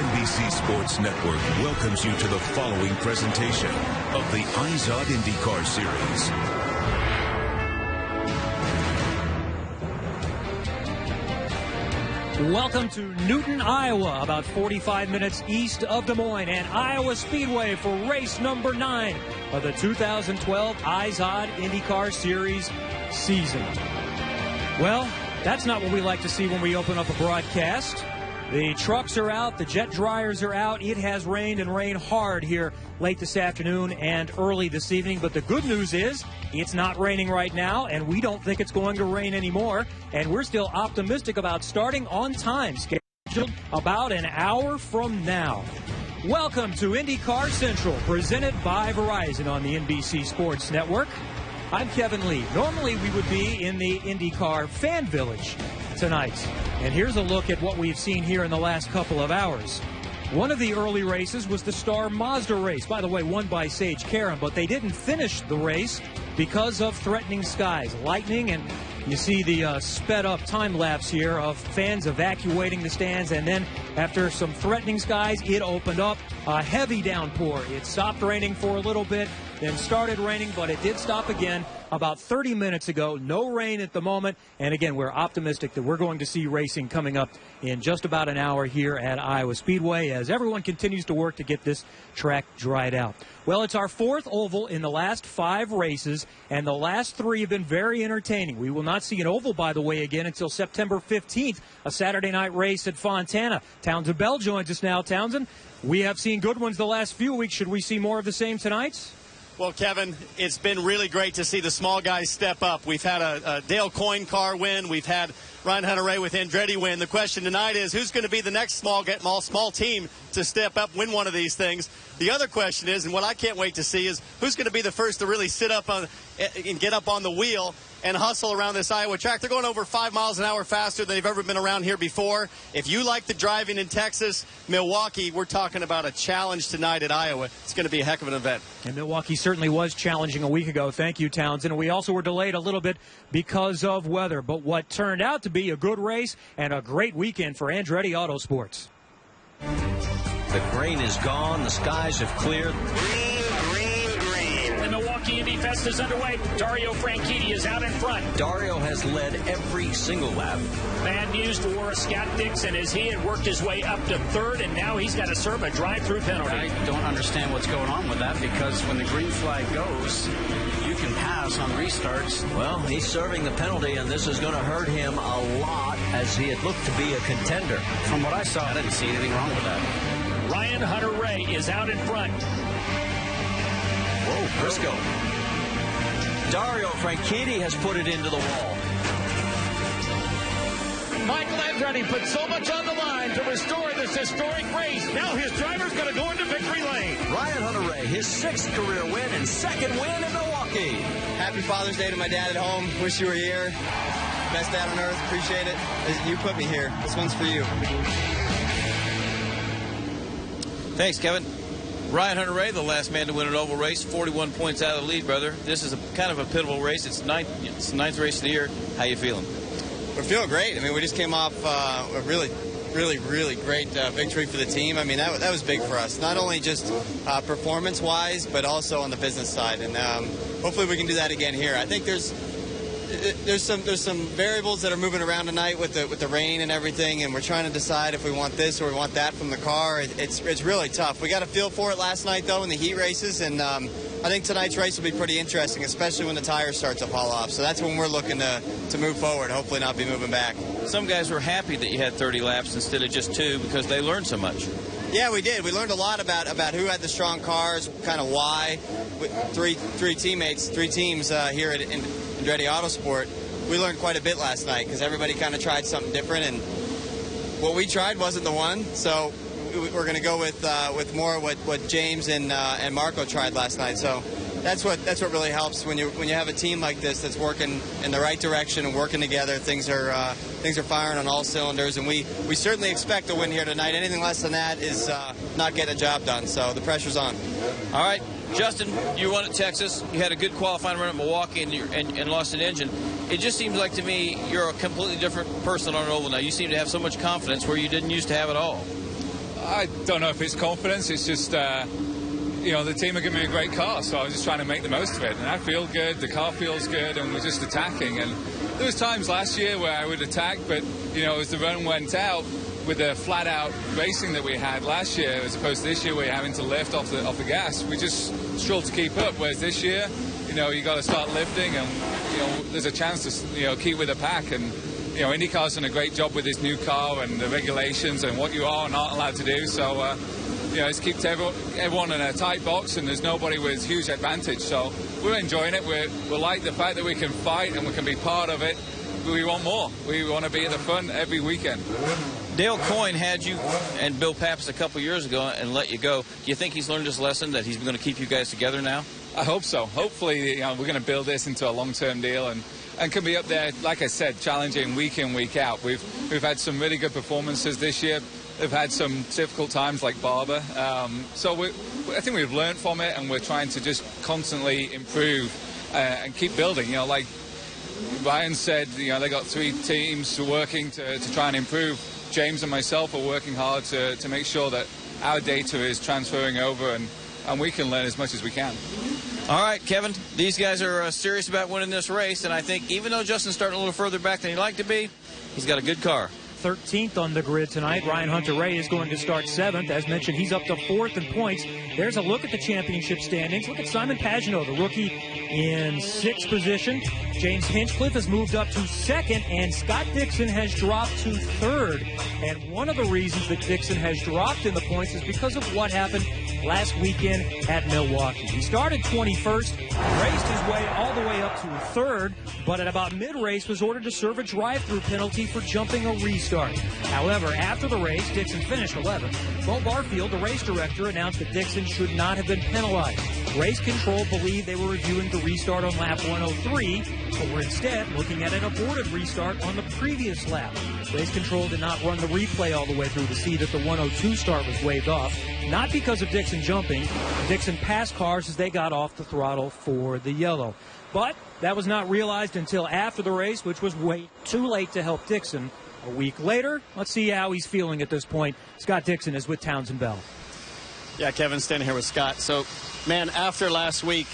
NBC Sports Network welcomes you to the following presentation of the IZOD IndyCar Series. Welcome to Newton, Iowa, about 45 minutes east of Des Moines, and Iowa Speedway for race number 9 of the 2012 IZOD IndyCar Series season. Well, that's not what we like to see when we open up a broadcast. The trucks are out, the jet dryers are out. It has rained and rained hard here late this afternoon and early this evening. But the good news is it's not raining right now, and we don't think it's going to rain anymore. And we're still optimistic about starting on time, scheduled about an hour from now. Welcome to IndyCar Central, presented by Verizon on the NBC Sports Network. I'm Kevin Lee. Normally we would be in the IndyCar Fan Village tonight. And here's a look at what we've seen here in the last couple of hours. One of the early races was the Star Mazda race, by the way, won by Sage Karam, but they didn't finish the race because of threatening skies, lightning, and you see the sped up time lapse here of fans evacuating the stands, and then after some threatening skies, it opened up a heavy downpour. It stopped raining for a little bit, then started raining, but it did stop again about 30 minutes ago. No rain at the moment, and again, we're optimistic that we're going to see racing coming up in just about an hour here at Iowa Speedway as everyone continues to work to get this track dried out. Well, it's our 4th oval in the last 5 races, and the last 3 have been very entertaining. We will not see an oval, by the way, again until September 15th, a Saturday night race at Fontana. Townsend Bell joins us now. Townsend, we have seen good ones the last few weeks. Should we see more of the same tonight? Well, Kevin, it's been really great to see the small guys step up. We've had a Dale Coyne car win. We've had Ryan Hunter-Reay with Andretti win. The question tonight is who's going to be the next small team to step up, win one of these things. The other question is, and what I can't wait to see, is who's going to be the first to really sit up on and get up on the wheel and hustle around this Iowa track. They're going over 5 miles an hour faster than they've ever been around here before. If you like the driving in Texas, Milwaukee, we're talking about a challenge tonight at Iowa. It's going to be a heck of an event. And Milwaukee certainly was challenging a week ago. Thank you, Townsend. And we also were delayed a little bit because of weather. But what turned out to be a good race and a great weekend for Andretti Autosports. The rain is gone. The skies have cleared. The Milwaukee Indy Fest is underway. Dario Franchitti is out in front. Dario has led every single lap. Bad news for Scott Dixon as he had worked his way up to 3rd, and now he's got to serve a drive-through penalty. I don't understand what's going on with that, because when the green flag goes, you can pass on restarts. Well, he's serving the penalty, and this is going to hurt him a lot as he had looked to be a contender. From what I saw, I didn't see anything wrong with that. Ryan Hunter-Reay is out in front. Whoa, Briscoe. Dario Franchitti has put it into the wall. Michael Andretti put so much on the line to restore this historic race. Now his driver's going to go into victory lane. Ryan Hunter-Reay, his 6th career win and 2nd win in Milwaukee. Happy Father's Day to my dad at home. Wish you were here. Best dad on earth. Appreciate it. You put me here. This one's for you. Thanks, Kevin. Ryan Hunter-Reay, the last man to win an oval race, 41 points out of the lead, brother. This is kind of a pivotal race. It's the ninth race of the year. How you feeling? We're feeling great. I mean, we just came off a really great victory for the team. I mean, that was big for us. Not only just performance-wise, but also on the business side. And hopefully we can do that again here. I think there's some variables that are moving around tonight with the rain and everything, and we're trying to decide if we want this or we want that from the car. It's really tough. We got a feel for it last night though in the heat races, and I think tonight's race will be pretty interesting, especially when the tires start to fall off. So that's when we're looking to move forward, hopefully not be moving back. Some guys were happy that you had 30 laps instead of just 2 because they learned so much. Yeah, we did. We learned a lot about who had the strong cars, kind of why. Three teams here at Andretti Autosport. We learned quite a bit last night because everybody kind of tried something different, and what we tried wasn't the one. So we're going to go with more what James and Marco tried last night. So that's what really helps when you have a team like this that's working in the right direction and working together. Things are firing on all cylinders, and we certainly expect to win here tonight. Anything less than that is not getting a job done. So the pressure's on. All right, Justin, you won at Texas. You had a good qualifying run at Milwaukee and lost an engine. It just seems like to me you're a completely different person on an oval now. You seem to have so much confidence where you didn't used to have it all. I don't know if it's confidence. It's just, you know, the team are giving me a great car, so I was just trying to make the most of it. And I feel good, the car feels good, and we're just attacking. And there was times last year where I would attack, but, you know, as the run went out, with the flat-out racing that we had last year, as opposed to this year where you're having to lift off the gas, we just struggled to keep up. Whereas this year, you know, you got to start lifting, and, you know, there's a chance to, you know, keep with the pack. And, you know, IndyCar's done a great job with this new car and the regulations and what you are and aren't allowed to do. So, you know, it's keeps everyone in a tight box, and there's nobody with huge advantage. So we're enjoying it. We like the fact that we can fight and we can be part of it. We want more. We want to be at the front every weekend. Dale Coyne had you and Bill Pappas a couple years ago and let you go. Do you think he's learned his lesson, that he's going to keep you guys together now? I hope so. Hopefully, you know, we're going to build this into a long-term deal and can be up there, like I said, challenging week in, week out. We've had some really good performances this year. We've had some difficult times like Barber. So I think we've learned from it, and we're trying to just constantly improve and keep building. You know, like Ryan said, you know, they got 3 teams working to try and improve. James and myself are working hard to make sure that our data is transferring over, and we can learn as much as we can. All right, Kevin, these guys are serious about winning this race, and I think even though Justin's starting a little further back than he'd like to be, he's got a good car. 13th on the grid tonight. Ryan Hunter-Reay is going to start 7th. As mentioned, he's up to 4th in points. There's a look at the championship standings. Look at Simon Pagenaud, the rookie, in 6th position. James Hinchcliffe has moved up to 2nd, and Scott Dixon has dropped to 3rd. And one of the reasons that Dixon has dropped in the points is because of what happened last weekend at Milwaukee. He started 21st, raced his way all the way up to 3rd, but at about mid-race was ordered to serve a drive-through penalty for jumping a restart. However, after the race, Dixon finished 11th. Bo Barfield, the race director, announced that Dixon should not have been penalized. Race control believed they were reviewing the restart on lap 103, but were instead looking at an aborted restart on the previous lap. Race control did not run the replay all the way through to see that the 102 start was waved off, not because of Dixon jumping. Dixon passed cars as they got off the throttle for the yellow. But that was not realized until after the race, which was way too late to help Dixon. A week later, let's see how he's feeling at this point. Scott Dixon is with Townsend Bell. Yeah, Kevin, standing here with Scott. So, man, after last week,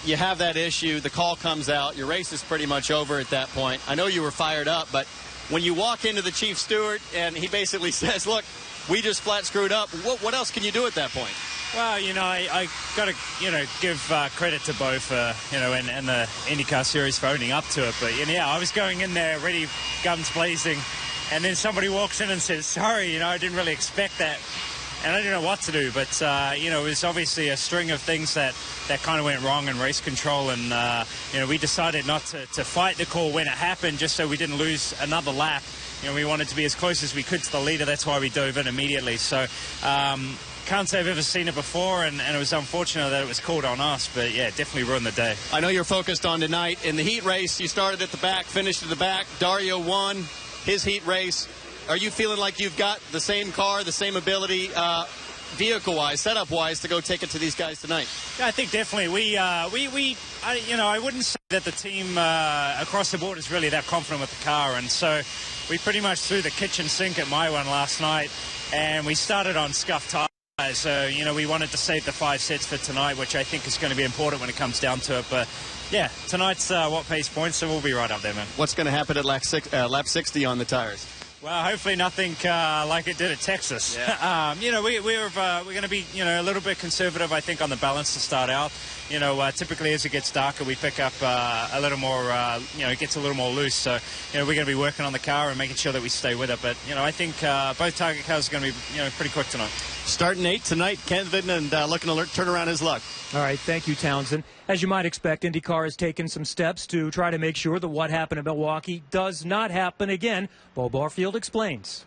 you have that issue. The call comes out. Your race is pretty much over at that point. I know you were fired up, but when you walk into the chief steward and he basically says, look, we just flat screwed up, what else can you do at that point? Well, you know, I got to, you know, give credit to Bo for, you know, and the IndyCar Series for owning up to it. But, you know, yeah, I was going in there ready, guns blazing, and then somebody walks in and says, sorry, you know, I didn't really expect that. And I didn't know what to do, but, you know, it was obviously a string of things that kind of went wrong in race control, and, you know, we decided not to fight the call when it happened just so we didn't lose another lap. You know, we wanted to be as close as we could to the leader. That's why we dove in immediately. So, can't say I've ever seen it before, and it was unfortunate that it was called on us, but, yeah, definitely ruined the day. I know you're focused on tonight. In the heat race, you started at the back, finished at the back. Dario won his heat race. Are you feeling like you've got the same car, the same ability, vehicle-wise, setup-wise, to go take it to these guys tonight? Yeah, I think definitely. You know, I wouldn't say that the team across the board is really that confident with the car, and so we pretty much threw the kitchen sink at my one last night, and we started on scuffed tires. So, you know, we wanted to save the 5 sets for tonight, which I think is going to be important when it comes down to it. But, yeah, tonight's what pays points, so we'll be right up there, man. What's going to happen at lap 60 on the tires? Well, hopefully nothing like it did at Texas. Yeah. You know, we're going to be, you know, a little bit conservative, I think, on the balance to start out. You know, typically as it gets darker, we pick up a little more, you know, it gets a little more loose. So, you know, we're going to be working on the car and making sure that we stay with it. But, you know, I think both target cars are going to be, you know, pretty quick tonight. Starting 8 tonight, Kevin, and looking to turn around his luck. All right, thank you, Townsend. As you might expect, IndyCar has taken some steps to try to make sure that what happened in Milwaukee does not happen again. Bo Barfield explains.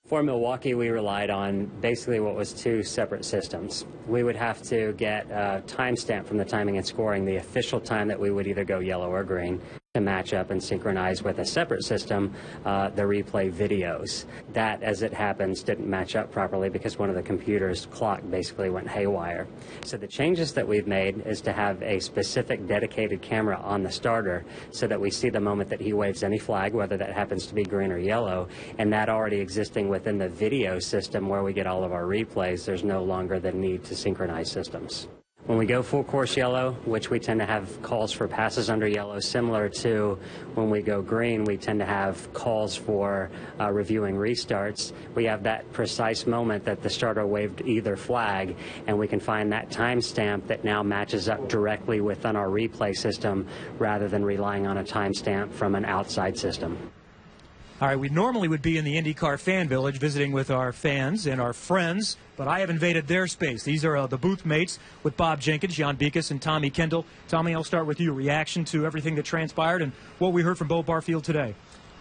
For Milwaukee, we relied on basically what was 2 separate systems. We would have to get a timestamp from the timing and scoring, the official time that we would either go yellow or green. to match up and synchronize with a separate system the replay videos. That, as it happens, didn't match up properly because one of the computer's clock basically went haywire. So the changes that we've made is to have a specific dedicated camera on the starter so that we see the moment that he waves any flag, whether that happens to be green or yellow, and that already existing within the video system where we get all of our replays, there's no longer the need to synchronize systems. When we go full course yellow, which we tend to have calls for passes under yellow, similar to when we go green, we tend to have calls for reviewing restarts. We have that precise moment that the starter waved either flag, and we can find that timestamp that now matches up directly within our replay system rather than relying on a timestamp from an outside system. All right, we normally would be in the IndyCar fan village visiting with our fans and our friends, but I have invaded their space. These are the booth mates with Bob Jenkins, Jan Beekes, and Tommy Kendall. Tommy, I'll start with you. Reaction to everything that transpired and what we heard from Bo Barfield today.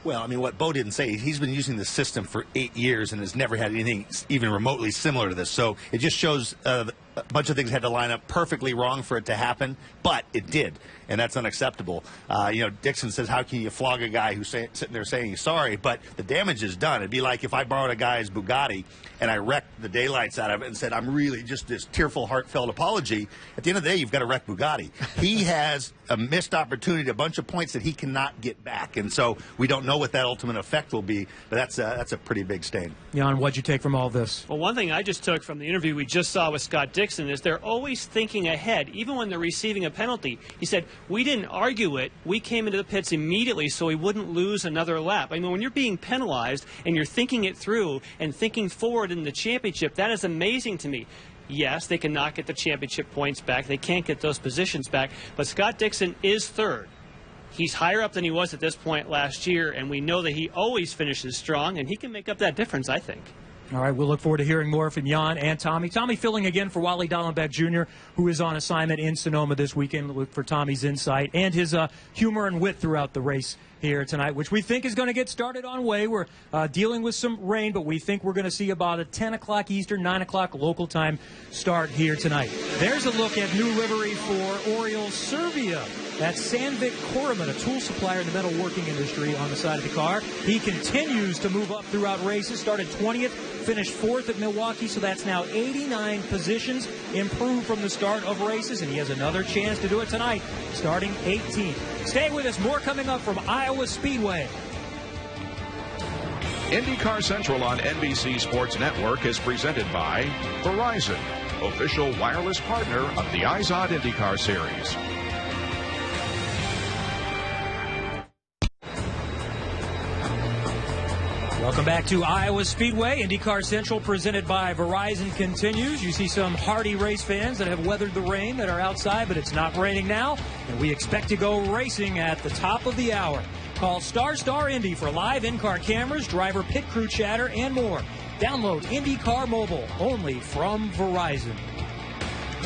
Well, I mean, what Bo didn't say, he's been using the system for 8 years and has never had anything even remotely similar to this. So it just shows a bunch of things had to line up perfectly wrong for it to happen, but it did, and that's unacceptable. Dixon says, how can you flog a guy who's sitting there saying he's sorry, but the damage is done. It'd be like if I borrowed a guy's Bugatti and I wrecked the daylights out of it and said, I'm really just this tearful, heartfelt apology. At the end of the day, you've got a wrecked Bugatti. He has a missed opportunity, a bunch of points that he cannot get back, and so we don't know what that ultimate effect will be, but that's a pretty big stain. Jan, what'd you take from all this? Well, one thing I just took from the interview we just saw with Scott Dixon is they're always thinking ahead, even when they're receiving a penalty. He said, we didn't argue it. We came into the pits immediately so we wouldn't lose another lap. I mean, when you're being penalized and you're thinking it through and thinking forward in the championship, that is amazing to me. Yes, they cannot get the championship points back. They can't get those positions back. But Scott Dixon is third. He's higher up than he was at this point last year, and we know that he always finishes strong, and he can make up that difference, I think. All right, we'll look forward to hearing more from Jan and Tommy. Tommy filling again for Wally Dallenbach Jr., who is on assignment in Sonoma this weekend. Look for Tommy's insight and his humor and wit throughout the race here tonight, which we think is going to get started on way. We're dealing with some rain, but we think we're going to see about a 10 o'clock Eastern, 9 o'clock local time start here tonight. There's a look at new livery for Oriole Serbia. That's Sandvik Koreman, a tool supplier in the metalworking industry, on the side of the car. He continues to move up throughout races, started 20th, finished 4th at Milwaukee, so that's now 89 positions, improved from the start of races, and he has another chance to do it tonight, starting 18th. Stay with us, more coming up from Iowa Speedway. IndyCar Central on NBC Sports Network is presented by Verizon, official wireless partner of the IZOD IndyCar Series. Welcome back to Iowa Speedway. IndyCar Central presented by Verizon continues. You see some hardy race fans that have weathered the rain that are outside, but it's not raining now, and we expect to go racing at the top of the hour. Call Star Indy for live in-car cameras, driver pit crew chatter, and more. Download IndyCar Mobile, only from Verizon.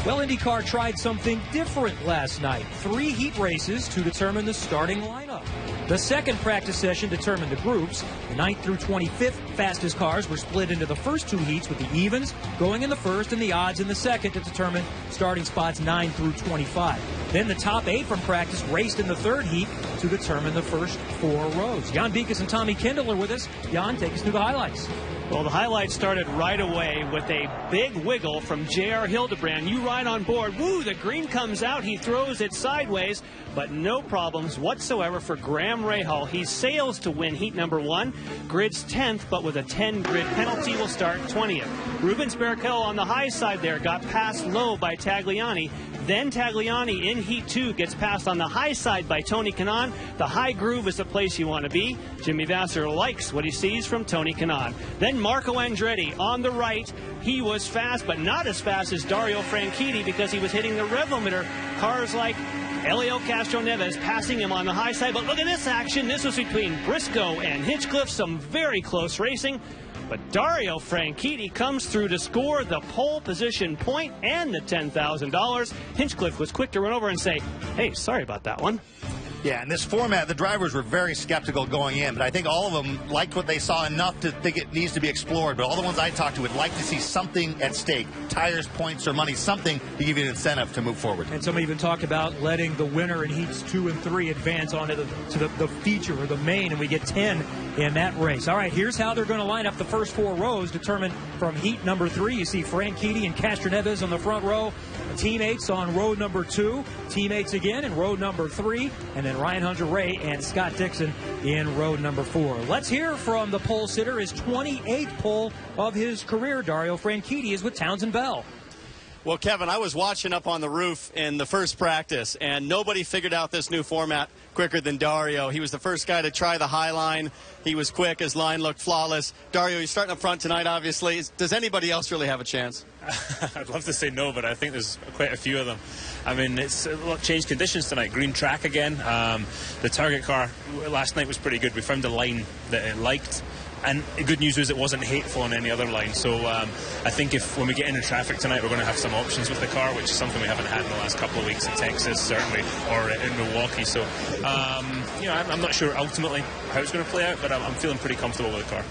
Well, IndyCar tried something different last night. 3 heat races to determine the starting lineup. The second practice session determined the groups. The 9th through 25th fastest cars were split into the first 2 heats, with the evens going in the first and the odds in the second to determine starting spots 9 through 25. Then the top 8 from practice raced in the third heat to determine the first 4 rows. Jan Beekes and Tommy Kendall are with us. Jan, take us through the highlights. Well, the highlights started right away with a big wiggle from J.R. Hildebrand. You ride on board. Woo, the green comes out. He throws it sideways, but no problems whatsoever for Graham Rahal. He sails to win heat number 1. Grid's 10th, but with a 10-grid penalty will start 20th. Rubens Barrichello on the high side there got passed low by Tagliani. Then Tagliani in Heat 2 gets passed on the high side by Tony Kanaan. The high groove is the place you want to be. Jimmy Vasser likes what he sees from Tony Kanaan. Then Marco Andretti on the right. He was fast, but not as fast as Dario Franchitti because he was hitting the rev limiter. Cars like Elio Castroneves passing him on the high side. But look at this action. This was between Briscoe and Hinchcliffe. Some very close racing. But Dario Franchitti comes through to score the pole position point and the $10,000. Hinchcliffe was quick to run over and say, hey, sorry about that one. Yeah, in this format, the drivers were very skeptical going in, but I think all of them liked what they saw enough to think it needs to be explored. But all the ones I talked to would like to see something at stake, tires, points, or money, something to give you an incentive to move forward. And some even talked about letting the winner in heats 2 and 3 advance onto the feature or the main, and we get 10 in that race. All right, here's how they're going to line up the first 4 rows, determined from heat number 3. You see Franchitti and Castroneves on the front row, teammates on row number 2, teammates again in row number 3, and then Ryan Hunter-Reay and Scott Dixon in row number 4. Let's hear from the pole sitter. His 28th pole of his career, Dario Franchitti, is with Townsend Bell. Well, Kevin, I was watching up on the roof in the first practice, and nobody figured out this new format quicker than Dario. He was the first guy to try the high line. He was quick. His line looked flawless. Dario, you're starting up front tonight, obviously. Does anybody else really have a chance? I'd love to say no, but I think there's quite a few of them. I mean, it's a lot of changed conditions tonight. Green track again. The target car last night was pretty good. We found a line that it liked. And the good news is it wasn't hateful on any other line. So I think when we get into traffic tonight, we're going to have some options with the car, which is something we haven't had in the last couple of weeks in Texas, certainly, or in Milwaukee. So, I'm not sure ultimately how it's going to play out, but I'm feeling pretty comfortable with the car.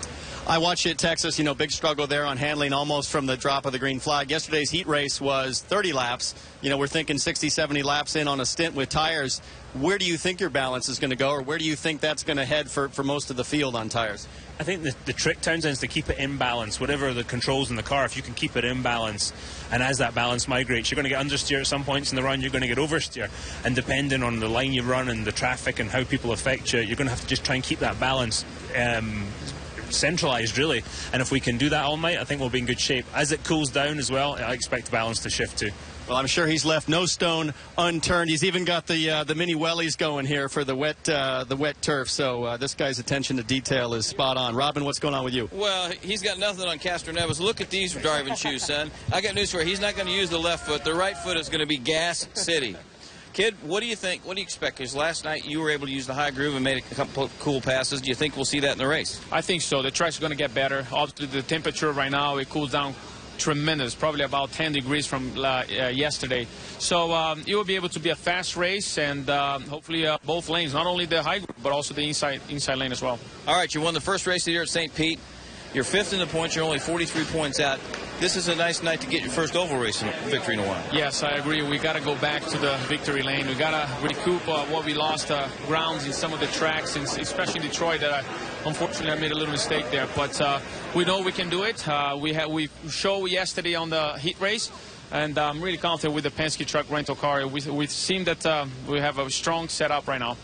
I watched it at Texas, big struggle there on handling almost from the drop of the green flag. Yesterday's heat race was 30 laps. We're thinking 60, 70 laps in on a stint with tires. Where do you think your balance is going to go, or where do you think that's going to head for most of the field on tires? I think the trick, Townsend, is to keep it in balance. Whatever the controls in the car, if you can keep it in balance, and as that balance migrates, you're going to get understeer at some points in the run, you're going to get oversteer. And depending on the line you run and the traffic and how people affect you, you're going to have to just try and keep that balance centralized, really. And if we can do that all night, I think we'll be in good shape. As it cools down as well, I expect the balance to shift too. Well, I'm sure he's left no stone unturned. He's even got the mini wellies going here for the wet turf. So this guy's attention to detail is spot on. Robin, what's going on with you? Well, he's got nothing on Castroneves. Look at these driving shoes, son. I got news for you. He's not going to use the left foot. The right foot is going to be gas city. Kid, what do you think? What do you expect? Because last night you were able to use the high groove and made a couple of cool passes. Do you think we'll see that in the race? I think so. The track's going to get better. Obviously, the temperature right now, it cools down tremendous, probably about 10 degrees from yesterday. So it will be able to be a fast race, and hopefully both lanes, not only the high groove, but also the inside lane as well. All right, you won the first race of the year at St. Pete. You're 5th in the points. You're only 43 points out. This is a nice night to get your first oval race victory in a while. Yes, I agree. We got to go back to the victory lane. We got to recoup what we lost grounds in some of the tracks, especially Detroit. That unfortunately I made a little mistake there. But we know we can do it. We showed yesterday on the heat race, and I'm really confident with the Penske truck rental car. We've seen that we have a strong setup right now.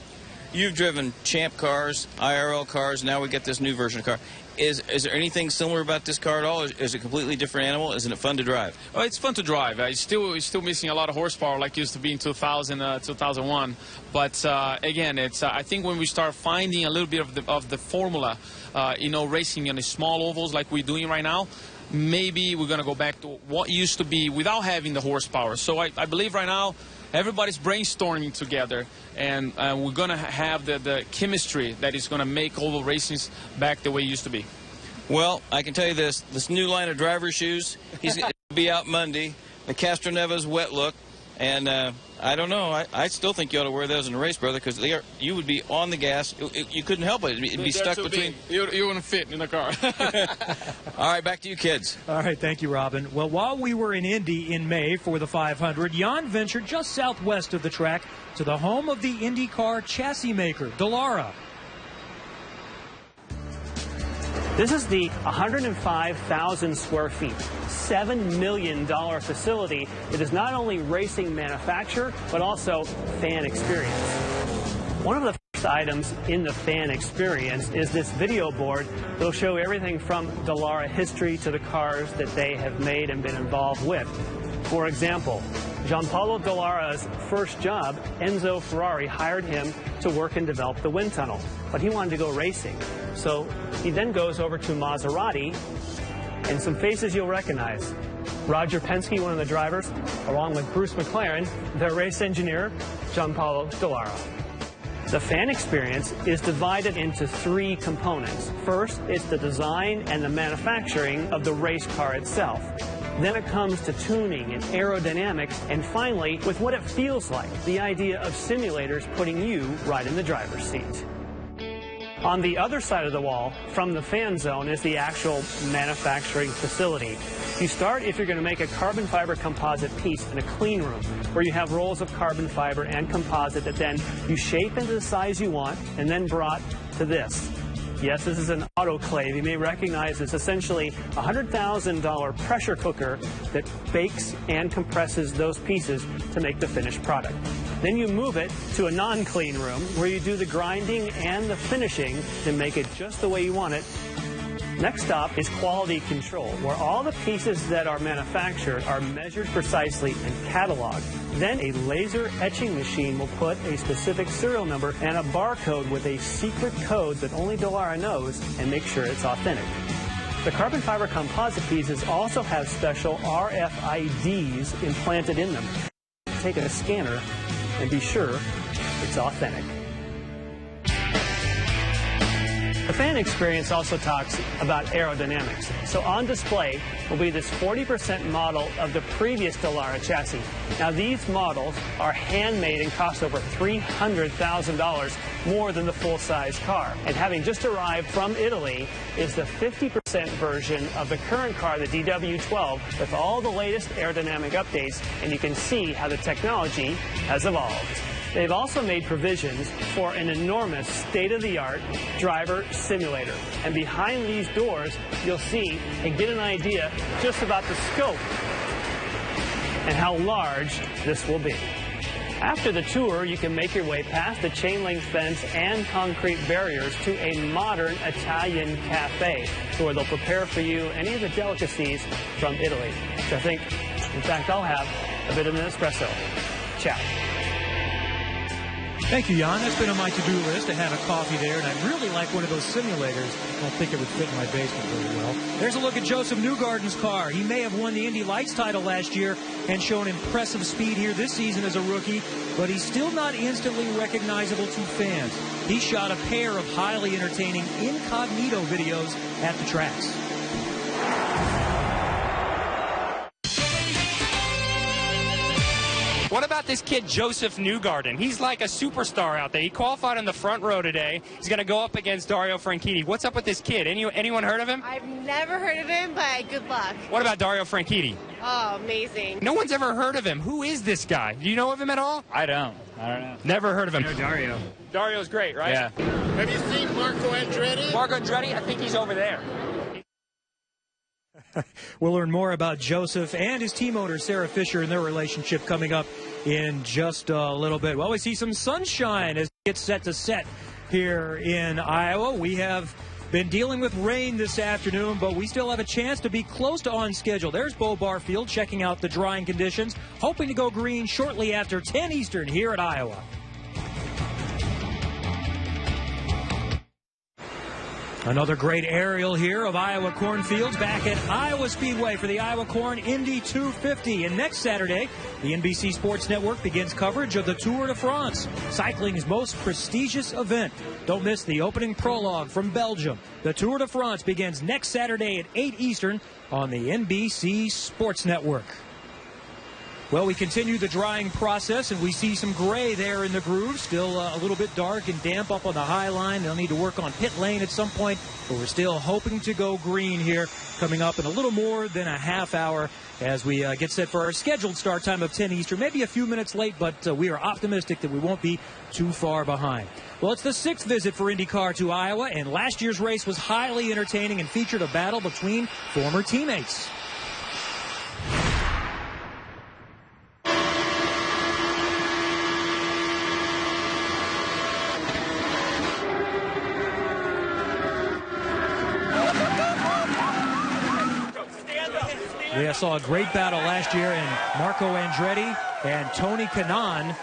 You've driven champ cars, IRL cars. Now we get this new version of car. Is there anything similar about this car at all? Is it a completely different animal? Isn't it fun to drive? Oh, it's fun to drive. It's still missing a lot of horsepower like it used to be in 2000, 2001. But again, I think when we start finding a little bit of the formula, racing in the small ovals like we're doing right now, maybe we're going to go back to what used to be without having the horsepower. So I believe right now everybody's brainstorming together, and we're going to have the chemistry that is going to make oval racing back the way it used to be. Well, I can tell you this new line of driver shoes, he's going to be out Monday, the Castroneves wet look, and I don't know. I still think you ought to wear those in the race, brother, because you would be on the gas. You couldn't help it. It'd be stuck between. You wouldn't fit in the car. All right, back to you kids. All right, thank you, Robin. Well, while we were in Indy in May for the 500, Jan ventured just southwest of the track to the home of the IndyCar chassis maker, Dallara. This is the 105,000 square feet, $7 million facility. It is not only racing manufacture, but also fan experience. One of the first items in the fan experience is this video board. It'll show everything from Dallara history to the cars that they have made and been involved with. For example, Gianpaolo Dallara's first job, Enzo Ferrari hired him to work and develop the wind tunnel, but he wanted to go racing. So he then goes over to Maserati, and some faces you'll recognize. Roger Penske, one of the drivers, along with Bruce McLaren, their race engineer, Gianpaolo Dallara. The fan experience is divided into 3 components. First, it's the design and the manufacturing of the race car itself. Then it comes to tuning and aerodynamics, and finally, with what it feels like, the idea of simulators putting you right in the driver's seat. On the other side of the wall, from the fan zone, is the actual manufacturing facility. You start, if you're going to make a carbon fiber composite piece, in a clean room, where you have rolls of carbon fiber and composite that then you shape into the size you want and then brought to this. Yes, this is an autoclave. You may recognize it's essentially a $100,000 pressure cooker that bakes and compresses those pieces to make the finished product. Then you move it to a non-clean room where you do the grinding and the finishing to make it just the way you want it. Next stop is quality control, where all the pieces that are manufactured are measured precisely and cataloged. Then a laser etching machine will put a specific serial number and a barcode with a secret code that only Dallara knows and make sure it's authentic. The carbon fiber composite pieces also have special RFIDs implanted in them. Take a scanner and be sure it's authentic. The fan experience also talks about aerodynamics. So on display will be this 40% model of the previous Dallara chassis. Now these models are handmade and cost over $300,000 more than the full-size car. And having just arrived from Italy is the 50% version of the current car, the DW12, with all the latest aerodynamic updates, and you can see how the technology has evolved. They've also made provisions for an enormous state-of-the-art driver simulator. And behind these doors, you'll see and get an idea just about the scope and how large this will be. After the tour, you can make your way past the chain-link fence and concrete barriers to a modern Italian cafe, where they'll prepare for you any of the delicacies from Italy, which I think, in fact, I'll have a bit of an espresso. Ciao. Thank you, Jan. That's been on my to-do list to have a coffee there, and I'd really like one of those simulators. I don't think it would fit in my basement very well. There's a look at Joseph Newgarden's car. He may have won the Indy Lights title last year and shown impressive speed here this season as a rookie, but he's still not instantly recognizable to fans. He shot a pair of highly entertaining incognito videos at the tracks. What about this kid, Joseph Newgarden? He's like a superstar out there. He qualified on the front row today. He's going to go up against Dario Franchitti. What's up with this kid? Anyone heard of him? I've never heard of him, but good luck. What about Dario Franchitti? Oh, amazing. No one's ever heard of him. Who is this guy? Do you know of him at all? I don't know. Never heard of him. I know Dario. Dario's great, right? Yeah. Have you seen Marco Andretti? Marco Andretti, I think he's over there. We'll learn more about Joseph and his team owner, Sarah Fisher, and their relationship coming up in just a little bit. Well, we see some sunshine as it gets set to set here in Iowa. We have been dealing with rain this afternoon, but we still have a chance to be close to on schedule. There's Bo Barfield checking out the drying conditions, hoping to go green shortly after 10 Eastern here at Iowa. Another great aerial here of Iowa cornfields back at Iowa Speedway for the Iowa Corn Indy 250. And next Saturday, the NBC Sports Network begins coverage of the Tour de France, cycling's most prestigious event. Don't miss the opening prologue from Belgium. The Tour de France begins next Saturday at 8 Eastern on the NBC Sports Network. Well, we continue the drying process, and we see some gray there in the groove. Still a little bit dark and damp up on the high line. They'll need to work on pit lane at some point, but we're still hoping to go green here coming up in a little more than a half hour as we get set for our scheduled start time of 10 Eastern. Maybe a few minutes late, but we are optimistic that we won't be too far behind. Well, it's the 6th visit for IndyCar to Iowa, and last year's race was highly entertaining and featured a battle between former teammates. We saw a great battle last year, and Marco Andretti and Tony Kanaan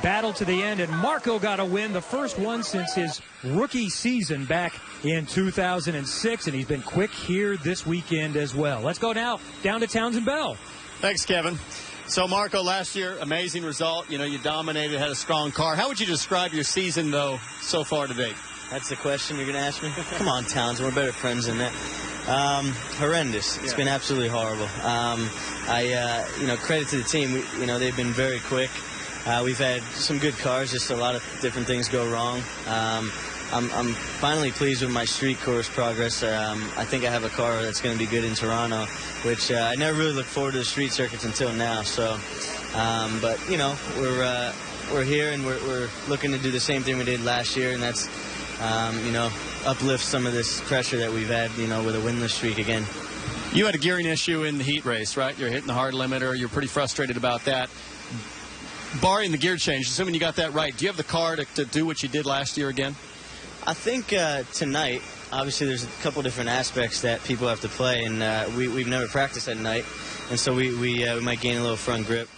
battled to the end, and Marco got a win, the first one since his rookie season back in 2006, and he's been quick here this weekend as well. Let's go now down to Townsend Bell. Thanks, Kevin. So, Marco, last year, amazing result. You know, you dominated, had a strong car. How would you describe your season, though, so far to date? That's the question you're going to ask me? Come on, Townsend. We're better friends than that. Horrendous. It's been absolutely horrible. Credit to the team. They've been very quick. We've had some good cars, just a lot of different things go wrong. I'm finally pleased with my street course progress. I think I have a car that's going to be good in Toronto, which I never really looked forward to the street circuits until now. So, but we're here and we're looking to do the same thing we did last year, and that's uplift some of this pressure that we've had, with a winless streak again. You had a gearing issue in the heat race, right? You're hitting the hard limiter. You're pretty frustrated about that. Barring the gear change, assuming you got that right, do you have the car to do what you did last year again? I think tonight, obviously there's a couple different aspects that people have to play, and we've never practiced at night, and so we might gain a little front grip.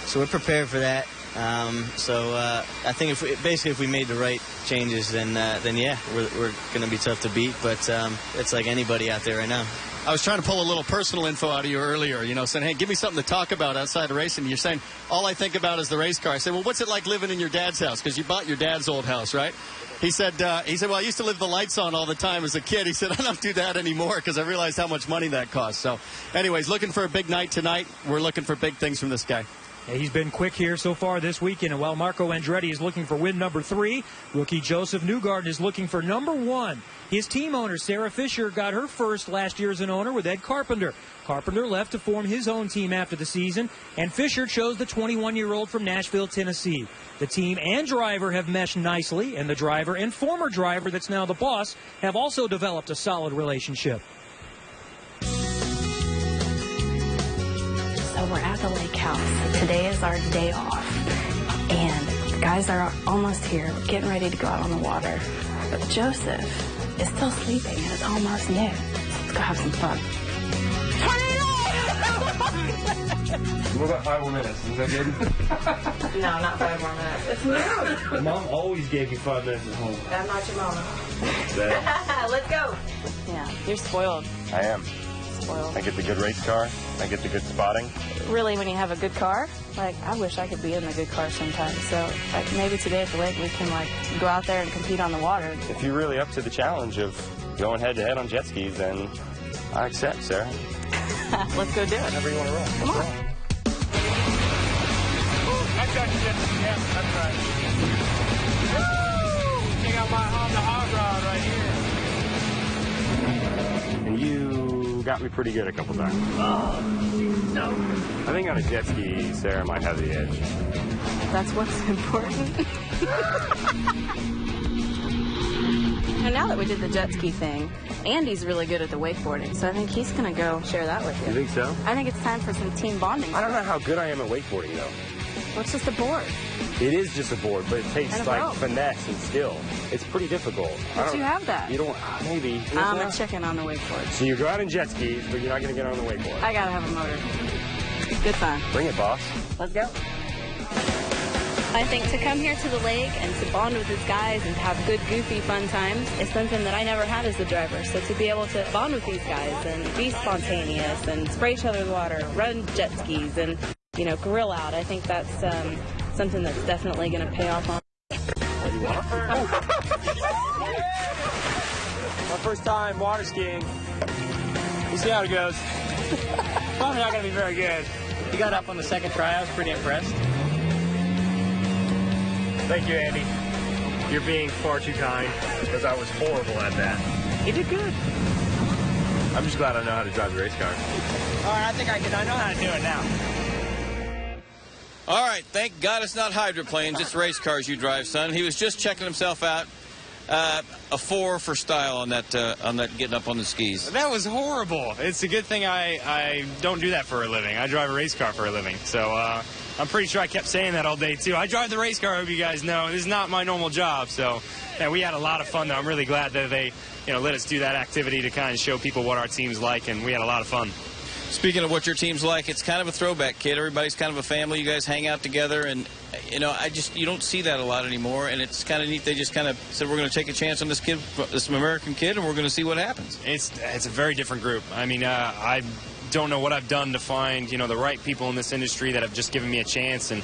So we're prepared for that. I think if we made the right changes, then yeah, we're going to be tough to beat. But it's like anybody out there right now. I was trying to pull a little personal info out of you earlier, saying, hey, give me something to talk about outside of racing. You're saying, all I think about is the race car. I said, well, what's it like living in your dad's house? Because you bought your dad's old house, right? He said, well, I used to leave the lights on all the time as a kid. He said, I don't do that anymore because I realized how much money that costs. So anyways, looking for a big night tonight. We're looking for big things from this guy. He's been quick here so far this weekend, and while Marco Andretti is looking for win number 3, rookie Joseph Newgarden is looking for number 1. His team owner, Sarah Fisher, got her first last year as an owner with Ed Carpenter. Carpenter left to form his own team after the season, and Fisher chose the 21-year-old from Nashville, Tennessee. The team and driver have meshed nicely, and the driver and former driver that's now the boss have also developed a solid relationship. So we're at the lake house. Today is our day off. And the guys are almost here, getting ready to go out on the water. But Joseph is still sleeping and it's almost noon. Let's go have some fun. What about 5 more minutes? Is that good? No, not 5 more minutes. It's noon. Mom always gave you 5 minutes at home. I'm not your mama. Let's go. Yeah, you're spoiled. I am. Spoiled. I get the good race car. I get the good spotting. Really, when you have a good car, I wish I could be in a good car sometimes. So, maybe today at the lake we can, go out there and compete on the water. If you're really up to the challenge of going head-to-head on jet skis, then I accept, Sarah. Let's go do it. Whenever you want to roll. Come on. I got you, jet ski. Yeah, that's right. Woo! Check out my Honda hot rod right here. And you got me pretty good a couple times. No. I think on a jet ski, Sarah might have the edge. That's what's important. And now that we did the jet ski thing, Andy's really good at the wakeboarding, so I think he's going to go share that with you. You think so? I think it's time for some team bonding. I don't know how good I am at wakeboarding, though. Well, it's just a board. It is just a board, but it takes, rope. finesse and skill. It's pretty difficult. But you have that. You don't, maybe. I'm a chicken on the wakeboard. So you go out in jet skis, but you're not going to get on the wakeboard. I got to have a motor. Good fun. Bring it, boss. Let's go. I think to come here to the lake and to bond with these guys and to have good, goofy, fun times is something that I never had as a driver. So to be able to bond with these guys and be spontaneous and spray each other with water, run jet skis and, grill out, I think that's something that's definitely going to pay off on. My first time water skiing. We'll see how it goes. Probably not going to be very good. You got up on the second try. I was pretty impressed. Thank you, Andy. You're being far too kind, because I was horrible at that. You did good. I'm just glad I know how to drive the race car. All right, I know how to do it now. All right, thank God it's not hydroplanes, it's race cars you drive, son. He was just checking himself out. A 4 for style on that getting up on the skis. That was horrible. It's a good thing I don't do that for a living. I drive a race car for a living. So I'm pretty sure I kept saying that all day, too. I drive the race car, I hope you guys know. This is not my normal job. So yeah, we had a lot of fun, though. I'm really glad that they let us do that activity to kind of show people what our team's like, and we had a lot of fun. Speaking of what your team's like, it's kind of a throwback, kid. Everybody's kind of a family. You guys hang out together, and you don't see that a lot anymore. And it's kind of neat. They just kind of said, we're going to take a chance on this kid, this American kid, and we're going to see what happens. It's a very different group. I mean, I don't know what I've done to find the right people in this industry that have just given me a chance, and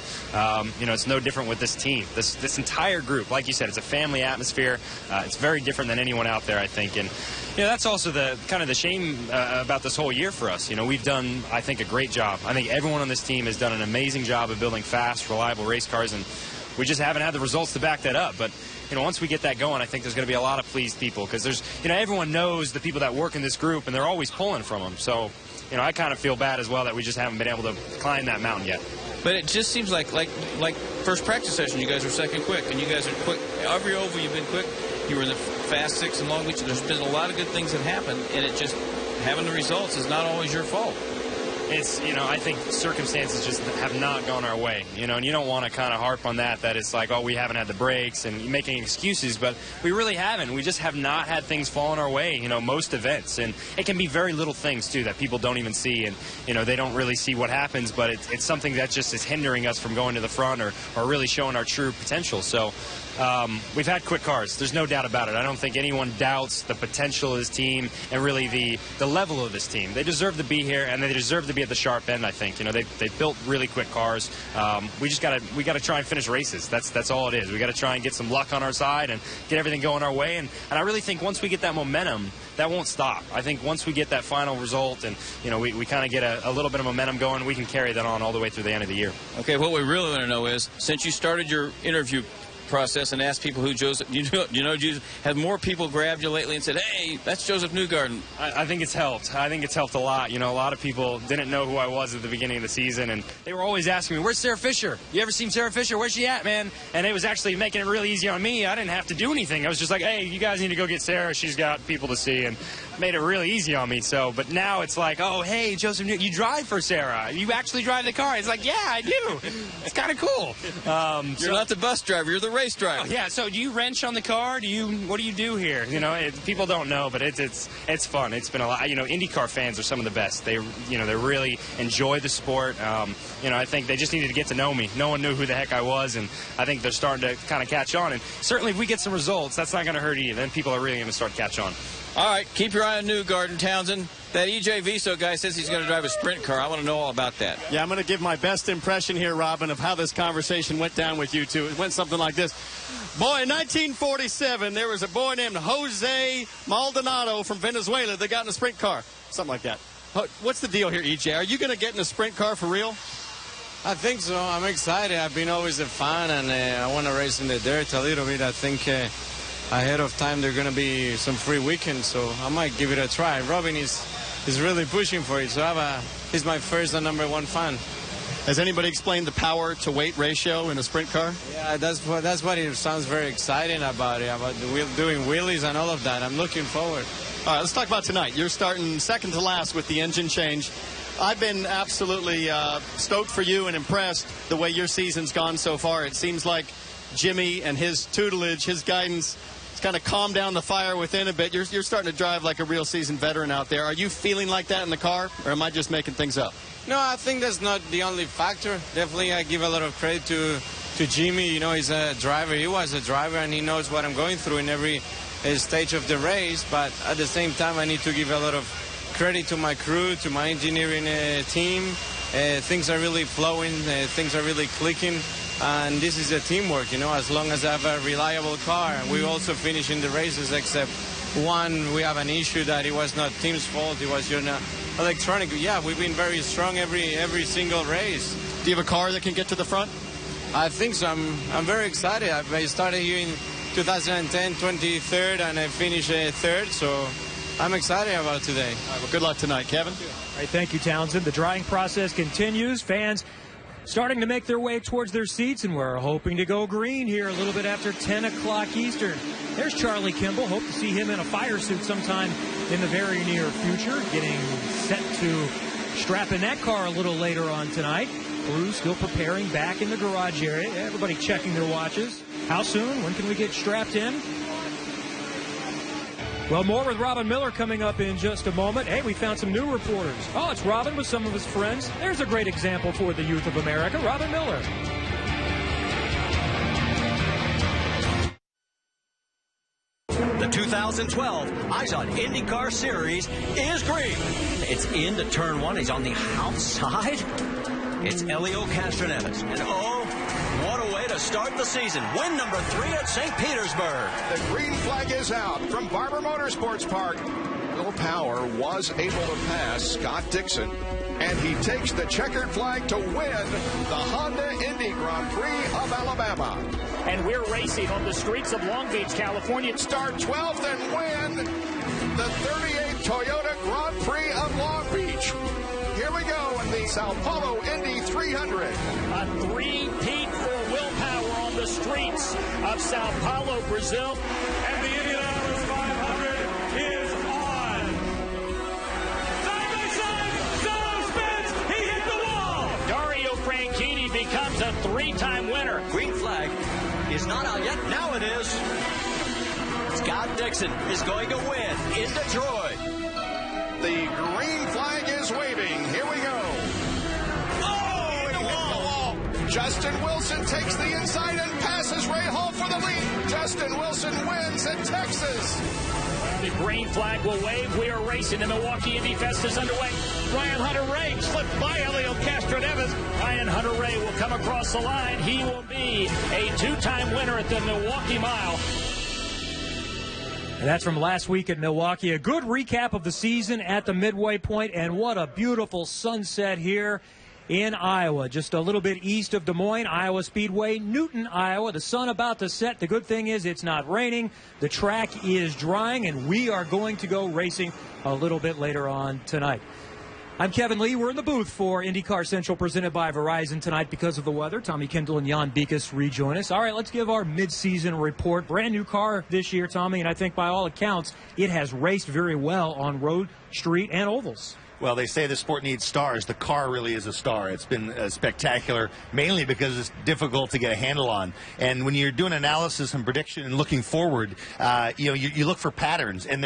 it's no different with this team. This entire group, like you said, it's a family atmosphere. It's very different than anyone out there, I think, and Yeah, that's also the kind of the shame about this whole year for us. You know, we've done, I think, a great job. I think everyone on this team has done an amazing job of building fast, reliable race cars, and we just haven't had the results to back that up. But, you know, once we get that going, I think there's going to be a lot of pleased people because there's, you know, everyone knows the people that work in this group, and they're always pulling from them. So, you know, I kind of feel bad as well that we just haven't been able to climb that mountain yet. But it just seems like first practice session, you guys were second quick, and you guys are quick. Every oval you've been quick. You were in the Fast Six in Long Beach. There's been a lot of good things that happened, and it just having the results is not always your fault. It's, you know, I think circumstances just have not gone our way, you know, and you don't want to kind of harp on that it's like, oh, we haven't had the breaks and making excuses, but we really haven't. We just have not had things fall in our way, you know, most events. And it can be very little things, too, that people don't even see, and, you know, they don't really see what happens, but it's something that just is hindering us from going to the front or really showing our true potential. So we've had quick cars. There's no doubt about it. I don't think anyone doubts the potential of this team and really the level of this team. They deserve to be here, and they deserve to be at the sharp end, I think. You know, they've built really quick cars. We got to try and finish races. That's all it is. We got to try and get some luck on our side and get everything going our way. And I really think once we get that momentum, that won't stop. I think once we get that final result and, you know, we kind of get a little bit of momentum going, we can carry that on all the way through the end of the year. Okay, what we really want to know is, since you started your interview process and asked people who Joseph, have more people grabbed you lately and said, hey, that's Joseph Newgarden? I think it's helped. I think it's helped a lot. You know, a lot of people didn't know who I was at the beginning of the season, and they were always asking me, where's Sarah Fisher? You ever seen Sarah Fisher? Where's she at, man? And it was actually making it really easy on me. I didn't have to do anything. I was just like, hey, you guys need to go get Sarah. She's got people to see, and made it really easy on me. So, but now it's like, oh, hey, Joseph, you drive for Sarah. You actually drive the car. It's like, yeah, I do. It's kind of cool. You're not the bus driver. You're the race driver. Oh, yeah. So do you wrench on the car? What do you do here? You know, people don't know, but it's fun. It's been a lot. You know, IndyCar fans are some of the best. They really enjoy the sport. You know, I think they just needed to get to know me. No one knew who the heck I was, and I think they're starting to kind of catch on. And certainly, if we get some results, that's not going to hurt either. Then people are really going to start to catch on. All right, keep your eye on Newgarden, Townsend. That EJ Viso guy says he's going to drive a sprint car. I want to know all about that. Yeah, I'm going to give my best impression here, Robin, of how this conversation went down with you two. It went something like this. Boy, in 1947, there was a boy named Jose Maldonado from Venezuela that got in a sprint car. Something like that. What's the deal here, EJ? Are you going to get in a sprint car for real? I think so. I'm excited. I've been always a fan, and I want to race in the dirt a little bit. I think ahead of time there are going to be some free weekends, so I might give it a try. Robin is really pushing for it, so he's my first and number one fan. Has anybody explained the power to weight ratio in a sprint car? Yeah, that's what it sounds very exciting about it, about doing wheelies and all of that. I'm looking forward. All right, let's talk about tonight. You're starting second to last with the engine change. I've been absolutely stoked for you and impressed the way your season's gone so far. It seems like Jimmy and his tutelage, his guidance, has kind of calmed down the fire within a bit. You're starting to drive like a real seasoned veteran out there. Are you feeling like that in the car, or am I just making things up? No, I think that's not the only factor. Definitely, I give a lot of credit to Jimmy. You know, he's a driver. He was a driver, and he knows what I'm going through in every stage of the race. But at the same time, I need to give a lot of credit to my crew, to my engineering team. Things are really flowing. Things are really clicking. And this is a teamwork, you know, as long as I have a reliable car. And we also finish in the races, except one, we have an issue that it was not team's fault. It was electronic. Yeah, we've been very strong every single race. Do you have a car that can get to the front? I think so. I'm very excited. I started here in 2010, 23rd, and I finished third, so I'm excited about today. All right, well, good luck tonight, Kevin. All right, thank you, Townsend. The drying process continues. Fans starting to make their way towards their seats, and we're hoping to go green here a little bit after 10 o'clock Eastern. There's Charlie Kimball. Hope to see him in a fire suit sometime in the very near future, getting set to strap in that car a little later on tonight. Crew still preparing back in the garage area. Everybody checking their watches. How soon? When can we get strapped in? Well, more with Robin Miller coming up in just a moment. Hey, we found some new reporters. Oh, it's Robin with some of his friends. There's a great example for the youth of America, Robin Miller. The 2012 IZOD IndyCar Series is green. It's into turn one. He's on the outside. It's Elio Castroneves. And oh, what a way to to start the season. Win number 3 at St. Petersburg. The green flag is out from Barber Motorsports Park. Will Power was able to pass Scott Dixon, and he takes the checkered flag to win the Honda Indy Grand Prix of Alabama. And we're racing on the streets of Long Beach, California. Start 12th and win the 38th Toyota Grand Prix of Long Beach. Here we go in the Sao Paulo Indy 300. A three-peat for Will Power on the streets of Sao Paulo, Brazil. And the Indianapolis 500 is on. Side by side, Solo spins, he hit the wall. Dario Franchitti becomes a 3-time winner. Green flag is not out yet. Now it is. Scott Dixon is going to win in Detroit. The green flag is waving. Here we go. Oh, it hit the wall. Justin Wilson takes the inside and passes Ray Hall for the lead. Justin Wilson wins at Texas. The green flag will wave. We are racing. The Milwaukee Indy Fest is underway. Ryan Hunter-Reay slipped by Elio Castro-Neves. Ryan Hunter-Reay will come across the line. He will be a 2-time winner at the Milwaukee Mile. And that's from last week at Milwaukee. A good recap of the season at the midway point, and what a beautiful sunset here in Iowa. Just a little bit east of Des Moines, Iowa Speedway, Newton, Iowa. The sun about to set. The good thing is it's not raining. The track is drying, and we are going to go racing a little bit later on tonight. I'm Kevin Lee. We're in the booth for IndyCar Central presented by Verizon tonight because of the weather. Tommy Kendall and Jan Beekes rejoin us. All right, let's give our mid-season report. Brand new car this year, Tommy, and I think by all accounts it has raced very well on road, street, and ovals. Well, they say the sport needs stars. The car really is a star. It's been spectacular, mainly because it's difficult to get a handle on. And when you're doing analysis and prediction and looking forward, you look for patterns. And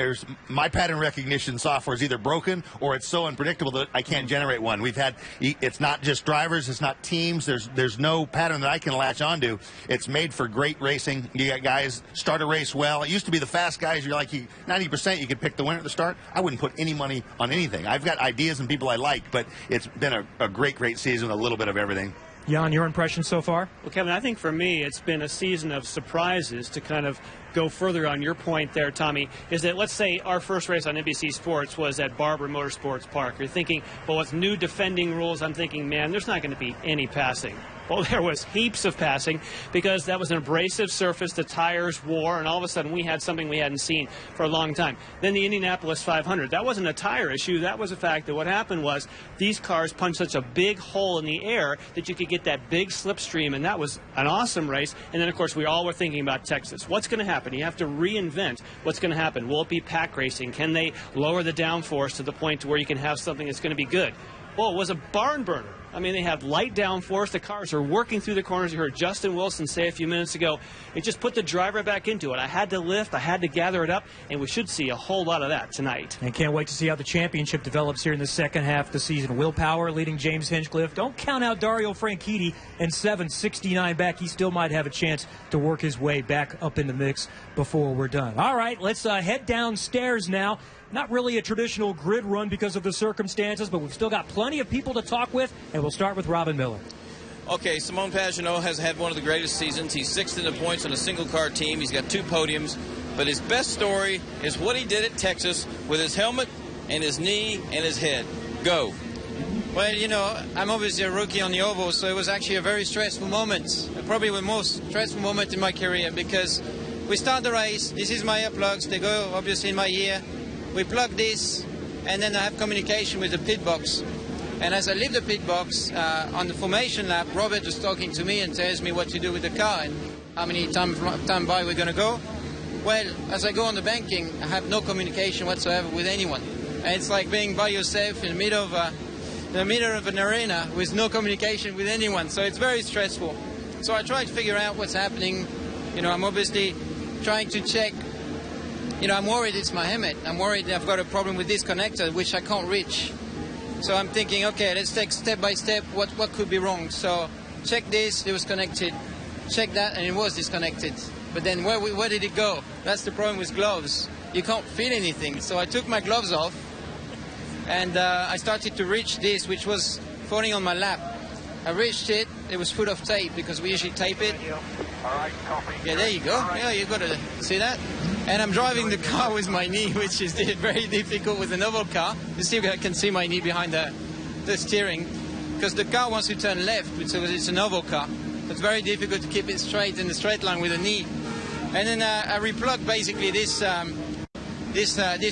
my pattern recognition software is either broken or it's so unpredictable that I can't generate one. It's not just drivers, it's not teams. There's no pattern that I can latch onto. It's made for great racing. You got guys start a race well. It used to be the fast guys. You're like 90% you could pick the winner at the start. I wouldn't put any money on anything. I've got ideas and people I like, but it's been a great season, a little bit of everything. Jan, your impression so far? Well, Kevin, I think for me it's been a season of surprises. To kind of go further on your point there, Tommy, is that let's say our first race on NBC Sports was at Barber Motorsports Park. You're thinking, well, with new defending rules, I'm thinking, man, there's not going to be any passing. Well, there was heaps of passing because that was an abrasive surface, the tires wore, and all of a sudden we had something we hadn't seen for a long time. Then the Indianapolis 500, that wasn't a tire issue. That was the fact that what happened was these cars punched such a big hole in the air that you could get that big slipstream, and that was an awesome race. And then, of course, we all were thinking about Texas. What's going to happen? You have to reinvent what's going to happen. Will it be pack racing? Can they lower the downforce to the point to where you can have something that's going to be good? Well, it was a barn burner. I mean, they have light downforce. The cars are working through the corners. You heard Justin Wilson say a few minutes ago, it just put the driver back into it. I had to lift, I had to gather it up, and we should see a whole lot of that tonight. And can't wait to see how the championship develops here in the second half of the season. Will Power leading James Hinchcliffe. Don't count out Dario Franchitti and 769 back. He still might have a chance to work his way back up in the mix before we're done. All right, let's head downstairs now. Not really a traditional grid run because of the circumstances, but we've still got plenty of people to talk with, and we'll start with Robin Miller. Okay, Simone Pagenaud has had one of the greatest seasons. He's 6th in the points on a single-car team. He's got 2 podiums. But his best story is what he did at Texas with his helmet and his knee and his head. Go. Well, you know, I'm obviously a rookie on the oval, so it was actually a very stressful moment. Probably the most stressful moment in my career because we start the race. This is my earplugs. They go, obviously, in my ear. We plug this, and then I have communication with the pit box. And as I leave the pit box, on the formation lap, Robert was talking to me and tells me what to do with the car and how many time by we're going to go. Well, as I go on the banking, I have no communication whatsoever with anyone. And it's like being by yourself in the middle of an arena with no communication with anyone. So it's very stressful. So I try to figure out what's happening. You know, I'm obviously trying to check. You know, I'm worried it's my helmet. I'm worried I've got a problem with this connector, which I can't reach. So I'm thinking, okay, let's take step by step what could be wrong. So check this, it was connected. Check that, and it was disconnected. But then where did it go? That's the problem with gloves. You can't feel anything. So I took my gloves off, and I started to reach this, which was falling on my lap. I reached it. It was full of tape because we usually tape it. Yeah, there you go. Yeah, you've got to see that. And I'm driving the car with my knee, which is very difficult with an oval car. You see, I can see my knee behind the steering because the car wants to turn left, so it's an oval car. It's very difficult to keep it straight in the straight line with a knee. And then I replugged basically this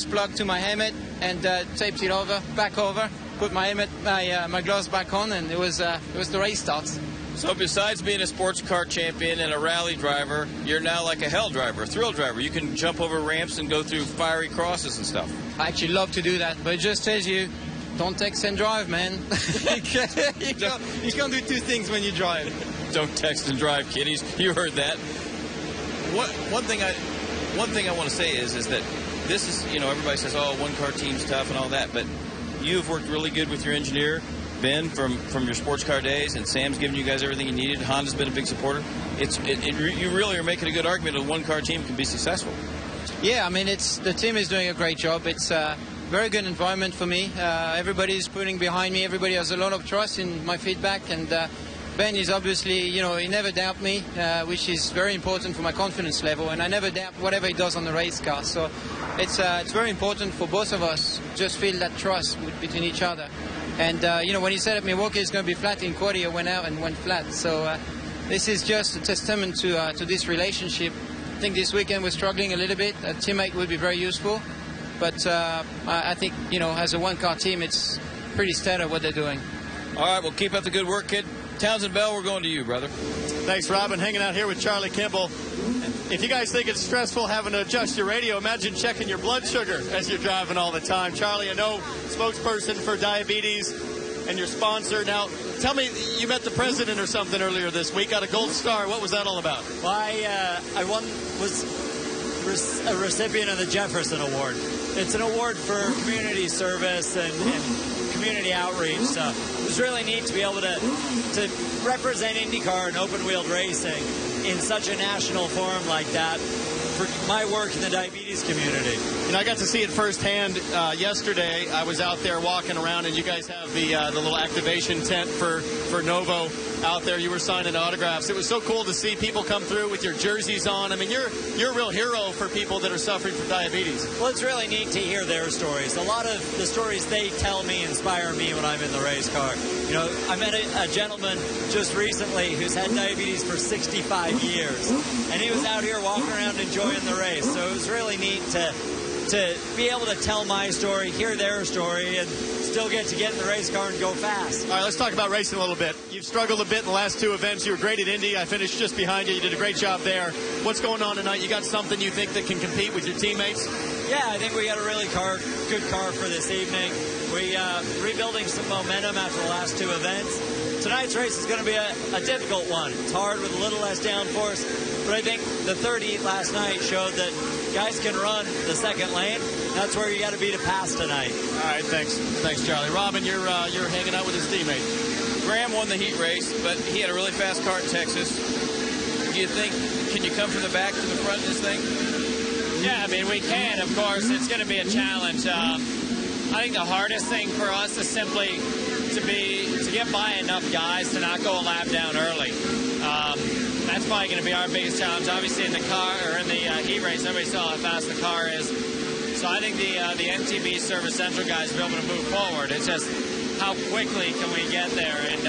plug to my helmet and taped it back over. Put my helmet, my gloves back on, and it was the race starts. So besides being a sports car champion and a rally driver, you're now like a hell driver, a thrill driver. You can jump over ramps and go through fiery crosses and stuff. I actually love to do that, but it just tells you, don't text and drive, man. you can't do two things when you drive. Don't text and drive, kiddies. You heard that. One thing I want to say is that this is, you know, everybody says, oh, one-car team's tough and all that, but you've worked really good with your engineer, Ben, from your sports car days, and Sam's given you guys everything you needed. Honda's been a big supporter. You really are making a good argument that a one-car team can be successful. Yeah, I mean, the team is doing a great job. It's a very good environment for me. Everybody's putting behind me. Everybody has a lot of trust in my feedback, and Ben is obviously, you know, he never doubts me, which is very important for my confidence level, and I never doubt whatever he does on the race car. So it's very important for both of us just feel that trust between each other. And, you know, when he said at Milwaukee it's going to be flat in quali, I went out and went flat. So this is just a testament to this relationship. I think this weekend we're struggling a little bit. A teammate would be very useful. But I think, you know, as a one-car team, it's pretty standard what they're doing. All right, well, keep up the good work, kid. Townsend Bell, we're going to you, brother. Thanks, Robin. Hanging out here with Charlie Kimball. If you guys think it's stressful having to adjust your radio, imagine checking your blood sugar as you're driving all the time. Charlie, I know, spokesperson for diabetes and your sponsor. Now, tell me, you met the president or something earlier this week, got a gold star. What was that all about? Well, I was a recipient of the Jefferson Award. It's an award for community service and community outreach. So it was really neat to be able to represent IndyCar and open-wheeled racing in such a national forum like that for my work in the diabetes community. You know, I got to see it firsthand yesterday. I was out there walking around, and you guys have the little activation tent for Novo out there. You were signing autographs. It was so cool to see people come through with your jerseys on. I mean, you're a real hero for people that are suffering from diabetes. Well, it's really neat to hear their stories. A lot of the stories they tell me inspire me when I'm in the race car. You know, I met a gentleman just recently who's had diabetes for 65 years, and he was out here walking around enjoying the race. So it was really neat to be able to tell my story, hear their story, and still get in the race car and go fast. All right, let's talk about racing a little bit. You've struggled a bit in the last two events. You were great at Indy. I finished just behind you. You did a great job there. What's going on tonight? You got something you think that can compete with your teammates? Yeah, I think we got a really good car for this evening. We rebuilding some momentum after the last two events. Tonight's race is going to be a difficult one. It's hard with a little less downforce, but I think the 30 last night showed that guys can run the second lane. That's where you got to be to pass tonight. All right, thanks, Charlie. Robin, you're hanging out with his teammate. Graham won the heat race, but he had a really fast car in Texas. Do you think, can you come from the back to the front in this thing? Yeah, I mean, we can, of course. It's going to be a challenge. I think the hardest thing for us is simply to get by enough guys to not go a lap down early. That's probably going to be our biggest challenge. Obviously, in the car or in the heat race, everybody saw how fast the car is. So I think the MTB Service Central guys will be able to move forward. It's just how quickly can we get there? And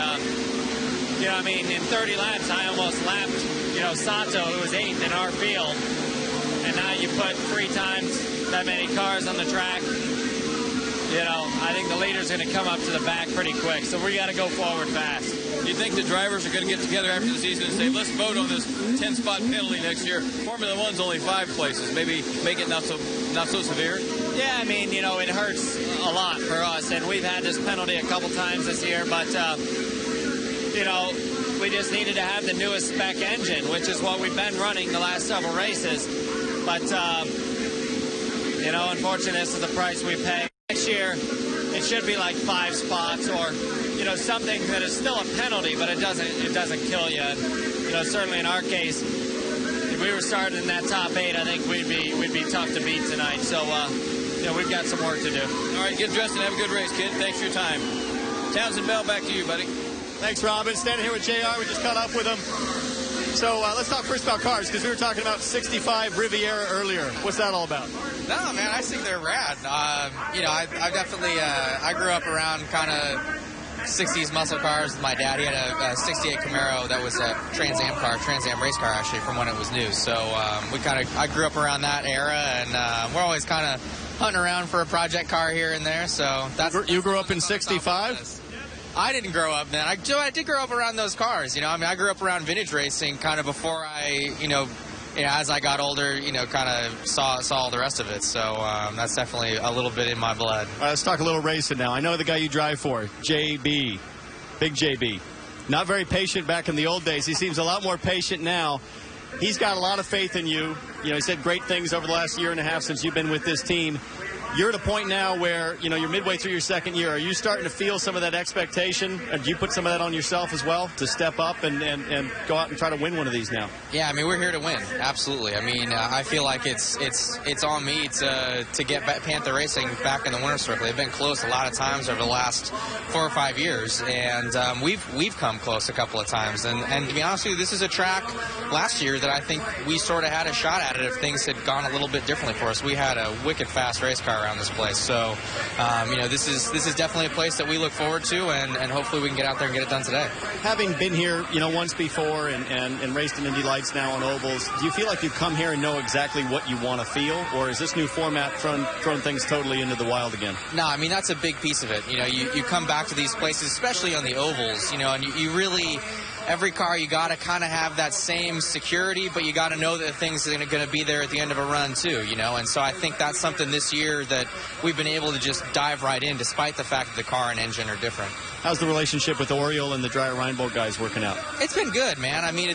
you know, I mean, in 30 laps, I almost lapped, you know, Sato, who was 8th in our field. And now you put 3 times that many cars on the track. You know, I think the leader's going to come up to the back pretty quick. So we got to go forward fast. Do you think the drivers are going to get together after the season and say, let's vote on this 10-spot penalty next year? Formula One's only 5 places. Maybe make it not so severe? Yeah, I mean, you know, it hurts a lot for us. And we've had this penalty a couple times this year. But, you know, we just needed to have the newest spec engine, which is what we've been running the last several races. But, you know, unfortunately, this is the price we pay. Next year, it should be like 5 spots or, you know, something that is still a penalty, but it doesn't kill you. And, you know, certainly in our case, if we were starting in that top 8, I think we'd be tough to beat tonight. So, you know, we've got some work to do. All right, get dressed and have a good race, kid. Thanks for your time. Townsend Bell, back to you, buddy. Thanks, Robin. Standing here with JR. We just caught up with him. So let's talk first about cars, because we were talking about 65 Riviera earlier. What's that all about? No, man, I think they're rad. You know, I definitely, I grew up around kind of 60s muscle cars with my dad. He had a 68 Camaro that was a Trans Am race car, actually, from when it was new. So I grew up around that era, and we're always kind of hunting around for a project car here and there. So You grew up in 65? I didn't grow up then. I did grow up around those cars. You know, I mean, I grew up around vintage racing kind of before as I got older, kind of saw all the rest of it. So that's definitely a little bit in my blood. All right, let's talk a little racing now. I know the guy you drive for, JB, Big JB. Not very patient back in the old days. He seems a lot more patient now. He's got a lot of faith in you. You know, he said great things over the last year and a half since you've been with this team. You're at a point now where, you're midway through your second year. Are you starting to feel some of that expectation? And do you put some of that on yourself as well to step up and go out and try to win one of these now? Yeah, I mean, we're here to win. Absolutely. I mean, I feel like it's on me to get Panther Racing back in the winner's circle. They've been close a lot of times over the last 4 or 5 years, and we've come close a couple of times. And to be honest with you, this is a track last year that I think we sort of had a shot at it if things had gone a little bit differently for us. We had a wicked fast race car around this place. So, this is definitely a place that we look forward to, and hopefully we can get out there and get it done today. Having been here, once before and raced in Indy Lights now on ovals, do you feel like you come here and know exactly what you want to feel, or is this new format thrown things totally into the wild again? No, I mean, that's a big piece of it. You come back to these places, especially on the ovals, and you really... Every car, you got to kind of have that same security, but you got to know that things are going to be there at the end of a run, too, And so I think that's something this year that we've been able to just dive right in, despite the fact that the car and engine are different. How's the relationship with Oriole and the Dreyer Reinbold guys working out? It's been good, man. I mean,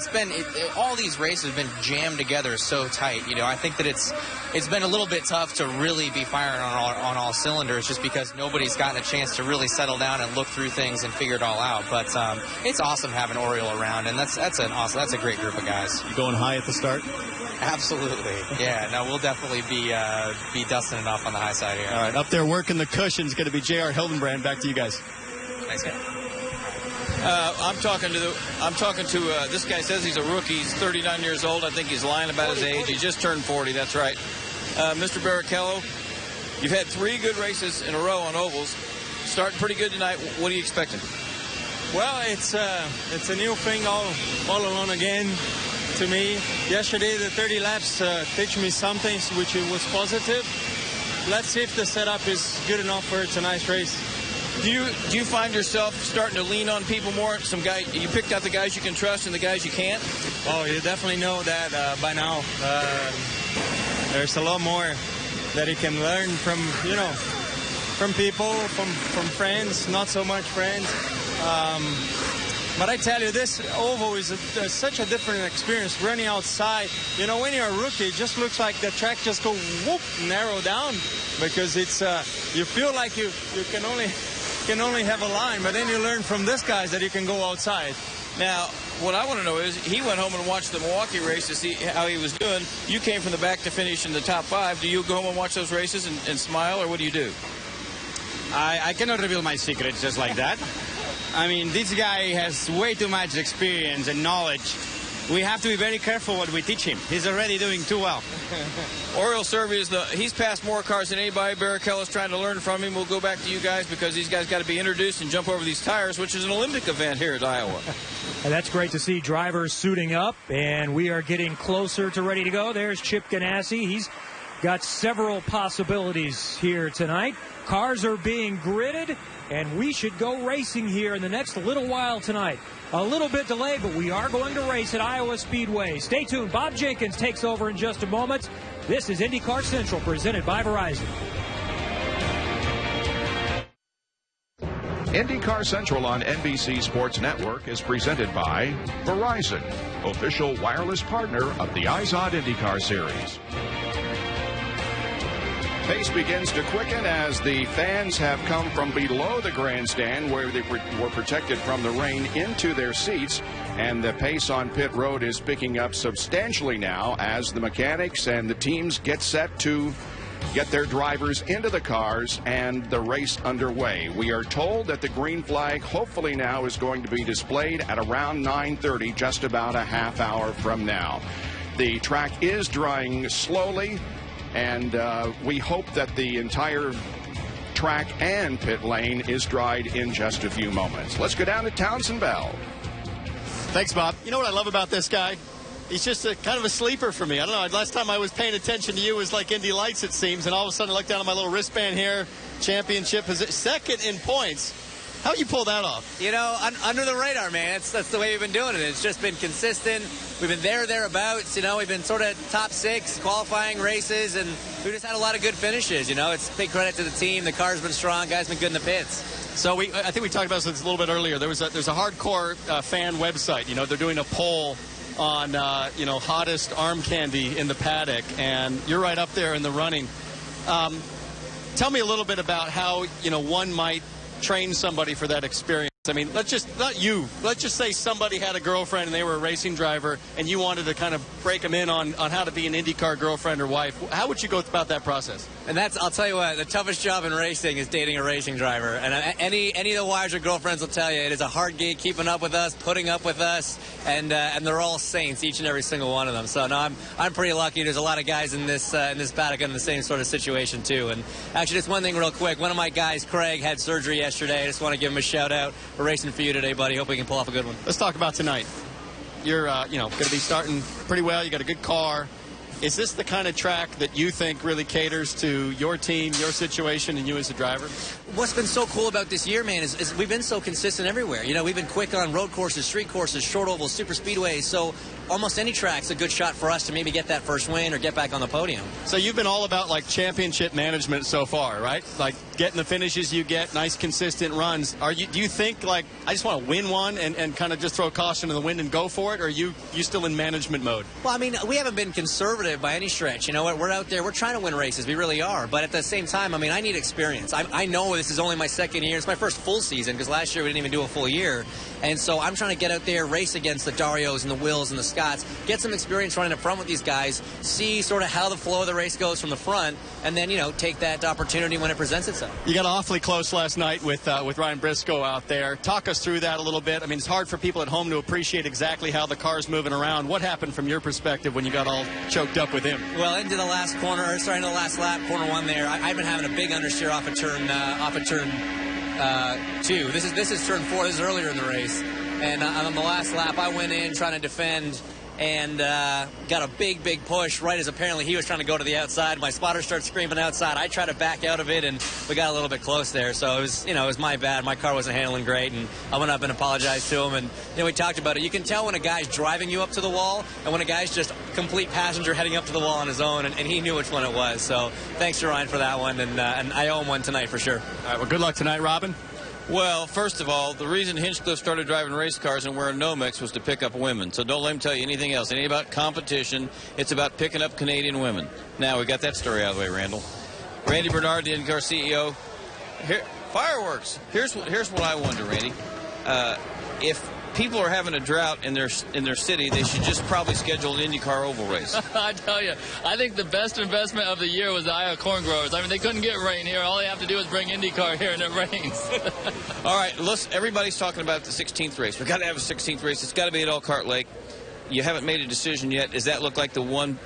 all these races have been jammed together so tight. I think that it's been a little bit tough to really be firing on all cylinders, just because nobody's gotten a chance to really settle down and look through things and figure it all out. But it's awesome having Oriole around, and that's a great group of guys. You going high at the start? Absolutely. Yeah, no, we'll definitely be dusting it off on the high side here. All right, up there working the cushions, going to be J.R. Hildenbrand. Back to you guys. Thanks, man. I'm talking to this guy says he's a rookie. He's 39 years old. I think he's lying about his age. He just turned 40. That's right. Mr. Barrichello, you've had 3 good races in a row on ovals. Starting pretty good tonight. What are you expecting? Well, it's a new thing all along again to me. Yesterday, the 30 laps teach me something, which was positive. Let's see if the setup is good enough for tonight's race. Do you find yourself starting to lean on people more? You picked out the guys you can trust and the guys you can't? Oh, you definitely know that by now. There's a lot more that you can learn from people, from friends, not so much friends. But I tell you, this oval is such a different experience running outside. When you're a rookie, it just looks like the track just go whoop, narrow down, because it's you feel like you can only have a line, but then you learn from this guys that you can go outside. Now, what I want to know is, he went home and watched the Milwaukee race to see how he was doing. You came from the back to finish in the top 5. Do you go home and watch those races and smile, or what do you do? I cannot reveal my secrets just like that. I mean, this guy has way too much experience and knowledge. We have to be very careful what we teach him. He's already doing too well. Oriole Survey he's passed more cars than anybody. Barrichello's trying to learn from him. We'll go back to you guys, because these guys got to be introduced and jump over these tires, which is an Olympic event here at Iowa. And that's great to see drivers suiting up, and we are getting closer to ready to go. There's Chip Ganassi. He's got several possibilities here tonight. Cars are being gridded, and we should go racing here in the next little while tonight. A little bit delayed, but we are going to race at Iowa Speedway. Stay tuned. Bob Jenkins takes over in just a moment. This is IndyCar Central, presented by Verizon. IndyCar Central on NBC Sports Network is presented by Verizon, official wireless partner of the IZOD IndyCar Series. Pace begins to quicken as the fans have come from below the grandstand, where they were protected from the rain, into their seats, and the pace on pit road is picking up substantially now as the mechanics and the teams get set to get their drivers into the cars and the race underway. We are told that the green flag hopefully now is going to be displayed at around 9:30, just about a half hour from now. The track is drying slowly, and we hope that the entire track and pit lane is dried in just a few moments. Let's go down to Townsend Bell. Thanks, Bob. You know what I love about this guy? He's just kind of a sleeper for me. I don't know. Last time I was paying attention to you was like Indy Lights, it seems, and all of a sudden I look down at my little wristband here. Championship is second in points. How you pull that off? You know, under the radar, man. That's the way we've been doing it. It's just been consistent. We've been thereabouts. You know, we've been sort of top 6 qualifying races, and we've just had a lot of good finishes. You know, it's big credit to the team. The car's been strong. Guys been good in the pits. So I think we talked about this a little bit earlier. There's a hardcore fan website. You know, they're doing a poll on hottest arm candy in the paddock, and you're right up there in the running. Tell me a little bit about how one might train somebody for that experience. I mean, let's just say somebody had a girlfriend and they were a racing driver, and you wanted to kind of break them in on how to be an IndyCar girlfriend or wife. How would you go about that process? And I'll tell you what, the toughest job in racing is dating a racing driver. And any of the wives or girlfriends will tell you it is a hard gig keeping up with us, putting up with us, and they're all saints, each and every single one of them. So no, I'm pretty lucky. There's a lot of guys in this paddock in the same sort of situation too. And actually, just one thing real quick. One of my guys, Craig, had surgery yesterday. I just want to give him a shout out. We're racing for you today, buddy. Hope we can pull off a good one. Let's talk about tonight. You're going to be starting pretty well. You got a good car. Is this the kind of track that you think really caters to your team, your situation, and you as a driver? What's been so cool about this year, man, is we've been so consistent everywhere. You know, we've been quick on road courses, street courses, short ovals, super speedways. So almost any track's a good shot for us to maybe get that first win or get back on the podium. So you've been all about like championship management so far, right? Like getting the finishes you get, nice consistent runs. Do you think like I just want to win one and kind of just throw caution to the wind and go for it, or are you still in management mode? Well, I mean, we haven't been conservative by any stretch. You know what? We're out there. We're trying to win races. We really are. But at the same time, I mean, I need experience. I know this is only my second year. It's my first full season because last year we didn't even do a full year. And so I'm trying to get out there, race against the Darios and the Wills and the Scotts, get some experience running up front with these guys, see sort of how the flow of the race goes from the front, and then, take that opportunity when it presents itself. You got awfully close last night with Ryan Briscoe out there. Talk us through that a little bit. I mean, it's hard for people at home to appreciate exactly how the car's moving around. What happened from your perspective when you got all choked up with him? All right, well, good luck tonight, Robin. Well, first of all, the reason Hinchcliffe started driving race cars and wearing Nomex was to pick up women. So don't let him tell you anything else. It ain't about competition. It's about picking up Canadian women. Now, we got that story out of the way, Randall. Randy Bernard, the IndyCar CEO. Here, fireworks. Here's what I wonder, Randy. If people are having a drought in their city, they should just probably schedule an IndyCar oval race. I tell you, I think the best investment of the year was the Iowa corn growers. I mean, they couldn't get rain here. All they have to do is bring IndyCar here, and it rains. All right, everybody's talking about the 16th race. We've got to have a 16th race. It's got to be at Elkhart Lake. You haven't made a decision yet. Does that look like the one,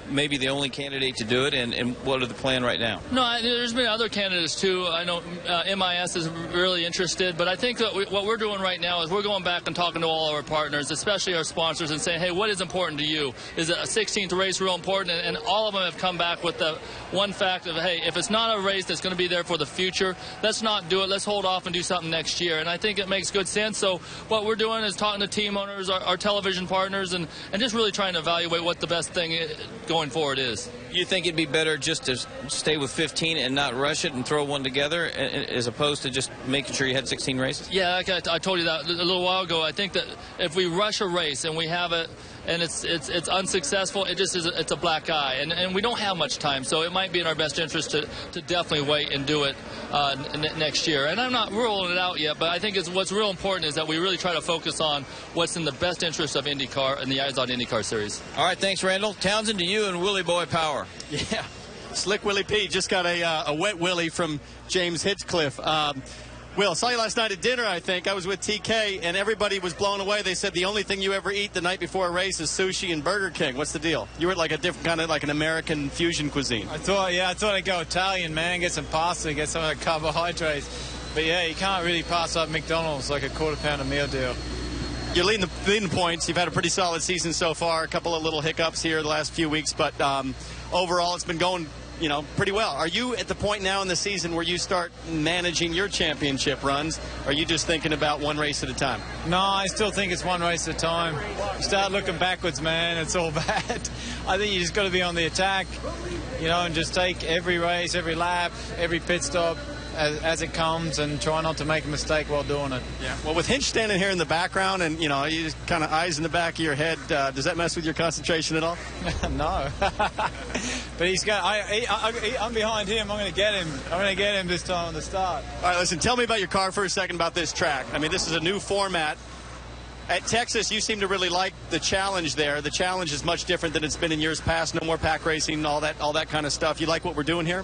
maybe the only candidate to do it, and what are the plan right now? No, there's been other candidates too. I know MIS is really interested, but I think that what we're doing right now is we're going back and talking to all our partners, especially our sponsors, and saying, hey, what is important to you? Is a 16th race real important? And all of them have come back with the one fact of, hey, if it's not a race that's going to be there for the future, let's not do it. Let's hold off and do something next year. And I think it makes good sense. So what we're doing is talking to team owners, our television partners, and just really trying to evaluate what the best thing going forward is. You think it'd be better just to stay with 15 and not rush it and throw one together as opposed to just making sure you had 16 races? Yeah, like I told you that a little while ago. I think that if we rush a race and we have it and it's unsuccessful, it's a black eye, and we don't have much time, so it might be in our best interest to definitely wait and do it next year. And I'm not ruling it out yet, but I think what's real important is that we really try to focus on what's in the best interest of IndyCar and the IZOD IndyCar Series. All right, thanks, Randall. Townsend, to you and Willie Boy Power. Yeah. Slick Willie P just got a wet willie from James Hinchcliffe. Will, I saw you last night at dinner, I think. I was with TK, and everybody was blown away. They said the only thing you ever eat the night before a race is sushi and Burger King. What's the deal? You were at like a different kind of like an American fusion cuisine. I thought I'd go Italian, man. Get some pasta, get some of the carbohydrates. But yeah, you can't really pass up McDonald's like a quarter-pounder meal deal. You're leading the points. You've had a pretty solid season so far. A couple of little hiccups here the last few weeks, but overall it's been going, pretty well. Are you at the point now in the season where you start managing your championship runs? Or are you just thinking about one race at a time? No, I still think it's one race at a time. You start looking backwards, man, it's all bad. I think you just got to be on the attack, and just take every race, every lap, every pit stop as it comes, and try not to make a mistake while doing it. Yeah. Well, with Hinch standing here in the background and, you just kind of eyes in the back of your head, does that mess with your concentration at all? No. But he's got. I'm behind him. I'm going to get him. I'm going to get him this time on the start. All right, listen, tell me about your car for a second, about this track. I mean, this is a new format. At Texas, you seem to really like the challenge there. The challenge is much different than it's been in years past. No more pack racing, all that kind of stuff. You like what we're doing here?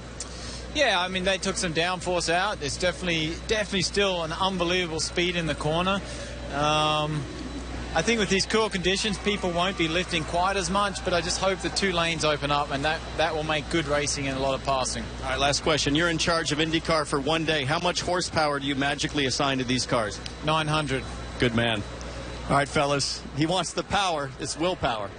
Yeah, I mean, they took some downforce out. It's definitely still an unbelievable speed in the corner. I think with these cool conditions, people won't be lifting quite as much, but I just hope the two lanes open up, and that will make good racing and a lot of passing. All right, last question. You're in charge of IndyCar for one day. How much horsepower do you magically assign to these cars? 900. Good man. All right, fellas. He wants the power. It's willpower.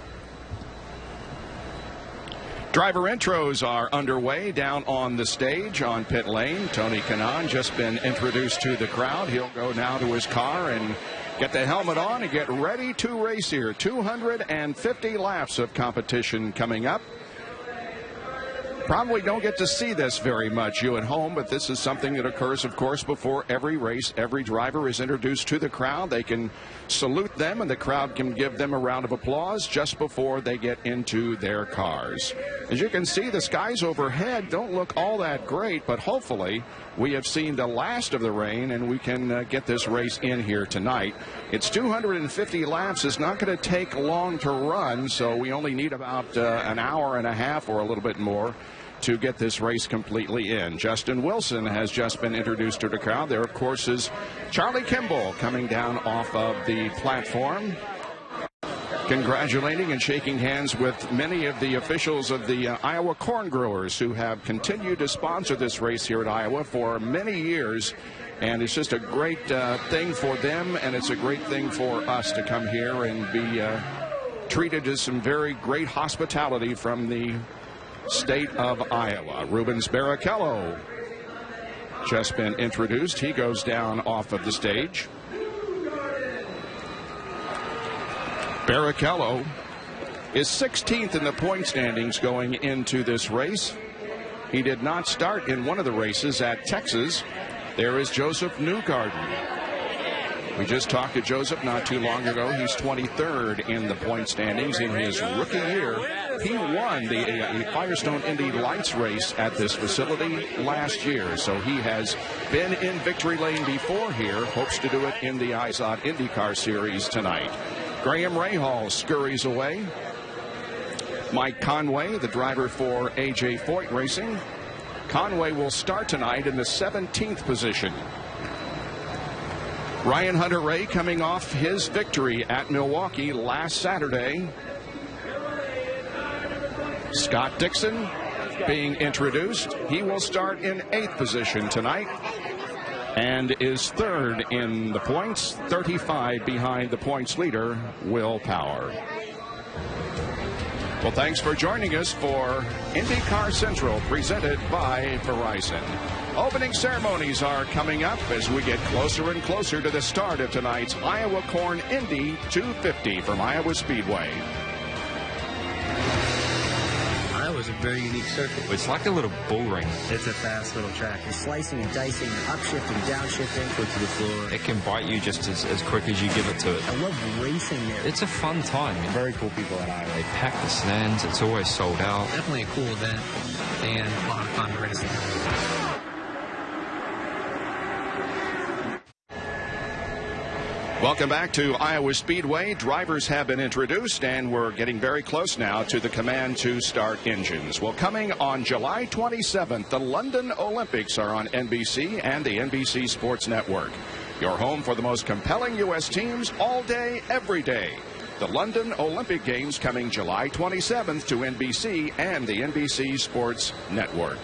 Driver intros are underway down on the stage on pit lane. Tony Kanaan just been introduced to the crowd. He'll go now to his car and get the helmet on and get ready to race here. 250 laps of competition coming up. Probably don't get to see this very much, you at home, but this is something that occurs, of course, before every race. Every driver is introduced to the crowd. They can salute them, and the crowd can give them a round of applause just before they get into their cars. As you can see, the skies overhead don't look all that great, but hopefully we have seen the last of the rain, and we can get this race in here tonight. It's 250 laps. It's not going to take long to run, so we only need about an hour and a half or a little bit more to get this race completely in. Justin Wilson has just been introduced to the crowd. There, of course, is Charlie Kimball coming down off of the platform, congratulating and shaking hands with many of the officials of the Iowa corn growers who have continued to sponsor this race here at Iowa for many years. And it's just a great thing for them, and it's a great thing for us to come here and be treated to some very great hospitality from the state of Iowa. Rubens Barrichello just been introduced. He goes down off of the stage. Barrichello is 16th in the point standings going into this race. He did not start in one of the races at Texas. There is Joseph Newgarden. We just talked to Joseph not too long ago. He's 23rd in the point standings in his rookie year. He won the Firestone Indy Lights race at this facility last year, so he has been in victory lane before here. Hopes to do it in the IZOD IndyCar Series tonight. Graham Rahal scurries away. Mike Conway, the driver for A.J. Foyt Racing. Conway will start tonight in the 17th position. Ryan Hunter-Reay coming off his victory at Milwaukee last Saturday. Scott Dixon being introduced. He will start in 8th position tonight and is 3rd in the points, 35 behind the points leader, Will Power. Well, thanks for joining us for IndyCar Central, presented by Verizon. Opening ceremonies are coming up as we get closer and closer to the start of tonight's Iowa Corn Indy 250 from Iowa Speedway. Iowa's a very unique circuit. It's like a little bull ring. It's a fast little track. You're slicing and dicing, you're upshifting, downshifting, foot to the floor. It can bite you just as quick as you give it to it. I love racing there. It's a fun time. Very cool people at Iowa. They pack the stands. It's always sold out. Definitely a cool event and a lot of fun racing. Welcome back to Iowa Speedway. Drivers have been introduced, and we're getting very close now to the command to start engines. Well, coming on July 27th, the London Olympics are on NBC and the NBC Sports Network. Your home for the most compelling U.S. teams all day, every day. The London Olympic Games coming July 27th to NBC and the NBC Sports Network.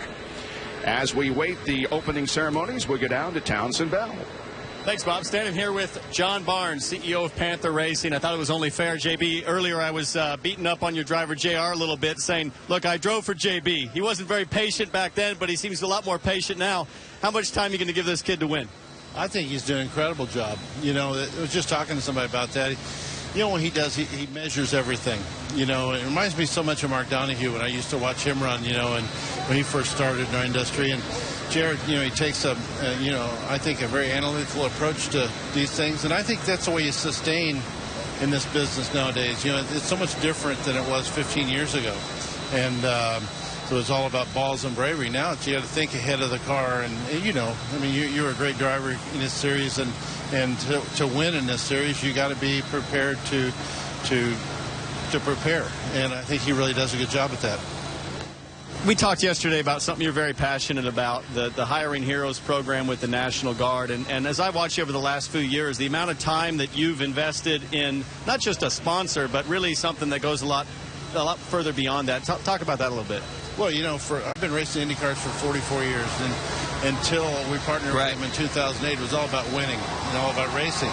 As we wait the opening ceremonies, we go down to Townsend Bell. Thanks, Bob. Standing here with John Barnes, CEO of Panther Racing. I thought it was only fair, JB. Earlier I was beating up on your driver, JR, a little bit, saying, look, I drove for JB. He wasn't very patient back then, but he seems a lot more patient now. How much time are you going to give this kid to win? I think he's doing an incredible job. You know, I was just talking to somebody about that. You know, what he does, he measures everything. You know, it reminds me so much of Mark Donohue when I used to watch him run, you know, and when he first started in our industry. And Jared, you know, he takes you know, I think a very analytical approach to these things. And I think that's the way you sustain in this business nowadays. You know, it's so much different than it was 15 years ago. And so it's all about balls and bravery. Now you got to think ahead of the car. And you know, I mean, you're a great driver in this series. And to win in this series, you got to be prepared to prepare. And I think he really does a good job at that. We talked yesterday about something you're very passionate about, the Hiring Heroes program with the National Guard. And as I watched you over the last few years, the amount of time that you've invested in not just a sponsor, but really something that goes a lot further beyond that. Talk about that a little bit. Well, you know, I've been racing IndyCars for 44 years, and until we partnered with him in 2008, it was all about winning and all about racing.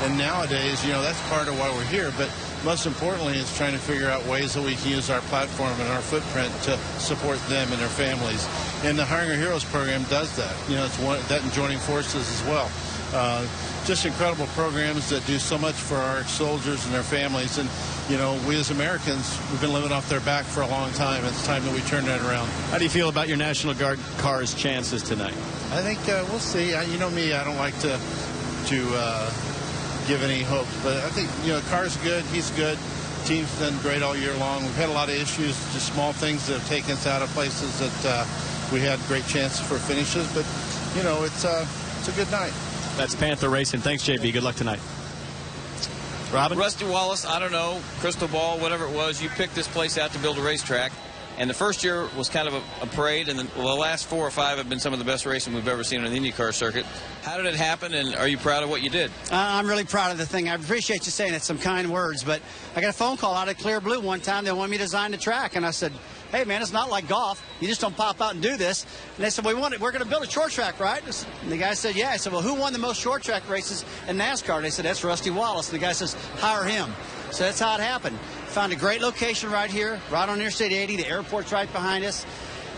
And nowadays, you know, that's part of why we're here. But most importantly, is trying to figure out ways that we can use our platform and our footprint to support them and their families. And the Hiring Heroes program does that. You know, it's one that and joining forces as well. Just incredible programs that do so much for our soldiers and their families. And, you know, we as Americans, we've been living off their back for a long time. It's time that we turn that around. How do you feel about your National Guard car's chances tonight? I think we'll see. You know me, I don't like to give any hopes, but I think, you know, car's good, he's good. Team's done great all year long. We've had a lot of issues, just small things that have taken us out of places that we had great chances for finishes, but, you know, it's a good night. That's Panther Racing. Thanks, JB. Good luck tonight. Robin? Rusty Wallace, I don't know, crystal ball, whatever it was, you picked this place out to build a racetrack. And the first year was kind of a parade, and the last 4 or 5 have been some of the best racing we've ever seen on the IndyCar circuit. How did it happen, and are you proud of what you did? I'm really proud of the thing. I appreciate you saying it, some kind words, but I got a phone call out of Clear Blue one time. They wanted me to design the track, and I said, hey, man, it's not like golf. You just don't pop out and do this. And they said, we're going to build a short track, right? And the guy said, yeah. I said, well, who won the most short track races in NASCAR? And they said, that's Rusty Wallace. And the guy says, hire him. So that's how it happened. Found a great location right here, right on Interstate 80. The airport's right behind us.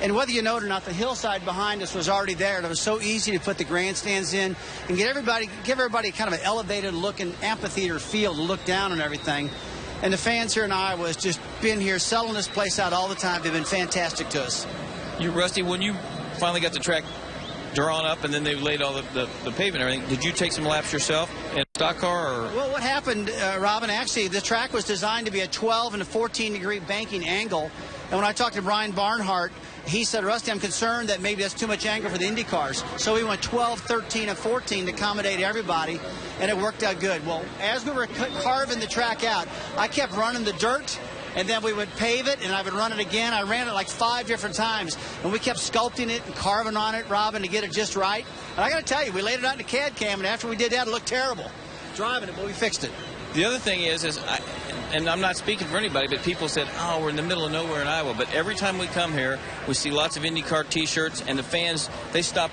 And whether you know it or not, the hillside behind us was already there. And it was so easy to put the grandstands in and give everybody kind of an elevated looking amphitheater feel to look down on everything. And the fans here in Iowa has just been here selling this place out all the time. They've been fantastic to us. You, Rusty, when you finally got the track drawn up and then they laid all the pavement and everything, did you take some laps yourself in a stock car? Or? Well, what happened, Robin, actually, the track was designed to be a 12 and a 14-degree banking angle. And when I talked to Brian Barnhart, he said, Rusty, I'm concerned that maybe that's too much angle for the Indy cars. So we went 12, 13, and 14 to accommodate everybody, and it worked out good. Well, as we were carving the track out, I kept running the dirt, and then we would pave it, and I would run it again. I ran it like 5 different times, and we kept sculpting it and carving on it, Robin, to get it just right. And I got to tell you, we laid it out in the CAD cam, and after we did that, it looked terrible driving it, but we fixed it. The other thing is and I'm not speaking for anybody, but people said, oh, we're in the middle of nowhere in Iowa. But every time we come here, we see lots of IndyCar T-shirts, and the fans, they stop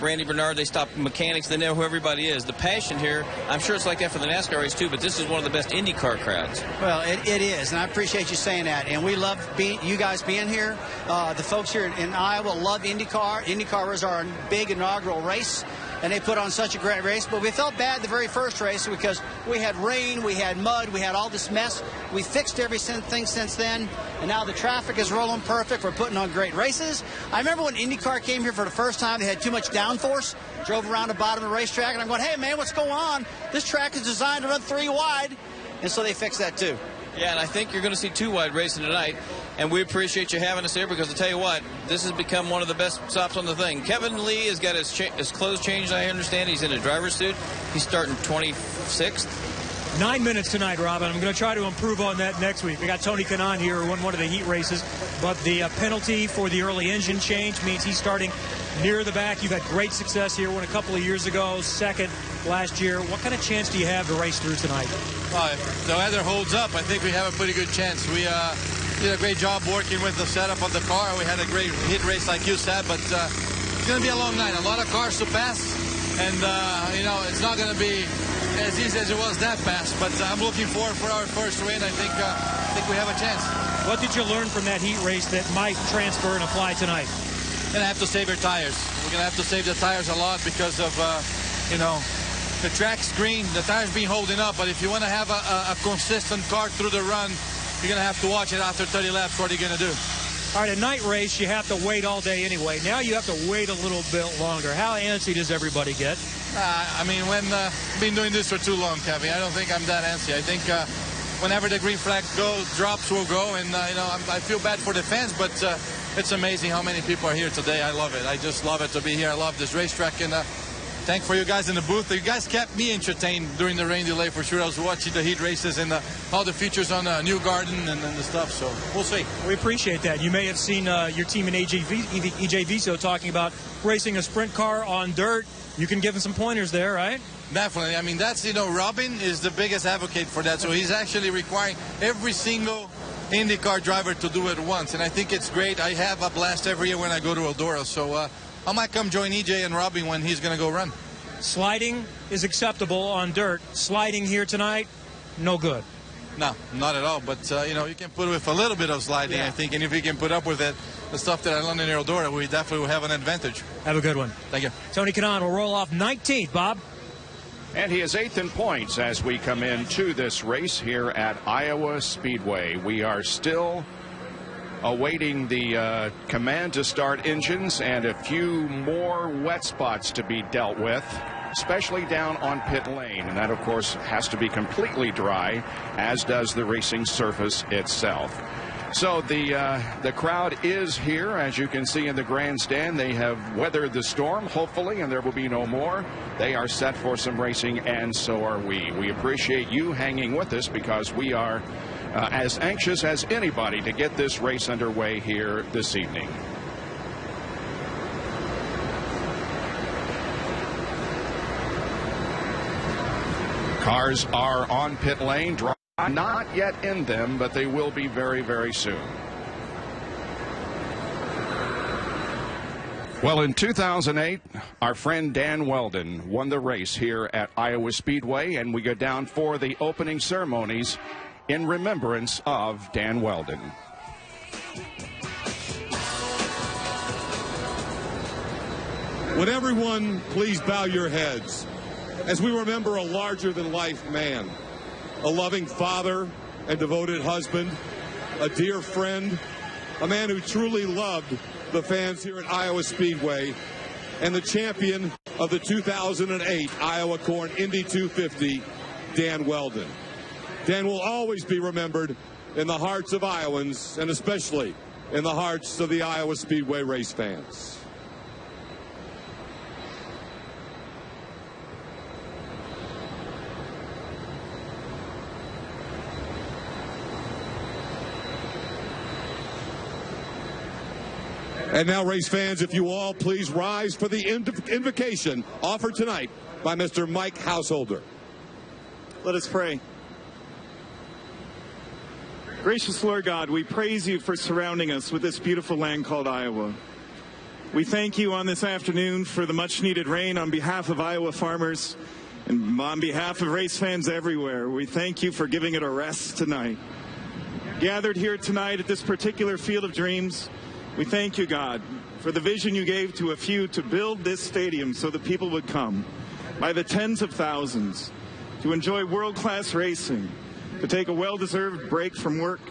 Randy Bernard, they stop mechanics, they know who everybody is. The passion here, I'm sure it's like that for the NASCAR race too, but this is one of the best IndyCar crowds. Well, it is, and I appreciate you saying that. And we love you guys being here. The folks here in Iowa love IndyCar. IndyCar was our big inaugural race, and they put on such a great race. But we felt bad the very first race because we had rain, we had mud, we had all this mess. We fixed everything since then, and now the traffic is rolling perfect. We're putting on great races. I remember when IndyCar came here for the first time, they had too much downforce. Drove around the bottom of the racetrack, and I'm going, hey, man, what's going on? This track is designed to run 3 wide. And so they fixed that, too. Yeah, and I think you're going to see 2 wide racing tonight. and we appreciate you having us here because, I'll tell you what, this has become one of the best stops on the thing. Kevin Lee has got his clothes changed, I understand. He's in a driver's suit. He's starting 26th. 9 minutes tonight, Robin. I'm going to try to improve on that next week. We got Tony Kanaan here who won one of the heat races, but the penalty for the early engine change means he's starting near the back. You've had great success here. Won a couple of years ago, second last year. What kind of chance do you have to race through tonight? If the weather holds up, I think we have a pretty good chance. We did a great job working with the setup of the car. We had a great heat race, like you said, but it's going to be a long night. A lot of cars to pass, and it's not going to be as easy as it was that fast, but I'm looking forward for our first win. I think we have a chance. What did you learn from that heat race that might transfer and apply tonight? We're going to have to save your tires. We're going to have to save the tires a lot because of, the track's green, the tires been holding up, but if you want to have a consistent car through the run, you're going to have to watch it after 30 laps. What are you going to do? All right, a night race, you have to wait all day anyway. Now you have to wait a little bit longer. How antsy does everybody get? When I've been doing this for too long, Kevin, I don't think I'm that antsy. I think whenever the green flag drops, we'll go. And, I feel bad for the fans, but it's amazing how many people are here today. I love it. I just love it to be here. I love this racetrack. And thank for you guys in the booth. You guys kept me entertained during the rain delay for sure. I was watching the heat races and all the features on New Garden and the stuff. So we'll see. We appreciate that. You may have seen your team in EJ Viso talking about racing a sprint car on dirt. You can give him some pointers there, right? Definitely. I mean, that's, Robin is the biggest advocate for that. So he's actually requiring every single IndyCar driver to do it once. And I think it's great. I have a blast every year when I go to Eldora. So I might come join EJ and Robin when he's going to go run. Sliding is acceptable on dirt. Sliding here tonight, no good. No, not at all. But, you can put with a little bit of sliding, I think. And if you can put up with it, the stuff that I learned in Eldora, we definitely will have an advantage. Have a good one. Thank you. Tony Kanaan will roll off 19th, Bob. And he is 8th in points as we come into this race here at Iowa Speedway. We are still awaiting the command to start engines and a few more wet spots to be dealt with, especially down on pit lane. And that, of course, has to be completely dry, as does the racing surface itself. So the crowd is here, as you can see in the grandstand. They have weathered the storm, hopefully, and there will be no more. They are set for some racing, and so are we. We appreciate you hanging with us because we are as anxious as anybody to get this race underway here this evening. Cars are on pit lane. Not yet in them, but they will be very, very soon. Well, in 2008, our friend Dan Weldon won the race here at Iowa Speedway, and we go down for the opening ceremonies in remembrance of Dan Weldon. Would everyone please bow your heads as we remember a larger-than-life man, a loving father and devoted husband, a dear friend, a man who truly loved the fans here at Iowa Speedway, and the champion of the 2008 Iowa Corn Indy 250, Dan Weldon. Dan will always be remembered in the hearts of Iowans, and especially in the hearts of the Iowa Speedway race fans. And now, race fans, if you all please rise for the invocation offered tonight by Mr. Mike Householder. Let us pray. Gracious Lord God, we praise you for surrounding us with this beautiful land called Iowa. We thank you on this afternoon for the much-needed rain on behalf of Iowa farmers and on behalf of race fans everywhere. We thank you for giving it a rest tonight. Gathered here tonight at this particular Field of Dreams, we thank you, God, for the vision you gave to a few to build this stadium so that people would come by the tens of thousands to enjoy world-class racing, to take a well-deserved break from work,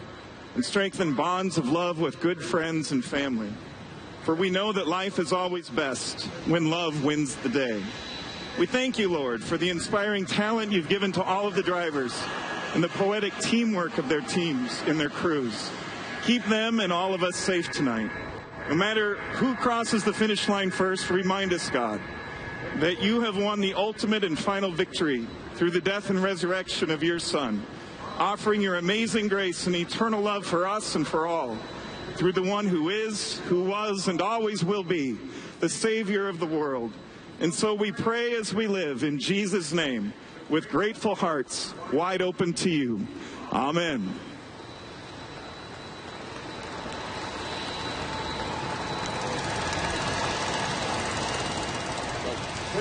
and strengthen bonds of love with good friends and family. For we know that life is always best when love wins the day. We thank you, Lord, for the inspiring talent you've given to all of the drivers and the poetic teamwork of their teams and their crews. Keep them and all of us safe tonight. No matter who crosses the finish line first, remind us, God, that you have won the ultimate and final victory through the death and resurrection of your Son, offering your amazing grace and eternal love for us and for all, through the one who is, who was, and always will be, the Savior of the world. And so we pray as we live in Jesus' name, with grateful hearts wide open to you. Amen.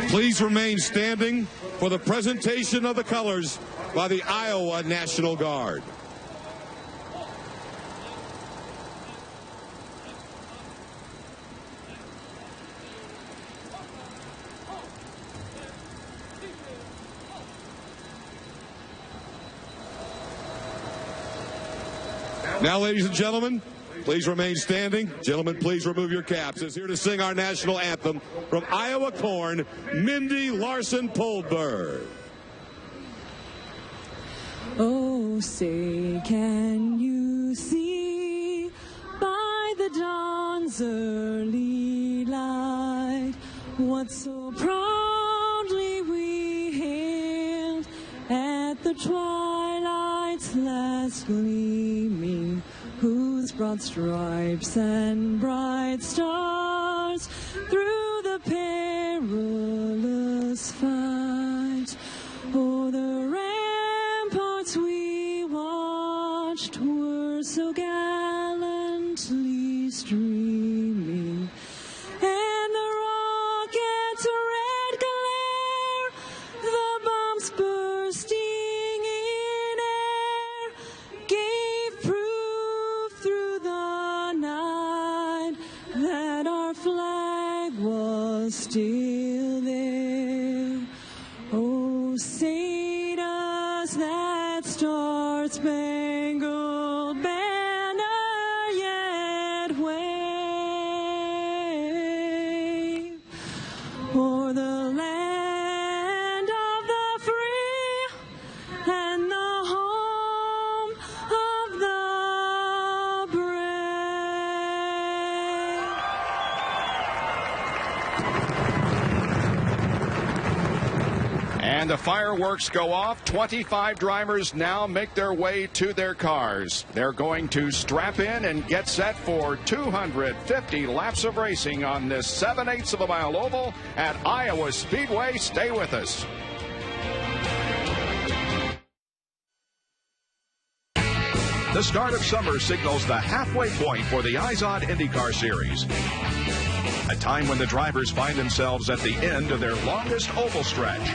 Please remain standing for the presentation of the colors by the Iowa National Guard. Now, ladies and gentlemen, please remain standing. Gentlemen, please remove your caps. Is here to sing our national anthem from Iowa Corn, Mindy Larson-Poldberg. Oh, say, can you see by the dawn's early light what so proudly we hailed at the twilight's last gleaming, whose broad stripes and bright stars through the perilous fight, oh, the ramparts we watched were so gallantly streaming, and the rocket's red glare, the bombs bursting in air, gave proof through the night that our flag was still there. Oh, say does that star-spangled banner yet wave o'er the land of the free and the home of the brave? And the fireworks go off. 25 drivers now make their way to their cars. They're going to strap in and get set for 250 laps of racing on this 7/8 of a mile oval at Iowa Speedway. Stay with us. The start of summer signals the halfway point for the IZOD IndyCar Series. A time when the drivers find themselves at the end of their longest oval stretch.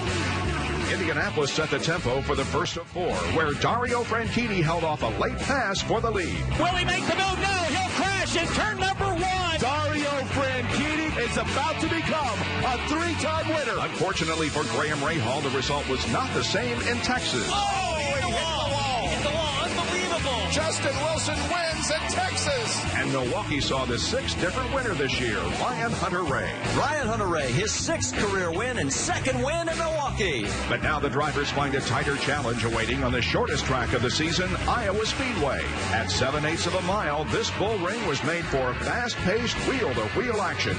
Indianapolis set the tempo for the first of four, where Dario Franchitti held off a late pass for the lead. Will he make the move? No, he'll crash in turn number one. Dario Franchitti is about to become a three-time winner. Unfortunately for Graham Rahal, the result was not the same in Texas. Oh, he hit the wall. He hit the wall. Unbelievable. Justin Wilson wins at Texas. And Milwaukee saw the sixth different winner this year, Ryan Hunter-Reay. Ryan Hunter-Reay, his sixth career win and second win in Milwaukee. But now the drivers find a tighter challenge awaiting on the shortest track of the season, Iowa Speedway. At 7/8 of a mile, this bull ring was made for fast-paced wheel-to-wheel action.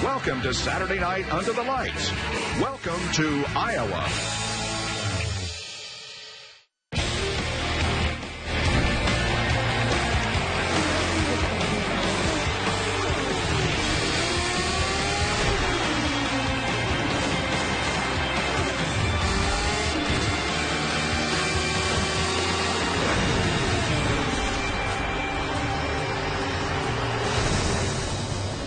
Welcome to Saturday night under the lights. Welcome to Iowa.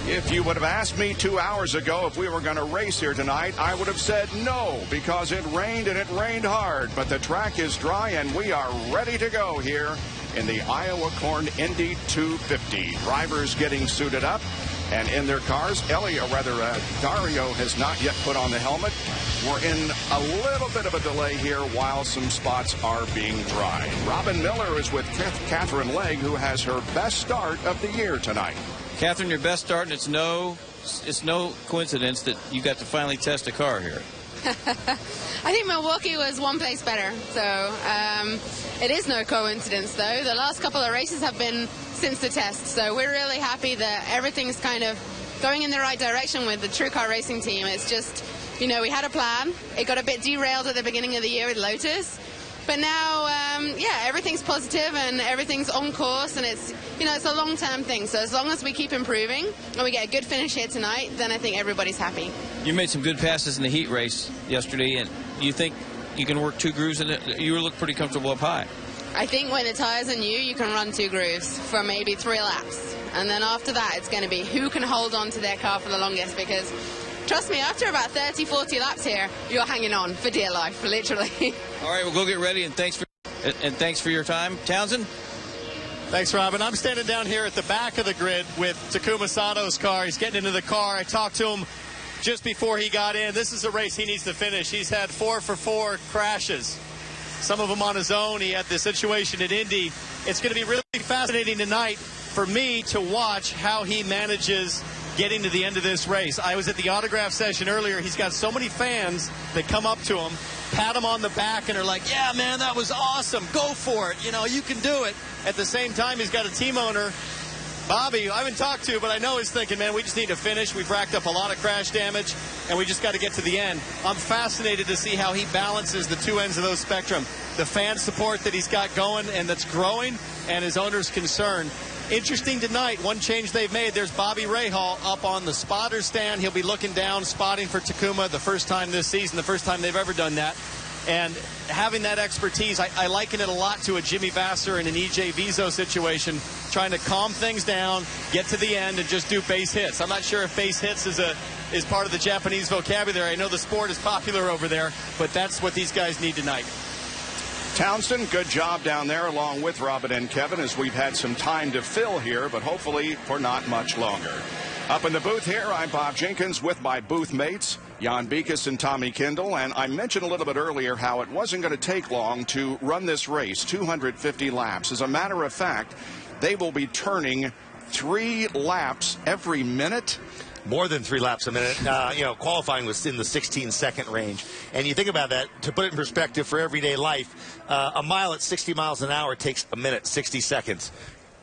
If you would have asked me 2 hours ago if we were going to race here tonight, I would have said no, because it rained and it rained hard. But the track is dry and we are ready to go here in the Iowa Corn Indy 250. Drivers getting suited up and in their cars. Dario has not yet put on the helmet. We're in a little bit of a delay here while some spots are being dried. Robin Miller is with Catherine Legg, who has her best start of the year tonight. Catherine, your best start, and it's no coincidence that you got to finally test a car here. I think Milwaukee was one place better. So it is no coincidence, though. The last couple of races have been since the test. So we're really happy that everything's kind of going in the right direction with the True Car Racing team. It's just, you know, we had a plan. It got a bit derailed at the beginning of the year with Lotus. But now, yeah, everything's positive and everything's on course, and it's, you know, it's a long-term thing. So as long as we keep improving and we get a good finish here tonight, then I think everybody's happy. You made some good passes in the heat race yesterday, and you think you can work 2 grooves in it? You look pretty comfortable up high. I think when the tires are new, you can run 2 grooves for maybe 3 laps. And then after that, it's going to be who can hold on to their car for the longest, because trust me, after about 30, 40 laps here, you're hanging on for dear life, literally. All right, well, go get ready, and thanks for your time. Townsend? Thanks, Robin. I'm standing down here at the back of the grid with Takuma Sato's car. He's getting into the car. I talked to him just before he got in. This is a race he needs to finish. He's had 4 for 4 crashes, some of them on his own. He had the situation at Indy. It's going to be really fascinating tonight for me to watch how he manages getting to the end of this race. I was at the autograph session earlier. He's got so many fans that come up to him, pat him on the back, and are like, yeah, man, that was awesome. Go for it. You know, you can do it. At the same time, he's got a team owner, Bobby, who I haven't talked to, but I know he's thinking, man, we just need to finish. We've racked up a lot of crash damage, and we just got to get to the end. I'm fascinated to see how he balances the 2 ends of those spectrum. The fan support that he's got going and that's growing, and his owner's concern. Interesting tonight, one change they've made. There's Bobby Rahal up on the spotter stand. He'll be looking down, spotting for Takuma the first time this season, the first time they've ever done that. And having that expertise, I liken it a lot to a Jimmy Vasser and an EJ Vizo situation, trying to calm things down, get to the end, and just do base hits. I'm not sure if base hits is part of the Japanese vocabulary. I know the sport is popular over there, but that's what these guys need tonight. Townsend, good job down there along with Robin and Kevin, as we've had some time to fill here, but hopefully for not much longer. Up in the booth here, I'm Bob Jenkins with my booth mates, Jan Beekes and Tommy Kindle, and I mentioned a little bit earlier how it wasn't going to take long to run this race, 250 laps. As a matter of fact, they will be turning 3 laps every minute. More than 3 laps a minute. You know, qualifying was in the 16-second range. And you think about that, to put it in perspective for everyday life, a mile at 60 miles an hour takes a minute, 60 seconds.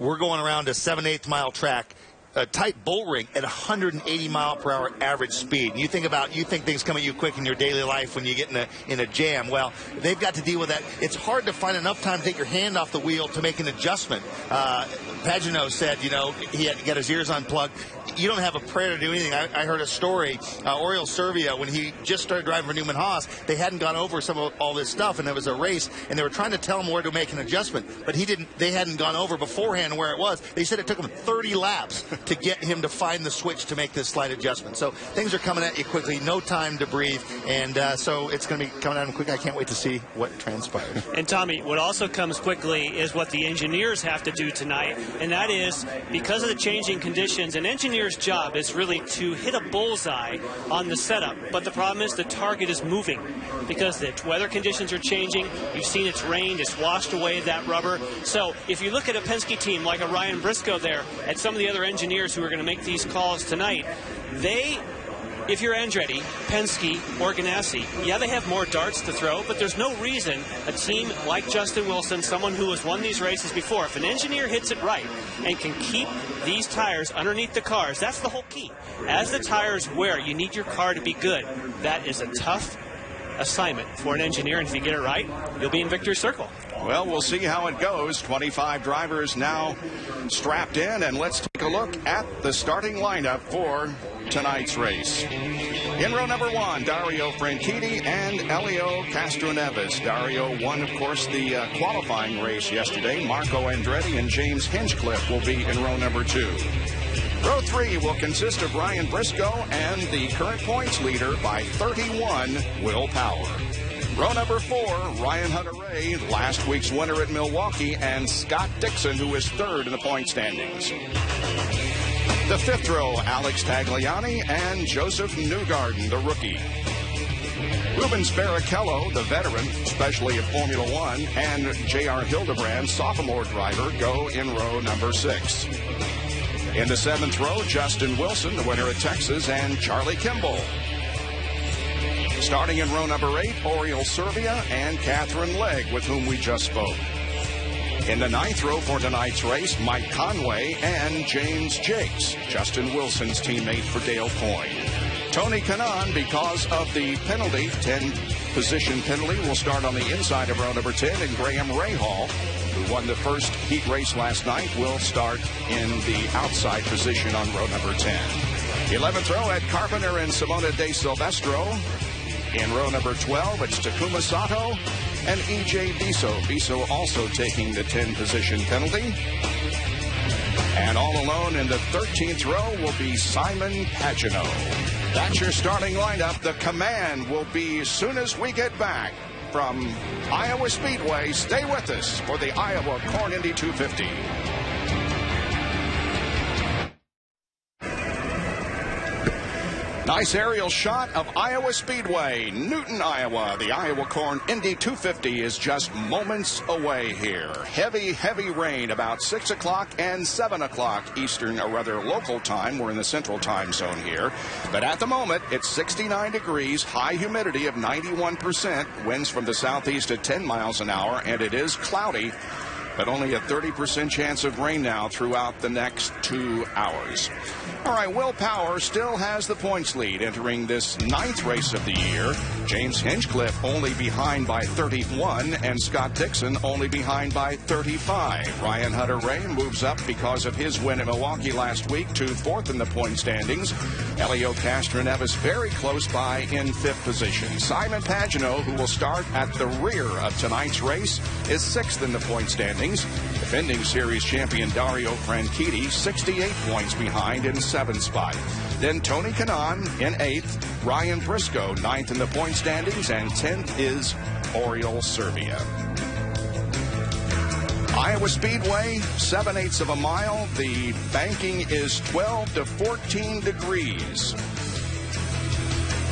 We're going around a 7/8 mile track, a tight bull ring at 180 mile per hour average speed. And you think things come at you quick in your daily life when you get in a jam. Well, they've got to deal with that. It's hard to find enough time to take your hand off the wheel to make an adjustment. Pagenaud said, you know, he had to get his ears unplugged. You don't have a prayer to do anything. I heard a story, Oriol Servia, when he just started driving for Newman Haas, they hadn't gone over some of all this stuff, and there was a race, and they were trying to tell him where to make an adjustment, but they hadn't gone over beforehand where it was. They said it took him 30 laps to get him to find the switch to make this slight adjustment. So things are coming at you quickly, no time to breathe, and so it's going to be coming at him quick. I can't wait to see what transpires. And Tommy, what also comes quickly is what the engineers have to do tonight, and that is, because of the changing conditions, an engineer's job is really to hit a bullseye on the setup. But the problem is the target is moving because the weather conditions are changing. You've seen it's rained, it's washed away that rubber. So if you look at a Penske team like a Ryan Briscoe there, and some of the other engineers who are going to make these calls tonight, if you're Andretti, Penske, or Ganassi, yeah, they have more darts to throw, but there's no reason a team like Justin Wilson, someone who has won these races before, if an engineer hits it right and can keep these tires underneath the cars, that's the whole key. As the tires wear, you need your car to be good. That is a tough assignment for an engineer, and if you get it right, you'll be in victory circle. Well, we'll see how it goes. 25 drivers now strapped in, and let's take a look at the starting lineup for tonight's race. In row number 1, Dario Franchitti and Elio Castroneves. Dario won, of course, the qualifying race yesterday. Marco Andretti and James Hinchcliffe will be in row number 2. Row 3 will consist of Ryan Briscoe and the current points leader by 31, Will Power. Row number 4, Ryan Hunter-Reay, last week's winner at Milwaukee, and Scott Dixon, who is 3rd in the point standings. The 5th row, Alex Tagliani and Joseph Newgarden, the rookie. Rubens Barrichello, the veteran, especially at Formula One, and J.R. Hildebrand, sophomore driver, go in row number 6. In the 7th row, Justin Wilson, the winner at Texas, and Charlie Kimball. Starting in row number 8, Oriole Servia and Catherine Legg, with whom we just spoke. In the 9th row for tonight's race, Mike Conway and James Jakes, Justin Wilson's teammate for Dale Coyne. Tony Kanaan, because of the penalty, 10-position penalty, will start on the inside of row number 10, and Graham Rahal, who won the first heat race last night, will start in the outside position on row number 10. 11th row, Ed Carpenter and Simona De Silvestro. In row number 12, it's Takuma Sato and E.J. Biso. Biso also taking the 10-position penalty. And all alone in the 13th row will be Simon Pagenaud. That's your starting lineup. The command will be as soon as we get back from Iowa Speedway. Stay with us for the Iowa Corn Indy 250. Nice aerial shot of Iowa Speedway, Newton, Iowa. The Iowa Corn Indy 250 is just moments away here. Heavy, heavy rain about 6 o'clock and 7 o'clock Eastern, or rather local time. We're in the central time zone here. But at the moment, it's 69 degrees, high humidity of 91%, winds from the southeast at 10 miles an hour, and it is cloudy, but only a 30% chance of rain now throughout the next 2 hours. All right, Will Power still has the points lead entering this 9th race of the year. James Hinchcliffe only behind by 31, and Scott Dixon only behind by 35. Ryan Hunter-Reay moves up because of his win in Milwaukee last week to 4th in the point standings. Elio Castroneves very close by in 5th position. Simon Pagenaud, who will start at the rear of tonight's race, is 6th in the point standings. Defending series champion Dario Franchitti, 68 points behind in 7th spot. Then Tony Kanaan in 8th, Ryan Briscoe 9th in the point standings, and 10th is Oriole Servia. Iowa Speedway, 7/8 of a mile. The banking is 12 to 14 degrees.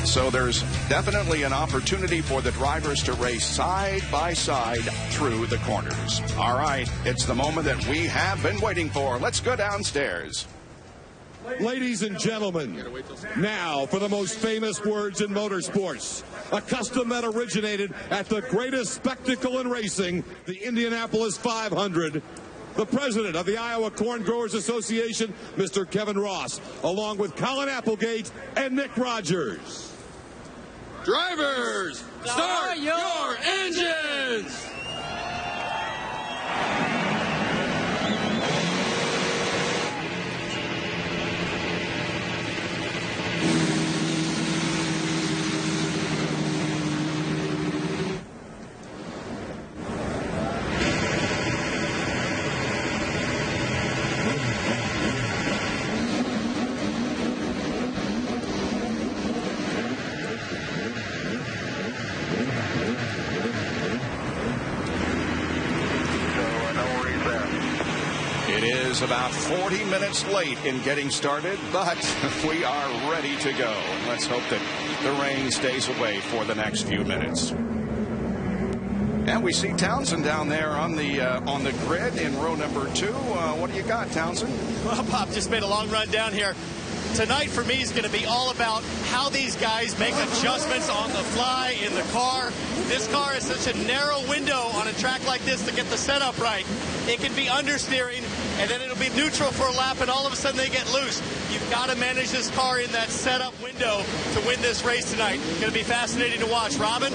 So there's definitely an opportunity for the drivers to race side by side through the corners. All right, it's the moment that we have been waiting for. Let's go downstairs. Ladies and gentlemen, now for the most famous words in motorsports, a custom that originated at the greatest spectacle in racing, the Indianapolis 500. The president of the Iowa Corn Growers Association, Mr. Kevin Ross, along with Colin Applegate and Nick Rogers. Drivers, start your engines! It is about 40 minutes late in getting started, but we are ready to go. And let's hope that the rain stays away for the next few minutes. And we see Townsend down there on the grid in row number 2. What do you got, Townsend? Well, Bob just made a long run down here. Tonight for me is going to be all about how these guys make adjustments on the fly in the car. This car is such a narrow window on a track like this to get the setup right. It can be understeering, and then it'll be neutral for a lap, and all of a sudden they get loose. You've got to manage this car in that setup window to win this race tonight. It's going to be fascinating to watch. Robin?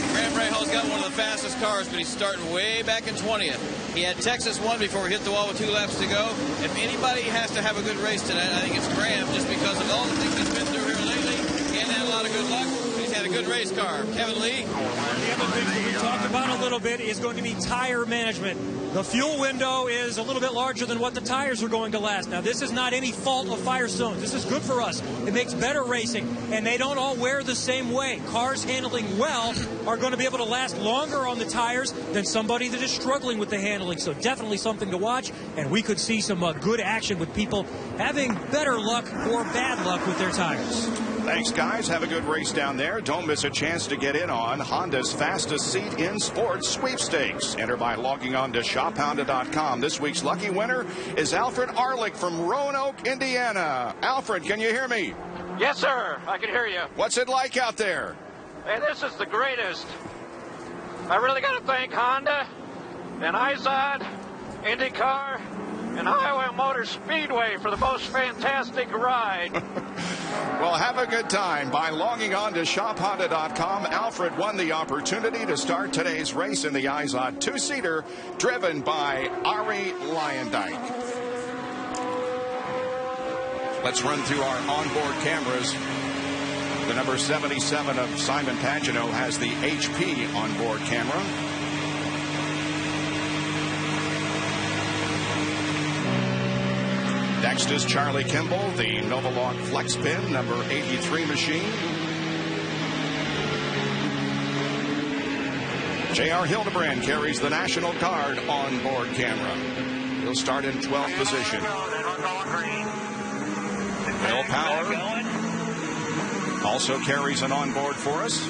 Graham Rahal's got one of the fastest cars, but he's starting way back in 20th. He had Texas 1 before he hit the wall with 2 laps to go. If anybody has to have a good race tonight, I think it's Graham, just because of all the things he's been through here lately. He hasn't had a lot of good luck, but he's had a good race car. Kevin Lee? The other thing that we talked about a little bit is going to be tire management. The fuel window is a little bit larger than what the tires are going to last. Now, this is not any fault of Firestone. This is good for us. It makes better racing, and they don't all wear the same way. Cars handling well are going to be able to last longer on the tires than somebody that is struggling with the handling. So definitely something to watch, and we could see some good action with people having better luck or bad luck with their tires. Thanks, guys. Have a good race down there. Don't miss a chance to get in on Honda's fastest seat in sports sweepstakes. Enter by logging on to shophonda.com. This week's lucky winner is Alfred Arlick from Roanoke, Indiana. Alfred, can you hear me? Yes, sir. I can hear you. What's it like out there? Hey, this is the greatest. I really got to thank Honda and IZOD, IndyCar, and Iowa Motor Speedway for the most fantastic ride. Well, have a good time. By logging on to shophonda.com, Alfred won the opportunity to start today's race in the IZOD two-seater, driven by Ari Lyondike. Let's run through our onboard cameras. The number 77 of Simon Pagenaud has the HP onboard camera. Next is Charlie Kimball, the Novolog FlexPin, number 83 machine. J.R. Hildebrand carries the National Guard onboard camera. He'll start in 12th position. Bill Power also carries an onboard for us.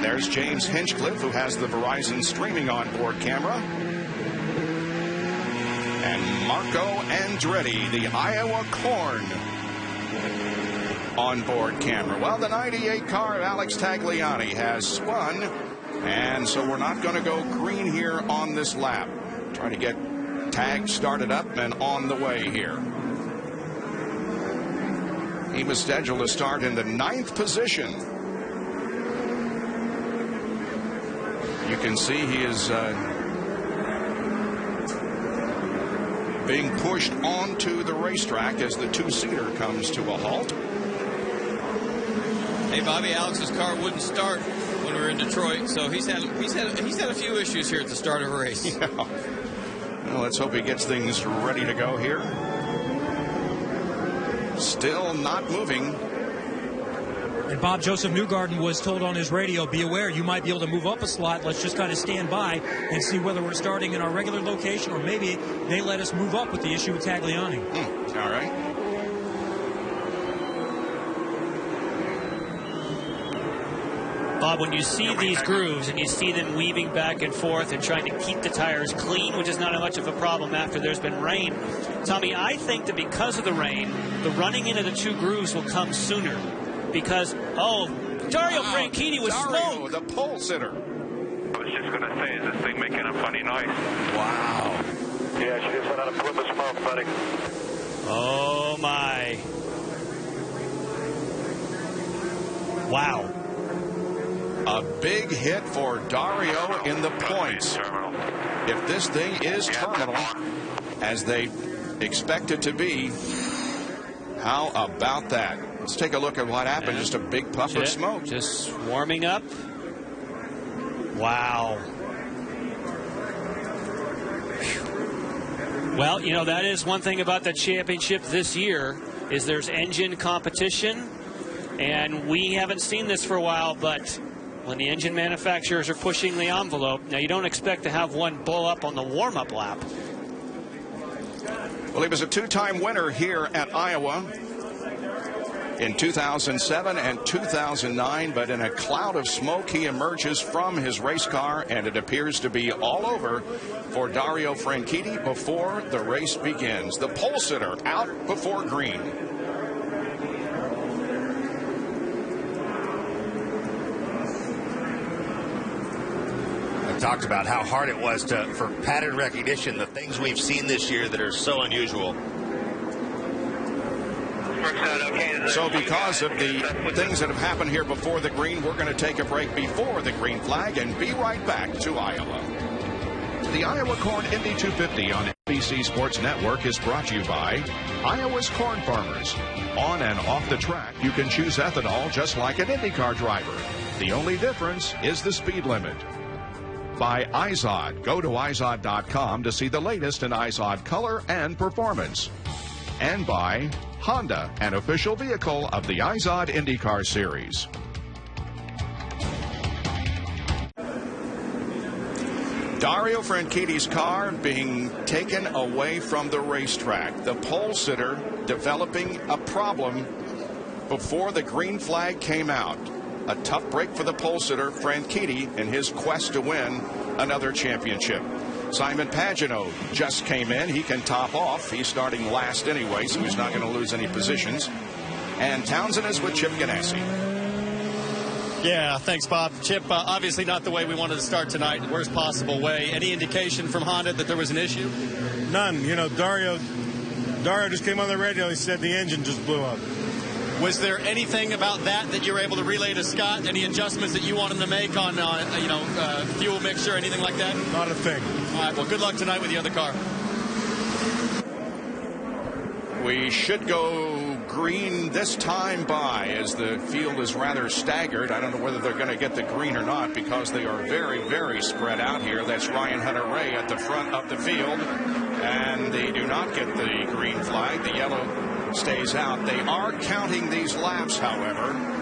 There's James Hinchcliffe, who has the Verizon streaming onboard camera. And Marco Andretti, the Iowa Corn onboard camera. Well, the 98 car of Alex Tagliani has spun, and so we're not going to go green here on this lap. Trying to get Tag started up and on the way here. He was scheduled to start in the 9th position. You can see he is being pushed onto the racetrack as the two-seater comes to a halt. Hey, Bobby, Alex's car wouldn't start when we were in Detroit, so he's had a few issues here at the start of a race. Yeah. Well, let's hope he gets things ready to go here. Still not moving. And Bob, Joseph Newgarden was told on his radio, be aware, you might be able to move up a slot. Let's just kind of stand by and see whether we're starting in our regular location or maybe they let us move up with the issue with Tagliani. All right. Bob, when you see these grooves and you see them weaving back and forth and trying to keep the tires clean, which is not much of a problem after there's been rain, Tommy, I think that because of the rain, the running into the two grooves will come sooner. Because, Dario Franchitti was smoked. The pole sitter. I was just going to say, is this thing making a funny noise? Wow. Yeah, she just went out of plume of smoke, buddy. Oh, my. Wow. A big hit for Dario in the points. If this thing is terminal, as they expect it to be, how about that? Let's take a look at what happened. Just a big puff of smoke. Just warming up. Wow. Well, you know, that is one thing about the championship this year is there's engine competition. And we haven't seen this for a while, but when the engine manufacturers are pushing the envelope, now you don't expect to have one blow up on the warm-up lap. Well, he was a two-time winner here at Iowa in 2007 and 2009, but in a cloud of smoke, he emerges from his race car, and it appears to be all over for Dario Franchitti before the race begins. The pole sitter out before green. Talked about how hard it was for pattern recognition, the things we've seen this year that are so unusual. So because of the things that have happened here before the green, we're going to take a break before the green flag and be right back to Iowa. The Iowa Corn Indy 250 on NBC Sports Network is brought to you by Iowa's Corn Farmers. On and off the track, you can choose ethanol just like an IndyCar driver. The only difference is the speed limit. By IZOD. Go to IZOD.com to see the latest in IZOD color and performance. And by Honda, an official vehicle of the IZOD IndyCar Series. Dario Franchitti's car being taken away from the racetrack. The pole sitter developing a problem before the green flag came out. A tough break for the pole sitter, Franchitti, in his quest to win another championship. Simon Pagenaud just came in. He can top off. He's starting last anyway, so he's not going to lose any positions. And Townsend is with Chip Ganassi. Yeah, thanks, Bob. Chip, obviously not the way we wanted to start tonight. Worst possible way. Any indication from Honda that there was an issue? None. You know, Dario just came on the radio. He said the engine just blew up. Was there anything about that you were able to relay to Scott? Any adjustments that you want him to make on, fuel mixture, anything like that? Not a thing. All right, well, good luck tonight with the other car. We should go green this time by, as the field is rather staggered. I don't know whether they're going to get the green or not because they are very, very spread out here. That's Ryan Hunter-Reay at the front of the field, and they do not get the green flag. The yellow stays out. They are counting these laps, however.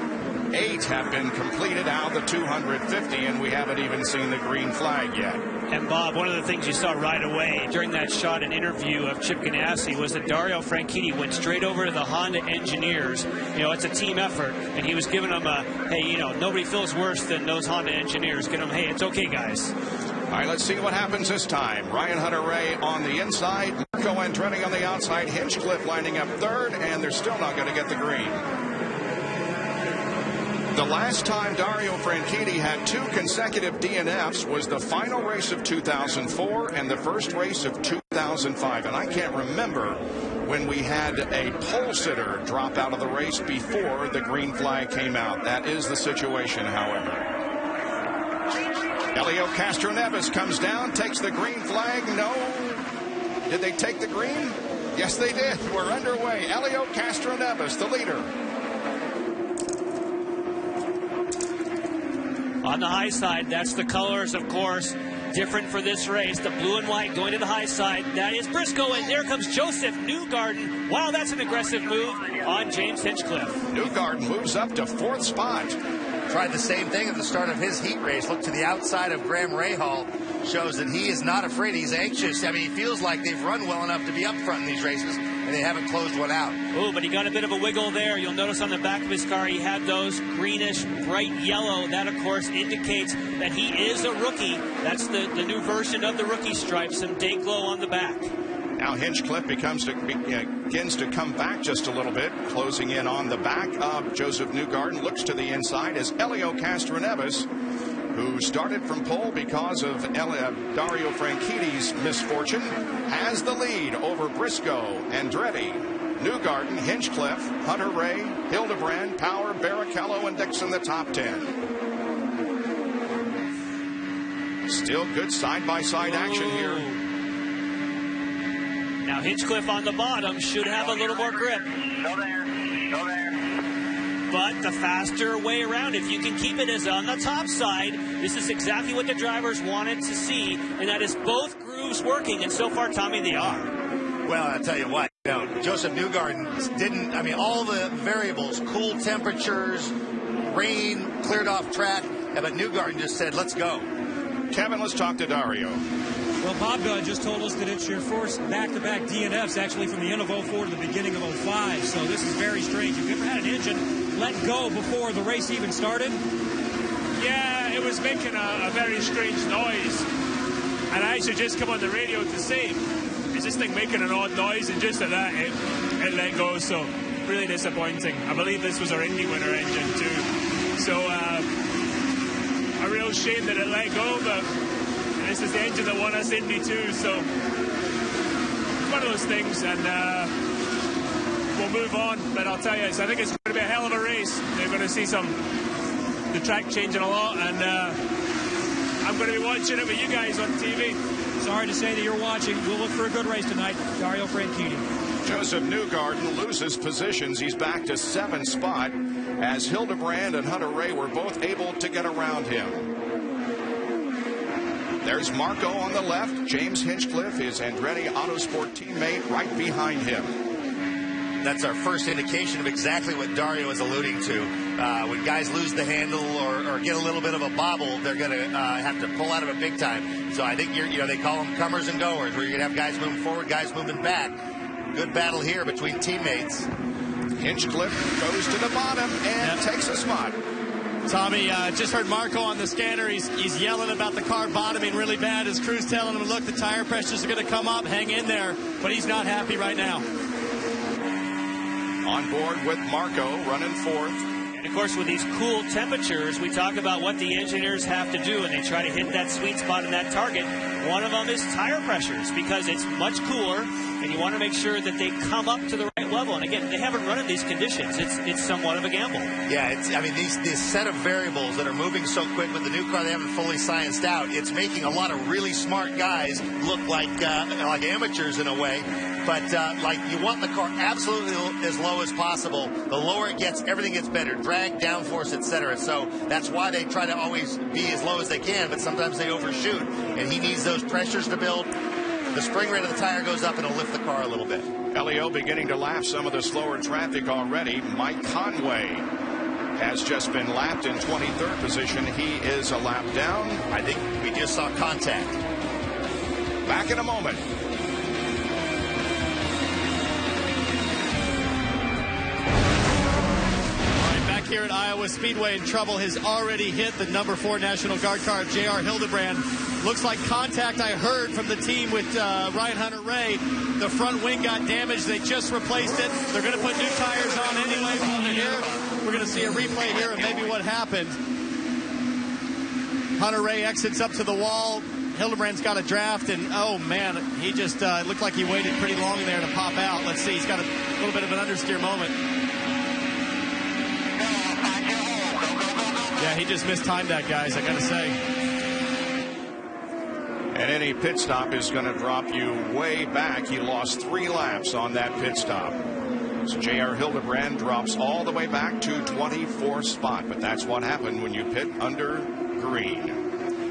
8 have been completed out of the 250, and we haven't even seen the green flag yet. And Bob, one of the things you saw right away during that shot and interview of Chip Ganassi was that Dario Franchitti went straight over to the Honda engineers. You know, it's a team effort, and he was giving them a, hey, you know, nobody feels worse than those Honda engineers. Get them, hey, it's okay, guys. All right, let's see what happens this time. Ryan Hunter-Reay on the inside, Marco Andretti on the outside, Hinchcliffe lining up third, and they're still not going to get the green. The last time Dario Franchitti had 2 consecutive DNFs was the final race of 2004 and the first race of 2005. And I can't remember when we had a pole sitter drop out of the race before the green flag came out. That is the situation, however. Helio Castroneves comes down, takes the green flag. No. Did they take the green? Yes, they did. We're underway. Helio Castroneves, the leader. On the high side, that's the colors, of course, different for this race. The blue and white going to the high side. That is Briscoe, and there comes Joseph Newgarden. Wow, that's an aggressive move on James Hinchcliffe. Newgarden moves up to 4th spot. Tried the same thing at the start of his heat race. Look to the outside of Graham Rahal. Shows that he is not afraid. He's anxious. I mean, he feels like they've run well enough to be up front in these races, and they haven't closed one out. Oh, but he got a bit of a wiggle there. You'll notice on the back of his car he had those greenish, bright yellow. That, of course, indicates that he is a rookie. That's the new version of the rookie stripe, some day glow on the back. Now Hinchcliffe begins to come back just a little bit, closing in on the back of Joseph Newgarden. Looks to the inside as Helio Castroneves, who started from pole because of Dario Franchitti's misfortune, has the lead over Briscoe, Andretti, Newgarden, Hinchcliffe, Hunter-Reay, Hildebrand, Power, Barrichello, and Dixon, the top 10. Still good side-by-side action here. Now Hinchcliffe on the bottom should have a little more grip. Go there. But the faster way around, if you can keep it as on the top side, this is exactly what the drivers wanted to see, and that is both grooves working, and so far, Tommy, they are. Well, I'll tell you what, Joseph Newgarden didn't, all the variables, cool temperatures, rain, cleared off track, but Newgarden just said, let's go. Kevin, let's talk to Dario. Well, Bob just told us that it's your first back-to-back DNFs, actually from the end of 04 to the beginning of 05, so this is very strange. Have you ever had an engine let go before the race even started? Yeah, it was making a very strange noise, and I actually just come on the radio to say, is this thing making an odd noise? And just at that, it let go, so really disappointing. I believe this was our Indy winner engine too, so a real shame that it let go, but this is the engine that won us Indy too, so it's one of those things, and we'll move on. But I'll tell you, I think it's going to be a hell of a race. They're going to see the track changing a lot, and I'm going to be watching it with you guys on TV. Sorry to say that you're watching. We'll look for a good race tonight. Dario Franchitti. Joseph Newgarden loses positions. He's back to 7th spot as Hildebrand and Hunter-Reay were both able to get around him. There's Marco on the left. James Hinchcliffe, his Andretti Autosport teammate, right behind him. That's our first indication of exactly what Dario is alluding to. When guys lose the handle or get a little bit of a bobble, they're going to have to pull out of it big time. So I think they call them comers and goers, where you're going to have guys moving forward, guys moving back. Good battle here between teammates. Hinchcliffe goes to the bottom and takes a spot. Tommy, just heard Marco on the scanner. He's yelling about the car bottoming really bad. His crew's telling him, look, the tire pressures are going to come up. Hang in there. But he's not happy right now. On board with Marco, running 4th. Of course, with these cool temperatures, we talk about what the engineers have to do, and they try to hit that sweet spot in that target. One of them is tire pressures, because it's much cooler, and you want to make sure that they come up to the right level. And again, they haven't run in these conditions. It's somewhat of a gamble. Yeah, I mean, this set of variables that are moving so quick with the new car they haven't fully scienced out, it's making a lot of really smart guys look like amateurs in a way. But like, you want the car absolutely as low as possible. The lower it gets, everything gets better. Drag, downforce, etc. So that's why they try to always be as low as they can, but sometimes they overshoot. And he needs those pressures to build. The spring rate of the tire goes up and it'll lift the car a little bit. Elio beginning to lap some of the slower traffic already. Mike Conway has just been lapped in 23rd position. He is a lap down. I think we just saw contact. Back in a moment. Here at Iowa Speedway in trouble has already hit the number 4 National Guard car, J.R. Hildebrand. Looks like contact, I heard from the team with Ryan Hunter-Reay. The front wing got damaged. They just replaced it. They're going to put new tires on anyway while they're here. We're going to see a replay here of maybe what happened. Hunter-Reay exits up to the wall. Hildebrand's got a draft, and oh man, he just looked like he waited pretty long there to pop out. Let's see, he's got a little bit of an understeer moment. Yeah, he just mistimed that, guys, I gotta say. And any pit stop is going to drop you way back. He lost 3 laps on that pit stop. So J.R. Hildebrand drops all the way back to 24th spot. But that's what happened when you pit under green.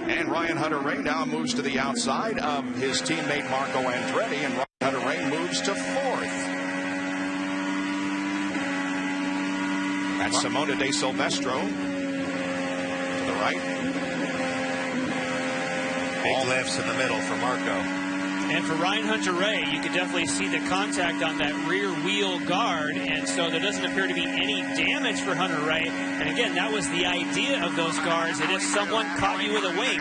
And Ryan Hunter-Reay now moves to the outside of his teammate Marco Andretti. And Ryan Hunter-Reay moves to 4th. That's Simona De Silvestro. To the right. Big lifts in the middle for Marco. And for Ryan Hunter-Reay, you could definitely see the contact on that rear wheel guard, and so there doesn't appear to be any damage for Hunter-Reay. And again, that was the idea of those guards, that if someone caught you with a wing,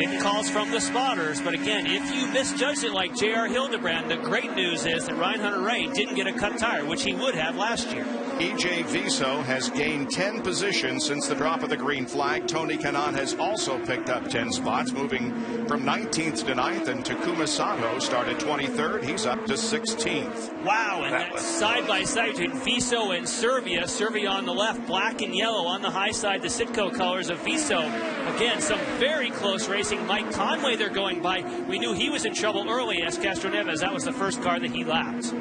it calls from the spotters. But again, if you misjudged it like J.R. Hildebrand, the great news is that Ryan Hunter-Reay didn't get a cut tire, which he would have last year. E.J. Viso has gained 10 positions since the drop of the green flag. Tony Kanaan has also picked up 10 spots, moving from 19th to 9th, and Takuma Sato started 23rd. He's up to 16th. Wow, and that's side-by-side between Viso and Servia. Servia on the left, black and yellow on the high side, the Sitco colors of Viso. Again, some very close racing. Mike Conway they're going by. We knew he was in trouble early as Castroneves. That was the first car that he lapped.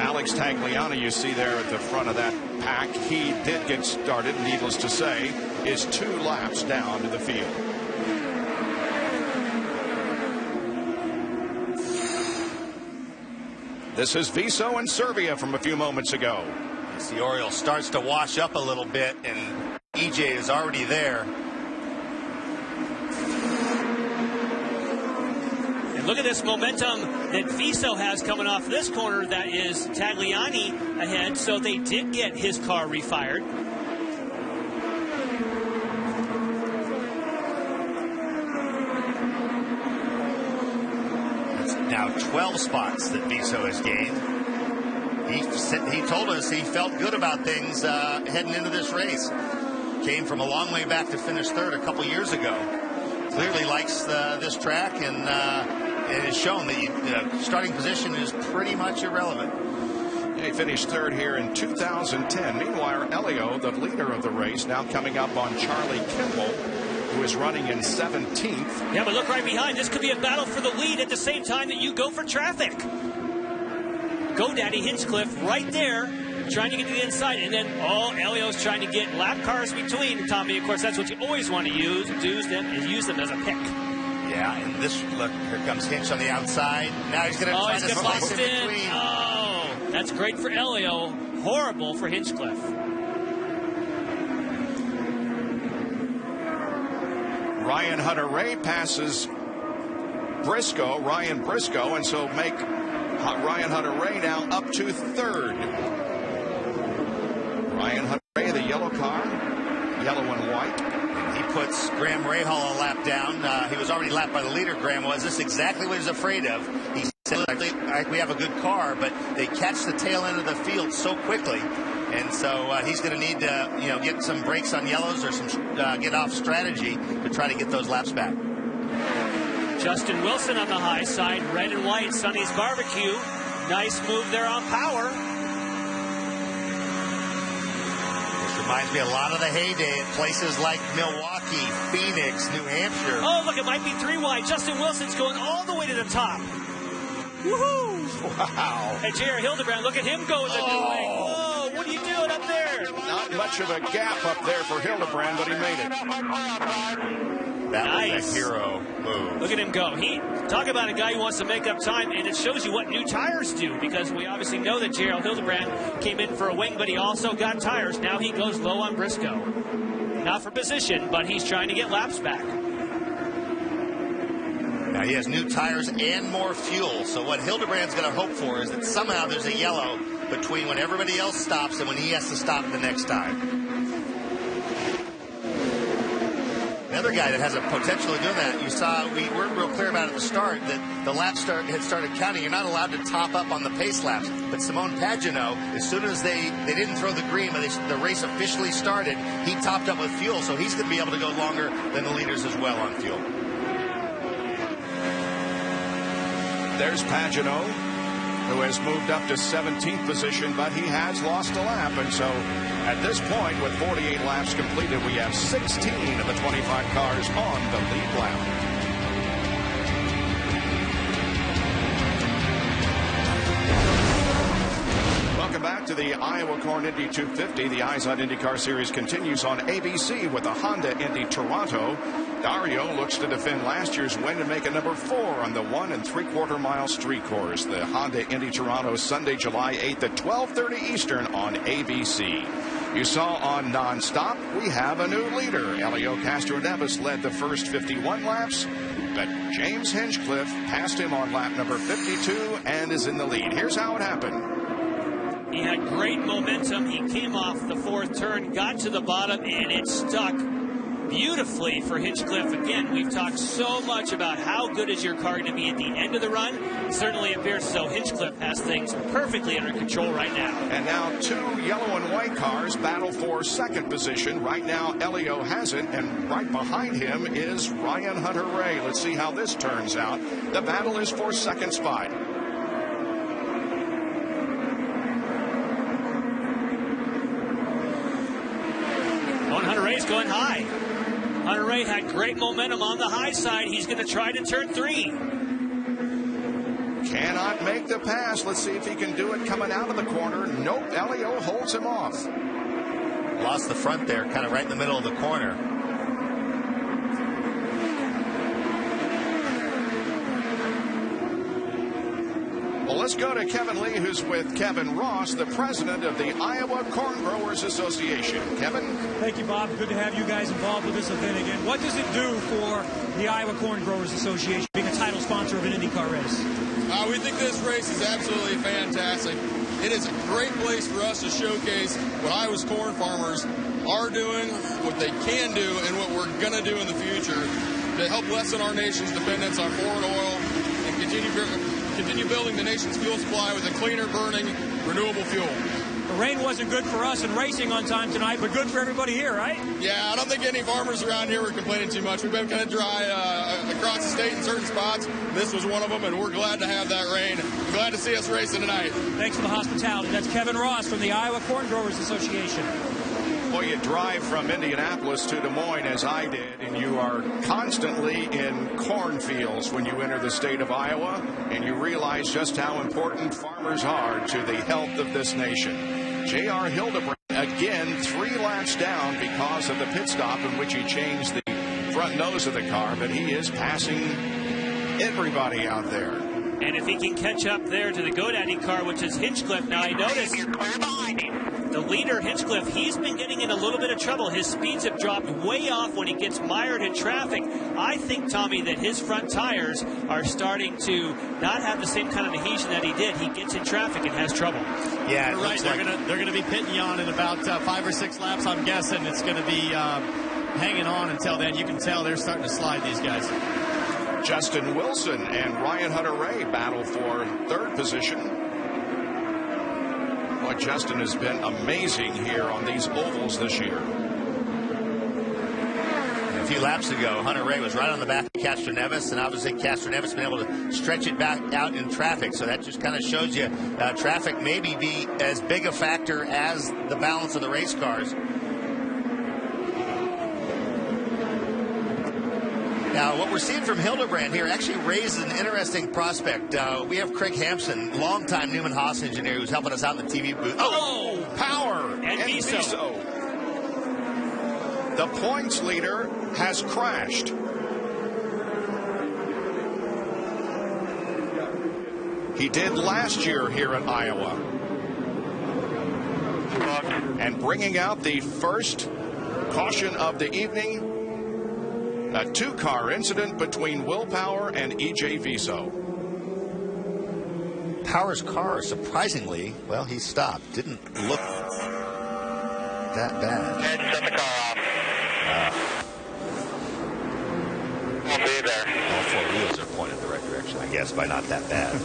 Alex Tagliani, you see there at the front of that pack, he did get started, needless to say, is 2 laps down to the field. This is Viso and Servia from a few moments ago. The Oriole starts to wash up a little bit, and EJ is already there. And look at this momentum that Viso has coming off this corner. That is Tagliani ahead, so they did get his car refired. It's now 12 spots that Viso has gained. He told us he felt good about things heading into this race. Came from a long way back to finish 3rd a couple years ago. Clearly likes this track, and it has shown that starting position is pretty much irrelevant. He finished 3rd here in 2010. Meanwhile, Elio, the leader of the race, now coming up on Charlie Kimball, who is running in 17th. Yeah, but look right behind. This could be a battle for the lead at the same time that you go for traffic. GoDaddy Hinchcliffe right there, trying to get to the inside, and then Elio's trying to get lap cars between. Tommy, of course, that's what you always want to use them as a pick. Yeah, and this, look, here comes Hinch on the outside. Now he's going to try to slice in between. Oh, that's great for Elio. Horrible for Hinchcliffe. Ryan Hunter-Reay passes Ryan Briscoe, and so make Ryan Hunter-Reay now up to 3rd. Ryan Hunter-Reay, the yellow car, yellow and white. He puts Graham Rahal a lap down. He was already lapped by the leader, Graham was. This is exactly what he's afraid of. He we have a good car, but they catch the tail end of the field so quickly. And so he's going to need to, get some brakes on yellows or some get off strategy to try to get those laps back. Justin Wilson on the high side, red and white, Sonny's Barbecue. Nice move there on power. This reminds me a lot of the heyday at places like Milwaukee, Phoenix, New Hampshire. Oh, look, it might be 3 wide. Justin Wilson's going all the way to the top. Woohoo! Wow. And J.R. Hildebrand, look at him go with the new wing. Whoa, what are you doing up there? Not much of a gap up there for Hildebrand, but he made it. That was a hero move. Look at him go. Talk about a guy who wants to make up time, and it shows you what new tires do, because we obviously know that J.R. Hildebrand came in for a wing, but he also got tires. Now he goes low on Briscoe. Not for position, but he's trying to get laps back. Now he has new tires and more fuel, so what Hildebrand's going to hope for is that somehow there's a yellow between when everybody else stops and when he has to stop the next time. Another guy that has a potential of doing that, you saw, we weren't real clear about at the start, that the laps had started counting. You're not allowed to top up on the pace laps. But Simone Pagenaud, as soon as they didn't throw the green, but the race officially started, he topped up with fuel, so he's going to be able to go longer than the leaders as well on fuel. There's Pagenaud, who has moved up to 17th position, but he has lost a lap. And so at this point, with 48 laps completed, we have 16 of the 25 cars on the lead lap. Welcome back to the Iowa Corn Indy 250. The IZOD IndyCar Series continues on ABC with the Honda Indy Toronto. Dario looks to defend last year's win and make a number 4 on the 1 3/4 mile street course. The Honda Indy Toronto, Sunday, July 8th at 12:30 Eastern on ABC. You saw on Nonstop, we have a new leader. Elio Castroneves led the first 51 laps, but James Hinchcliffe passed him on lap number 52 and is in the lead. Here's how it happened. He had great momentum. He came off the 4th turn, got to the bottom, and it stuck beautifully for Hinchcliffe. Again, we've talked so much about how good is your car going to be at the end of the run. It certainly appears as though Hinchcliffe has things perfectly under control right now. And now 2 yellow and white cars battle for 2nd position. Right now, Elio has it, and right behind him is Ryan Hunter-Reay. Let's see how this turns out. The battle is for 2nd spot. Hunter-Reay's going high. Hunter-Reay had great momentum on the high side. He's going to try to turn 3. Cannot make the pass. Let's see if he can do it coming out of the corner. Nope, Elio holds him off. Lost the front there, kind of right in the middle of the corner. Well, let's go to Kevin Lee, who's with Kevin Ross, the president of the Iowa Corn Growers Association. Kevin? Thank you, Bob. Good to have you guys involved with this event again. What does it do for the Iowa Corn Growers Association being a title sponsor of an IndyCar race? We think this race is absolutely fantastic. It is a great place for us to showcase what Iowa's corn farmers are doing, what they can do, and what we're going to do in the future to help lessen our nation's dependence on foreign oil and continue building the nation's fuel supply with a cleaner burning, renewable fuel. The rain wasn't good for us in racing on time tonight, but good for everybody here, right? Yeah, I don't think any farmers around here were complaining too much. We've been kind of dry across the state in certain spots. This was one of them, and we're glad to have that rain. We're glad to see us racing tonight. Thanks for the hospitality. That's Kevin Ross from the Iowa Corn Growers Association. Well, you drive from Indianapolis to Des Moines, as I did, and you are constantly in cornfields when you enter the state of Iowa, and you realize just how important farmers are to the health of this nation. J.R. Hildebrand, again, 3 laps down because of the pit stop in which he changed the front nose of the car, but he is passing everybody out there. And if he can catch up there to the GoDaddy car, which is Hinchcliffe, now I noticed the leader, Hinchcliffe, he's been getting in a little bit of trouble. His speeds have dropped way off when he gets mired in traffic. I think, Tommy, that his front tires are starting to not have the same kind of adhesion that he did. He gets in traffic and has trouble. Yeah, you're right. They're gonna be pitting you on in about 5 or 6 laps. I'm guessing it's going to be hanging on until then. You can tell they're starting to slide, these guys. Justin Wilson and Ryan Hunter-Reay battle for third position. Boy, Justin has been amazing here on these ovals this year. A few laps ago, Hunter-Reay was right on the back of Castroneves, and obviously Castroneves been able to stretch it back out in traffic. So that just kind of shows you traffic maybe be as big a factor as the balance of the race cars. Now, what we're seeing from Hildebrand here actually raises an interesting prospect. We have Craig Hampson, longtime Newman Haas engineer, who's helping us out in the TV booth. Oh, Power and Viso. The points leader has crashed. He did last year here in Iowa. And bringing out the first caution of the evening, a two-car incident between Will Power and E.J. Viso. Power's car, surprisingly, well, he stopped. Didn't look that bad. Shut the car off. We'll be there. All four wheels are pointed the right direction, I guess, by not that bad.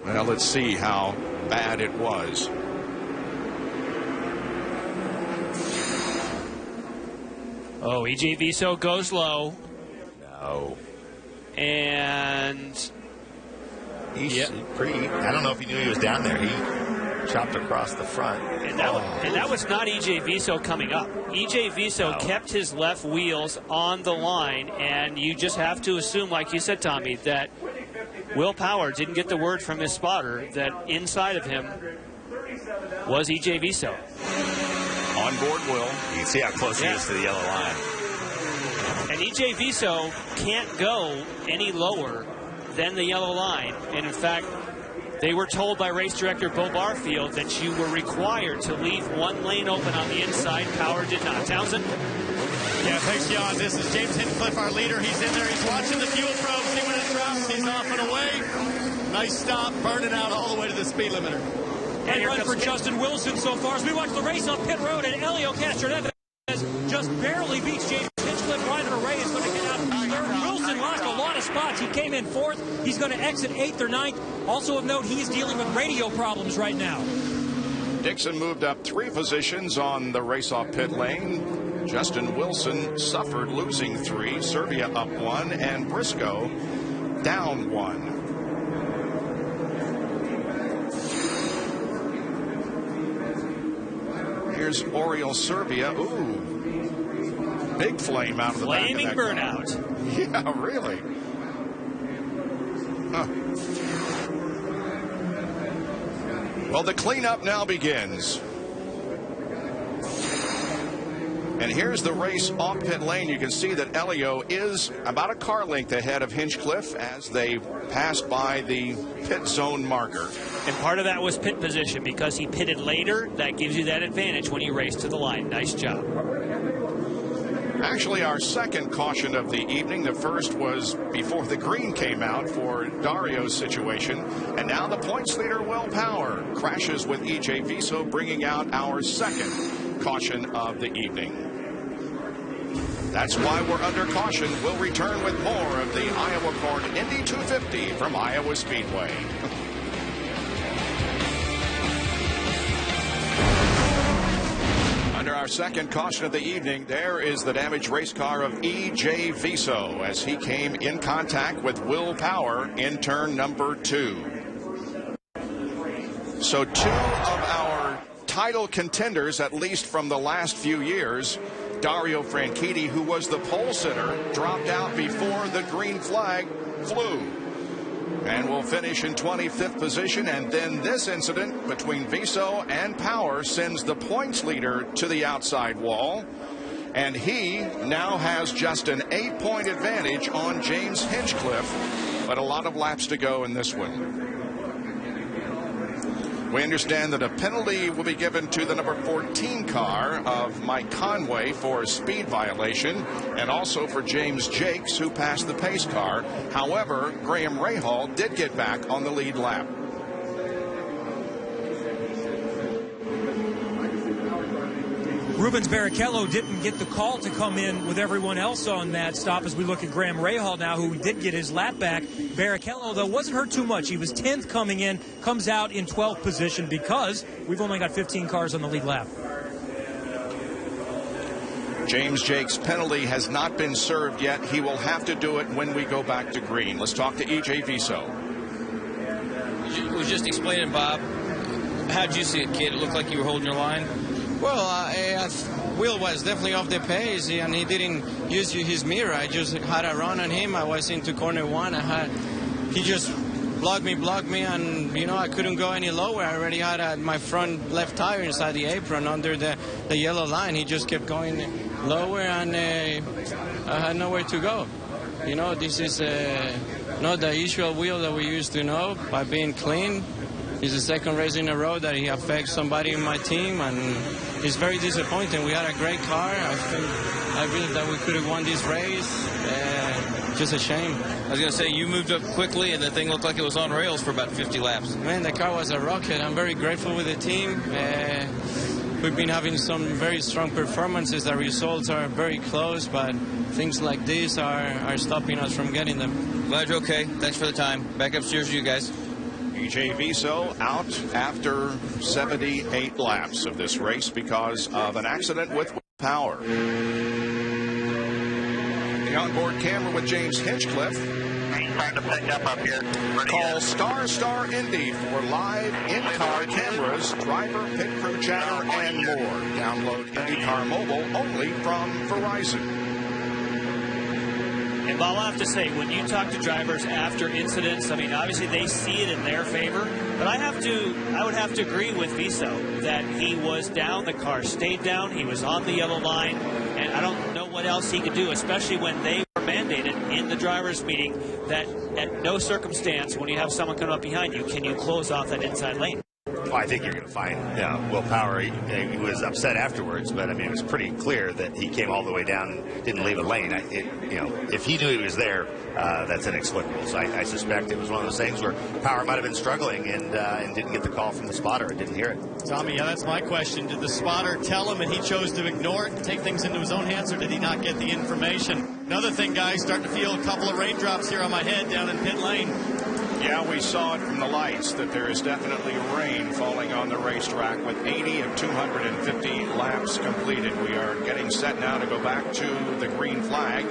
Well, let's see how bad it was. Oh, E.J. Viso goes low. No. And he's pretty. I don't know if he knew he was down there. He chopped across the front. And that was not E.J. Viso coming up. E.J. Viso kept his left wheels on the line, and you just have to assume, like you said, Tommy, that Will Power didn't get the word from his spotter that inside of him was E.J. Viso. On board Will. You can see how close he is to the yellow line. And E.J. Viso can't go any lower than the yellow line. And in fact, they were told by race director Bo Barfield that you were required to leave one lane open on the inside. Power did not. Townsend? Yeah, thanks, Jan. This is James Hinchcliffe, our leader. He's in there. He's watching the fuel probe, see when it drops. He's off and away. Nice stop, burning out all the way to the speed limiter. And run for Justin Wilson so far as we watch the race on pit road, and Elio Castroneves just barely beats James Hinchcliffe. Ryan Hunter-Reay is going to get out third. Wilson lost a lot of spots. He came in fourth. He's going to exit 8th or 9th. Also of note, he is dealing with radio problems right now. Dixon moved up 3 positions on the race-off pit lane. Justin Wilson suffered, losing 3. Serbia up 1, and Briscoe down 1. Here's Oriol Serbia. Ooh. Big flame out of the back of that car. Burnout. Yeah, really. Huh. Well, the cleanup now begins. And here's the race off pit lane. You can see that Elio is about a car length ahead of Hinchcliffe as they pass by the pit zone marker. And part of that was pit position because he pitted later. That gives you that advantage when you race to the line. Nice job. Actually, our second caution of the evening. The first was before the green came out for Dario's situation. And now the points leader, Will Power, crashes with E.J. Viso, bringing out our second caution of the evening. That's why we're under caution. We'll return with more of the Iowa Corn Indy 250 from Iowa Speedway. Under our second caution of the evening, there is the damaged race car of E.J. Viso as he came in contact with Will Power in turn number 2. So 2 of our title contenders, at least from the last few years, Dario Franchitti, who was the pole sitter, dropped out before the green flag flew. And will finish in 25th position. And then this incident between Viso and Power sends the points leader to the outside wall. And he now has just an 8-point advantage on James Hinchcliffe. But a lot of laps to go in this one. We understand that a penalty will be given to the number 14 car of Mike Conway for a speed violation, and also for James Jakes, who passed the pace car. However, Graham Rahal did get back on the lead lap. Rubens Barrichello didn't get the call to come in with everyone else on that stop as we look at Graham Rahal now, who did get his lap back. Barrichello, though, wasn't hurt too much. He was 10th coming in, comes out in 12th position because we've only got 15 cars on the lead lap. James Jake's penalty has not been served yet. He will have to do it when we go back to green. Let's talk to E.J. Viso. You was just explaining, Bob. How'd you see it, kid? It looked like you were holding your line. Well, Will was definitely off the pace, and he didn't use his mirror. I just had a run on him. I was into corner one. He just blocked me, and, you know, I couldn't go any lower. I already had my front left tire inside the apron under the yellow line. He just kept going lower, and I had nowhere to go. You know, this is not the usual Will that we used to know by being clean. It's the second race in a row that he affects somebody in my team, and it's very disappointing. We had a great car. I believe that we could have won this race. Just a shame. I was going to say, you moved up quickly, and the thing looked like it was on rails for about 50 laps. Man, the car was a rocket. I'm very grateful with the team. We've been having some very strong performances. The results are very close, but things like this are stopping us from getting them. Glad you're okay. Thanks for the time. Back upstairs to you guys. E.J. Viso out after 78 laps of this race because of an accident with power. The onboard camera with James Hinchcliffe. Trying to pick up here. Call Star Indy for live in-car cameras, driver, pit crew chatter, and more. Download IndyCar Mobile only from Verizon. And Bob, I have to say, when you talk to drivers after incidents, I mean, obviously they see it in their favor, but I would have to agree with Viso that he was down, the car stayed down, he was on the yellow line, and I don't know what else he could do, especially when they were mandated in the drivers' meeting that at no circumstance, when you have someone coming up behind you, can you close off that inside lane. Well, I think you're going to find Will Power, he was upset afterwards, but I mean, it was pretty clear that he came all the way down and didn't leave a lane. If he knew he was there, that's inexplicable. So I suspect it was one of those things where Power might have been struggling and didn't get the call from the spotter and didn't hear it. Tommy, yeah, that's my question. Did the spotter tell him and he chose to ignore it and take things into his own hands, or did he not get the information? Another thing, guys, starting to feel a couple of raindrops here on my head down in pit lane. Yeah, we saw it from the lights that there is definitely rain falling on the racetrack with 80 of 250 laps completed. We are getting set now to go back to the green flag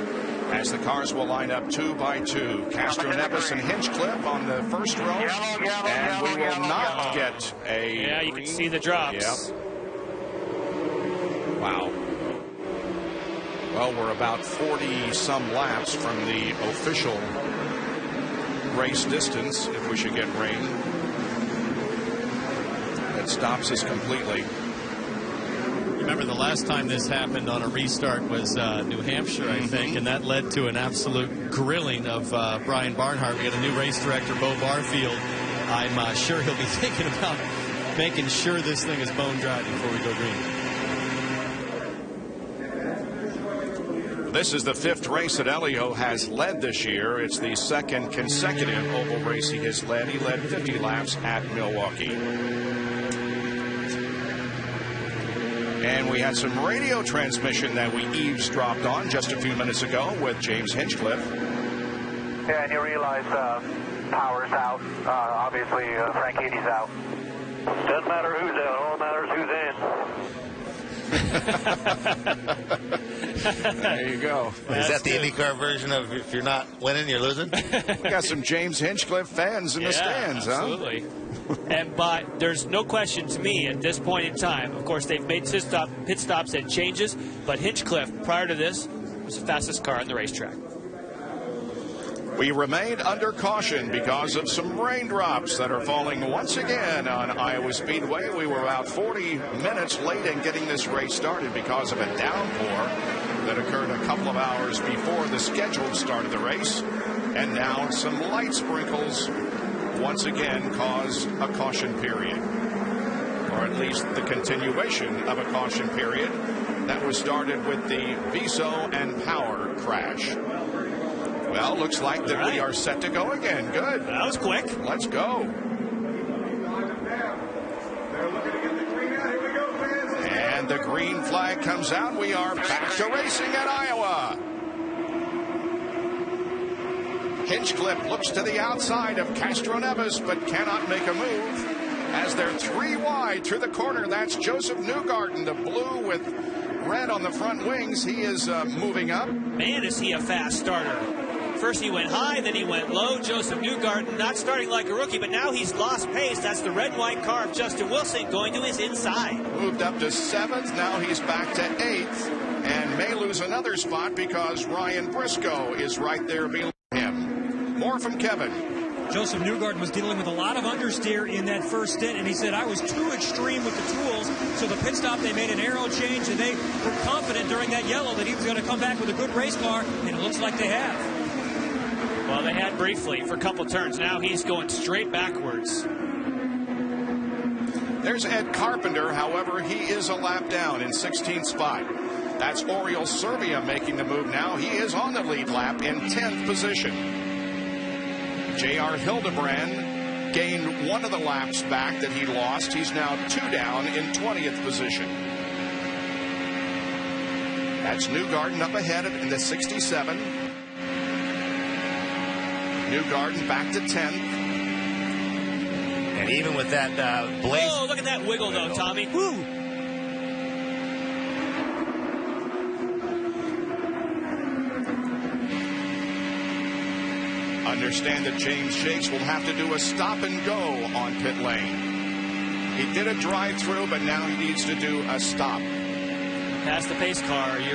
as the cars will line up 2 by 2. Castro Nevis and Hinchcliffe on the first row, and we will not get a Yeah, you can see the drops. Yep. Wow. Well, we're about 40-some laps from the official race distance if we should get rain. That stops us completely. Remember the last time this happened on a restart was New Hampshire, I think, and that led to an absolute grilling of Brian Barnhart. We got a new race director, Bo Barfield. I'm sure he'll be thinking about making sure this thing is bone dry before we go green. This is the 5th race that Elio has led this year. It's the 2nd consecutive oval race he has led. He led 50 laps at Milwaukee. And we had some radio transmission that we eavesdropped on just a few minutes ago with James Hinchcliffe. Yeah, and you realize Power's out. Obviously, Frank Edie's out. Doesn't matter who's out. All matters who's in. There you go. Is that the IndyCar version of if you're not winning, you're losing? We got some James Hinchcliffe fans in the stands, absolutely. But there's no question to me at this point in time. Of course, they've made pit stops and changes, but Hinchcliffe, prior to this, was the fastest car on the racetrack. We remained under caution because of some raindrops that are falling once again on Iowa Speedway. We were about 40 minutes late in getting this race started because of a downpour that occurred a couple of hours before the scheduled start of the race. And now some light sprinkles once again cause a caution period, or at least the continuation of a caution period that was started with the Viso and Power crash. Well, looks like that we are set to go again. Good. That was quick. Let's go. And And the green flag comes out. We are back to racing at Iowa. Hinchcliffe looks to the outside of Castroneves, but cannot make a move. As they're 3 wide through the corner, that's Joseph Newgarden, the blue with red on the front wings. He is moving up. Man, is he a fast starter. First he went high, then he went low. Joseph Newgarden not starting like a rookie, but now he's lost pace. That's the red and white car of Justin Wilson going to his inside. Moved up to 7th. Now he's back to 8th and may lose another spot because Ryan Briscoe is right there below him. More from Kevin. Joseph Newgarden was dealing with a lot of understeer in that first stint, and he said, I was too extreme with the tools. So the pit stop, they made an aero change, and they were confident during that yellow that he was going to come back with a good race car, and it looks like they have. Well, they had briefly for a couple turns. Now he's going straight backwards. There's Ed Carpenter. However, he is a lap down in 16th spot. That's Oriol Servia making the move now. He is on the lead lap in 10th position. J.R. Hildebrand gained one of the laps back that he lost. He's now 2 down in 20th position. That's Newgarden up ahead in the 67. Newgarden back to 10th. And even with that blaze. Oh, look at that wiggle, though, Tommy. Woo! Understand that James Jakes will have to do a stop and go on pit lane. He did a drive-through, but now he needs to do a stop. Pass the pace car, you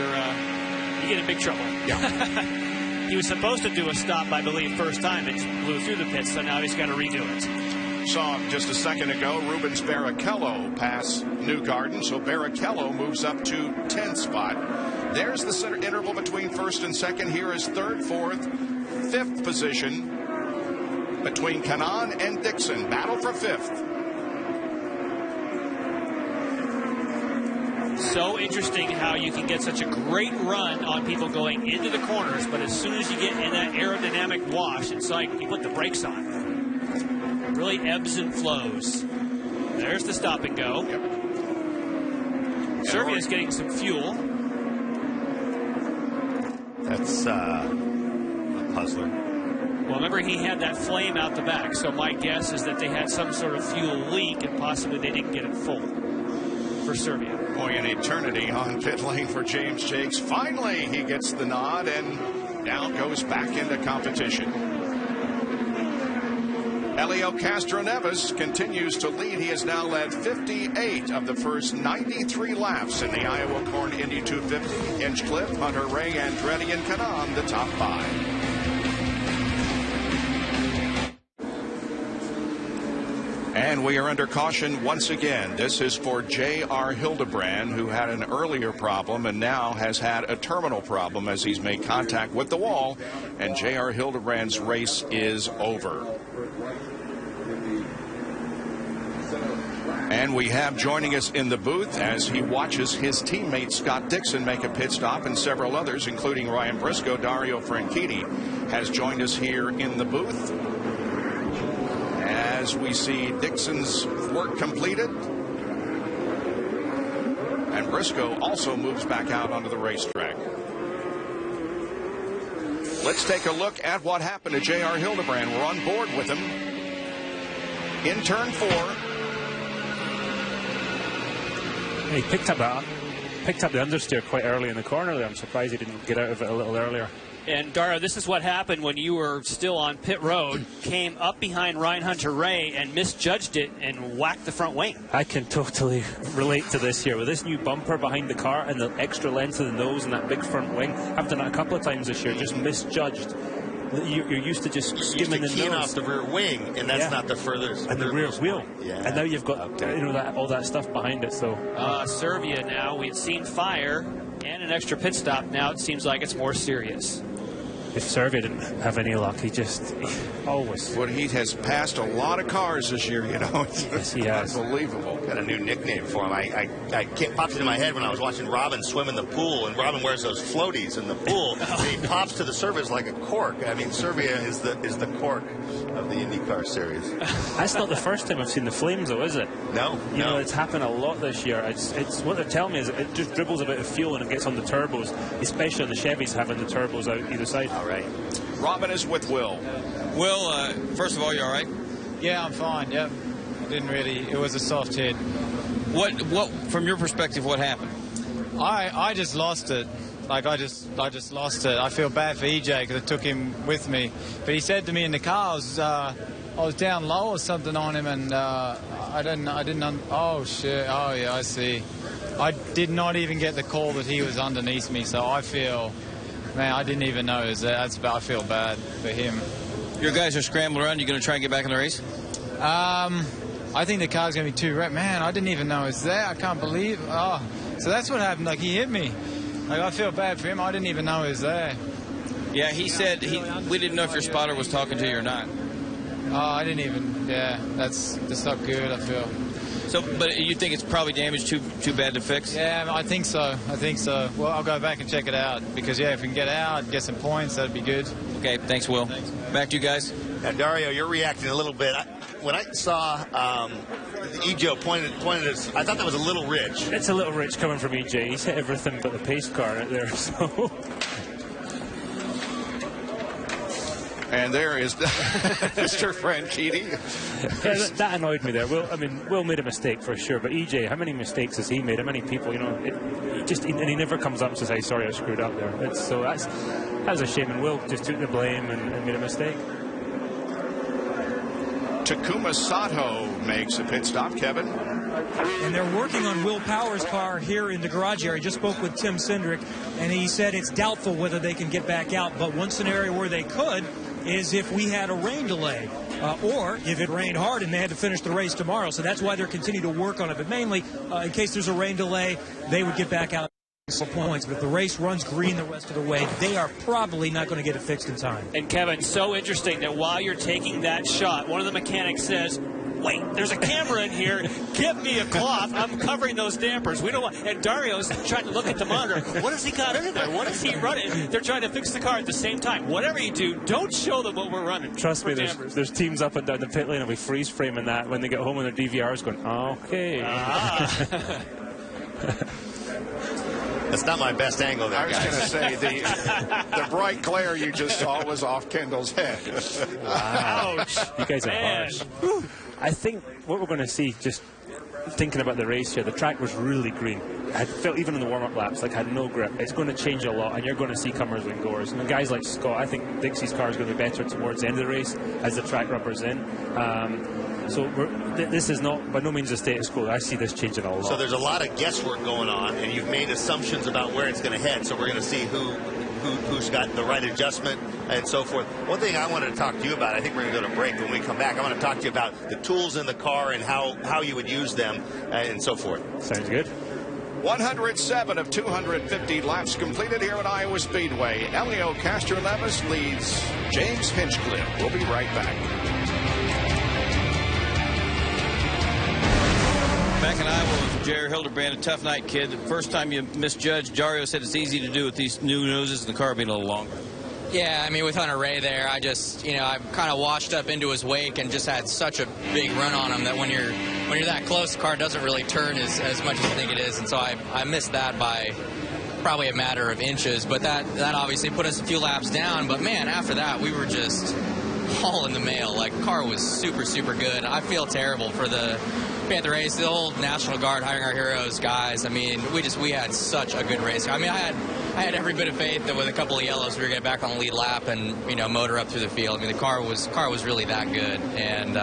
get in big trouble. Yeah. He was supposed to do a stop, I believe, first time. It blew through the pits, so now he's got to redo it. Saw just a second ago Rubens Barrichello pass Newgarden, so Barrichello moves up to 10th spot. There's the center interval between first and second. Here is 3rd, 4th, 5th position between Kanaan and Dixon. Battle for 5th. So interesting how you can get such a great run on people going into the corners, but as soon as you get in that aerodynamic wash, it's like you put the brakes on. It really ebbs and flows. There's the stop and go. Yep. Servia's getting some fuel. That's a puzzler. Well, remember, he had that flame out the back, so my guess is that they had some sort of fuel leak, and possibly they didn't get it full for Servia. Boy, an eternity on pit lane for James Jakes. Finally, he gets the nod and now goes back into competition. Elio Castroneves continues to lead. He has now led 58 of the first 93 laps in the Iowa Corn Indy 250. Hinchcliffe, Hunter Ray, Andretti, and Kanaan, the top 5. And we are under caution once again. This is for J.R. Hildebrand, who had an earlier problem and now has had a terminal problem as he's made contact with the wall. And J.R. Hildebrand's race is over. And we have joining us in the booth as he watches his teammate Scott Dixon make a pit stop, and several others, including Ryan Briscoe. Dario Franchitti has joined us here in the booth as we see Dixon's work completed. And Briscoe also moves back out onto the racetrack. Let's take a look at what happened to J.R. Hildebrand. We're on board with him in turn 4. He picked up the understeer quite early in the corner there. I'm surprised he didn't get out of it a little earlier. And Dario, this is what happened when you were still on pit road, came up behind Ryan Hunter-Reay and misjudged it and whacked the front wing. I can totally relate to this here. With this new bumper behind the car and the extra length of the nose and that big front wing, I've done it a couple of times this year, just misjudged. You're used to just skimming the nose off the rear wing, and that's not the furthest. And the rear wheel. Yeah. And now you've got all that stuff behind it. So Servia now, we'd seen fire and an extra pit stop. Now it seems like it's more serious. If Servia didn't have any luck, he always. Well, he has passed a lot of cars this year, you know. Yes, he has. Unbelievable. Got a new nickname for him. I popped into my head when I was watching Robin swim in the pool, and Robin wears those floaties in the pool, and he pops to the surface like a cork. I mean, Servia is the cork of the Indy IndyCar Series. That's not the first time I've seen the flames, though, is it? No. You know, it's happened a lot this year. It's what they're telling me is it just dribbles a bit of fuel and it gets on the turbos, especially the Chevys having the turbos out either side. All right. Robin is with Will. Will, first of all, you all right? Yeah, I'm fine. Yep. It was a soft hit. What, from your perspective, what happened? I just lost it. Like, I just lost it. I feel bad for EJ because I took him with me. But he said to me in the car, I was down low or something on him, and oh, shit. Oh, yeah, I see. I did not even get the call that he was underneath me, so I feel, man, I didn't even know. I feel bad for him. Your guys are scrambling around. You going to try and get back in the race? I think the car's going to be too wrecked. Man, I didn't even know it was there. I can't believe. Oh, so that's what happened. Like, he hit me. Like, I feel bad for him. I didn't even know he was there. Yeah, he said we didn't know if your spotter was talking to you or not. Oh, I didn't even. Yeah, that's not good, I feel. So, but you think it's probably damaged too bad to fix? Yeah, I think so. Well, I'll go back and check it out because, yeah, if we can get out, get some points, that'd be good. Okay, thanks, Will. Thanks. Back to you guys. Now, Dario, you're reacting a little bit. When I saw EJ pointed us, I thought that was a little rich. It's a little rich coming from EJ. He's hit everything but the pace car out there, so... And there is Mr. Franchitti. Yeah, that annoyed me there. Will made a mistake for sure, but EJ, how many mistakes has he made? How many people, and he never comes up and says, "Hey, sorry, I screwed up there." That's a shame, and Will just took the blame and made a mistake. Takuma Sato makes a pit stop, Kevin. And they're working on Will Power's car here in the garage area. I just spoke with Tim Cindric, and he said it's doubtful whether they can get back out. But one scenario where they could is if we had a rain delay or if it rained hard and they had to finish the race tomorrow. So that's why they're continuing to work on it. But mainly, in case there's a rain delay, they would get back out for points. But if the race runs green the rest of the way, they are probably not going to get it fixed in time. And, Kevin, so interesting that while you're taking that shot, one of the mechanics says, wait, there's a camera in here. Give me a cloth. I'm covering those dampers. We don't want. And Dario's trying to look at the monitor. What has he got in there? What is he running? They're trying to fix the car at the same time. Whatever you do, don't show them what we're running. Trust me, there's teams up and down the pit lane and we freeze framing that when they get home and their DVR's going, okay. That's not my best angle there, I was going to say, the bright glare you just saw was off Kendall's head. Wow. Ouch. You guys are harsh. I think what we're going to see, just thinking about the race here, the track was really green. I felt even in the warm-up laps, had no grip. It's going to change a lot, and you're going to see comers and goers. And guys like Scott, I think Dixie's car is going to be better towards the end of the race as the track rubbers in. So this is not, by no means, a status quo. I see this changing a lot. So there's a lot of guesswork going on, and you've made assumptions about where it's going to head. So we're going to see who's got the right adjustment and so forth. One thing I wanted to talk to you about, I think we're going to go to break. When we come back, I want to talk to you about the tools in the car and how you would use them and so forth. Sounds good. 107 of 250 laps completed here at Iowa Speedway. Elio Castro-Neves leads James Hinchcliffe. We'll be right back. Back in Iowa with Jerry Hildebrand, a tough night, kid. The first time you misjudged, Dario said it's easy to do with these new noses and the car being a little longer. Yeah, I mean, with Hunter Ray there, I just, I kind of washed up into his wake and just had such a big run on him that when you're that close, the car doesn't really turn as much as you think it is. And so I missed that by probably a matter of inches. But that obviously put us a few laps down. But, man, after that, we were just all in the mail. Like, car was super, super good. I feel terrible for the Panther race, the old National Guard hiring our heroes guys. I mean, we had such a good race. I mean, I had every bit of faith that with a couple of yellows we were going to get back on the lead lap and motor up through the field. I mean, the car was really that good, and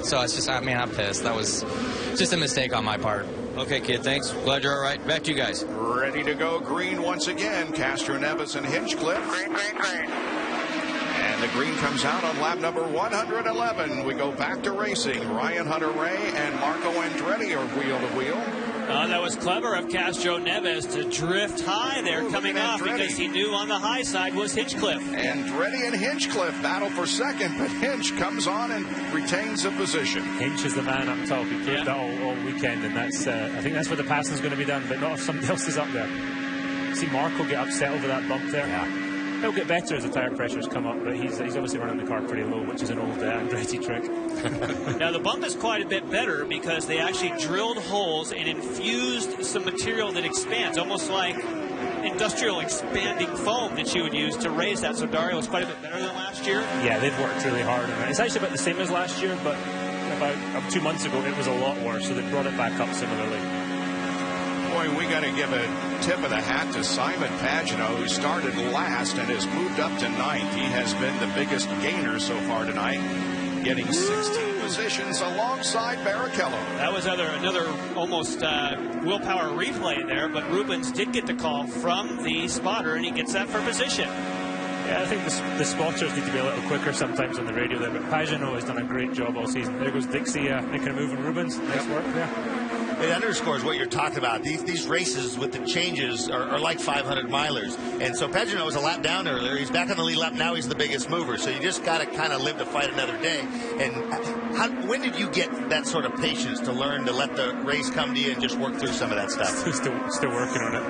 so it's just, I'm pissed. That was just a mistake on my part. Okay, kid, thanks. Glad you're all right. Back to you guys. Ready to go green once again. Castro-Neves and Hinchcliffe. Green. And the green comes out on lap number 111. We go back to racing. Ryan Hunter-Ray and Marco Andretti are wheel to wheel. That was clever of Castro-Neves to drift high there coming off because he knew on the high side was Hinchcliffe. Andretti and Hinchcliffe battle for second, but Hinch comes on and retains the position. Hinch is the man up top. He kept that all weekend, and that's I think that's where the passing's going to be done, but not if somebody else is up there. See Marco get upset over that bump there. Yeah. It'll get better as the tyre pressures come up, but he's obviously running the car pretty low, which is an old Andretti trick. Now, the bump is quite a bit better because they actually drilled holes and infused some material that expands, almost like industrial expanding foam that you would use to raise that. So Dario is quite a bit better than last year. Yeah, they've worked really hard on it. It's actually about the same as last year, but about 2 months ago it was a lot worse, so they brought it back up similarly. Boy, we got to give a tip of the hat to Simon Pagano, who started last and has moved up to 9th. He has been the biggest gainer so far tonight, getting 16 positions alongside Barrichello. That was another almost willpower replay there, but Rubens did get the call from the spotter, and he gets that for position. Yeah, I think the spotters need to be a little quicker sometimes on the radio there, but Pagano has done a great job all season. There goes Dixie making a move on Rubens. Nice work there. It underscores what you're talking about. These races with the changes are like 500 milers. And so Pagano was a lap down earlier. He's back on the lead lap. Now he's the biggest mover. So you just got to kind of live to fight another day. And when did you get that sort of patience to learn to let the race come to you and just work through some of that stuff? Still working on it.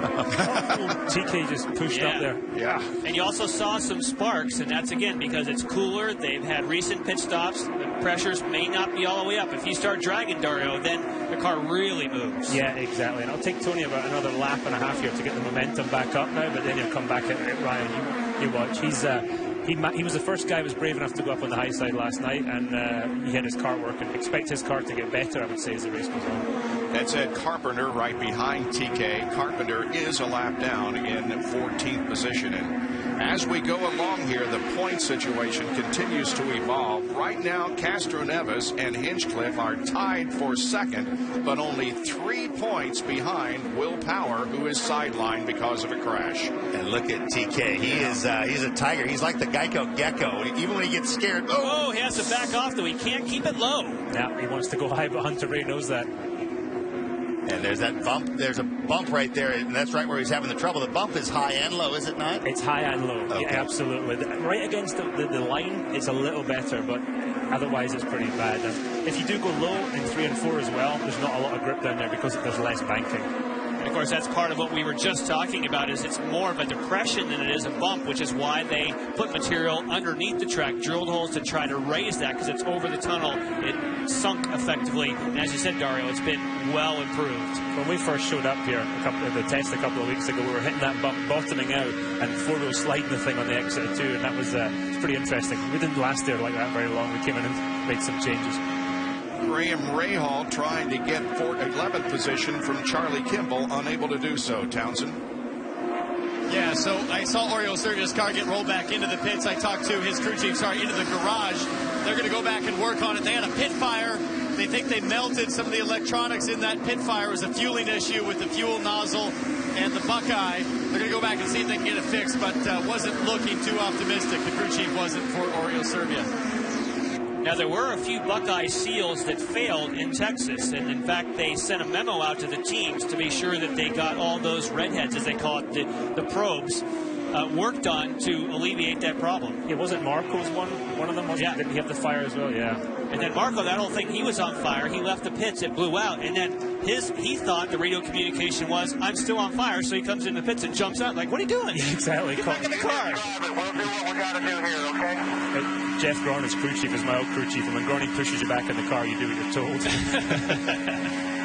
TK just pushed up there. Yeah. And you also saw some sparks, and that's, again, because it's cooler. They've had recent pit stops. The pressures may not be all the way up. If you start dragging Dario, then the car really moves. Yeah, exactly. And it'll take Tony about another lap and a half here to get the momentum back up now, but then he'll come back at Ryan. You watch. He was the first guy who was brave enough to go up on the high side last night, and he had his car working. Expect his car to get better, I would say, as the race goes on. That's Ed Carpenter right behind TK. Carpenter is a lap down in 14th position. And as we go along here, the point situation continues to evolve. Right now, Castro Neves and Hinchcliffe are tied for second, but only 3 points behind Will Power, who is sidelined because of a crash. And look at TK. He's a tiger. He's like the Geico Gecko. Even when he gets scared, oh, he has to back off, though. He can't keep it low. Yeah, he wants to go high, but Hunter Ray knows that. And there's that bump. There's a bump right there, and that's right where he's having the trouble. The bump is high and low, is it not? It's high and low. Okay. Yeah, absolutely. Right against the line, it's a little better, but otherwise it's pretty bad. And if you do go low in 3 and 4 as well, there's not a lot of grip down there because there's less banking. And of course, that's part of what we were just talking about, is it's more of a depression than it is a bump, which is why they put material underneath the track, drilled holes to try to raise that, because it's over the tunnel. It sunk effectively. And as you said, Dario, it's been well improved. When we first showed up here, the test a couple of weeks ago, we were hitting that bump, bottoming out, and four-wheel sliding the thing on the exit of 2, and that was pretty interesting. We didn't last there like that very long. We came in and made some changes. Graham Rahal trying to get 11th position from Charlie Kimball, unable to do so. Townsend. Yeah, so I saw Oriol Servia's car get rolled back into the pits. I talked to his crew chief, into the garage. They're going to go back and work on it. They had a pit fire. They think they melted some of the electronics in that pit fire. It was a fueling issue with the fuel nozzle and the Buckeye. They're going to go back and see if they can get it fixed, but wasn't looking too optimistic. The crew chief wasn't for Oriol Servia. Now, there were a few Buckeye seals that failed in Texas, and in fact, they sent a memo out to the teams to be sure that they got all those redheads, as they call it, the probes, worked on to alleviate that problem. Yeah, wasn't Marco's one of them? Yeah. Did he have the fire as well? Yeah. And then Marco, that whole thing, he was on fire. He left the pits. It blew out. And then he thought the radio communication was, I'm still on fire. So he comes in the pits and jumps out like, what are you doing? Yeah, exactly. Get back in the car. We'll do what we got to do here, okay? Jeff Groner's crew chief is my old crew chief. And when Groening pushes you back in the car, you do what you're told.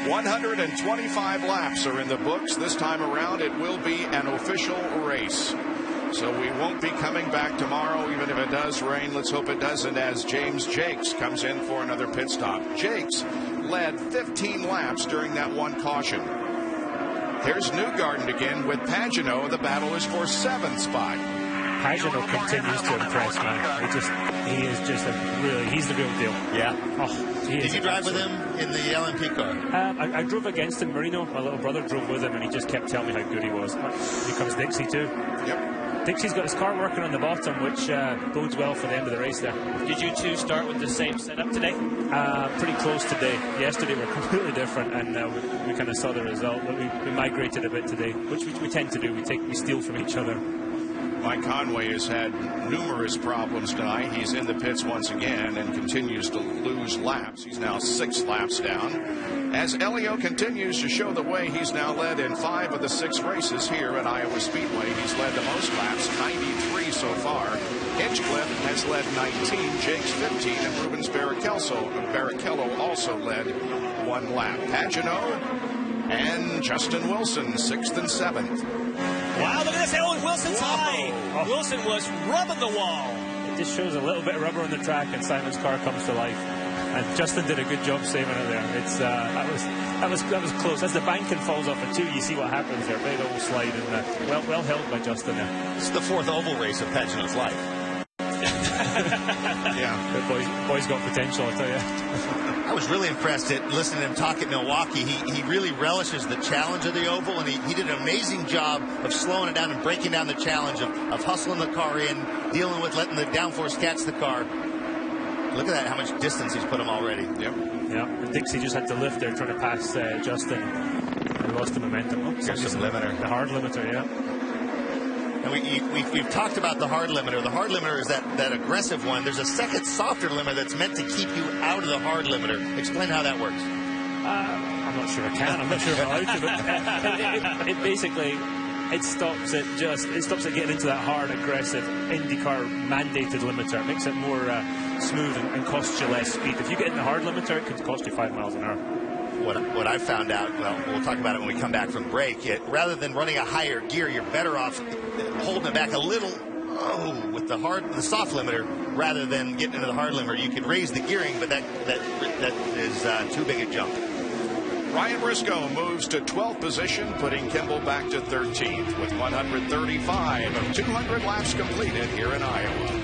125 laps are in the books. This time around, it will be an official race. So we won't be coming back tomorrow, even if it does rain. Let's hope it doesn't, as James Jakes comes in for another pit stop. Jakes led 15 laps during that one caution. Here's Newgarden again with Pagano. The battle is for 7th spot. Pagano continues to impress, man. He's the real deal. Yeah. Oh, Did you drive with him in the LMP car? I drove against him. Marino, my little brother, drove with him, and he just kept telling me how good he was. Here comes Dixie, too. Yep. Dixie's got his car working on the bottom, which bodes well for the end of the race there. Did you two start with the same setup today? Pretty close today. Yesterday were completely different, and we kind of saw the result. But we migrated a bit today, which we tend to do. We steal from each other. Mike Conway has had numerous problems tonight. He's in the pits once again and continues to lose laps. He's now 6 laps down. As Elio continues to show the way, he's now led in 5 of the 6 races here at Iowa Speedway. He's led the most laps, 93 so far. Hinchcliffe has led 19, Jake's 15, and Rubens Barrichello also led 1 lap. Pagenaud and Justin Wilson, 6th and 7th. Wow, look at this. Owen Wilson's high. Wilson was rubbing the wall. It just shows a little bit of rubber on the track, and Simon's car comes to life. And Justin did a good job saving it there. It's that was close. As the banking falls off at 2, you see what happens there. Big old slide, and well held by Justin there. It's the 4th oval race of Pagenaud's life. Yeah, the boy's got potential, I'll tell you. I was really impressed at listening to him talk at Milwaukee. He really relishes the challenge of the oval, and he did an amazing job of slowing it down and breaking down the challenge of hustling the car in, dealing with letting the downforce catch the car. Look at that, how much distance he's put him already. Yep. Yeah, and Dixie just had to lift there trying to pass Justin and lost the momentum. Here's some limiter. The hard limiter, yeah. And we've talked about the hard limiter. The hard limiter is that aggressive one. There's a second softer limiter that's meant to keep you out of the hard limiter. Explain how that works. I'm not sure I can. I'm not sure I'm allowed to. But it basically stops it getting into that hard, aggressive IndyCar mandated limiter. It makes it more smooth and costs you less speed. If you get in the hard limiter, it could cost you 5 miles an hour. What I found out, well, we'll talk about it when we come back from break. Rather than running a higher gear, you're better off holding it back a little with the soft limiter rather than getting into the hard limiter. You could raise the gearing, but that is too big a jump. Ryan Briscoe moves to 12th position, putting Kimball back to 13th with 135 of 200 laps completed here in Iowa.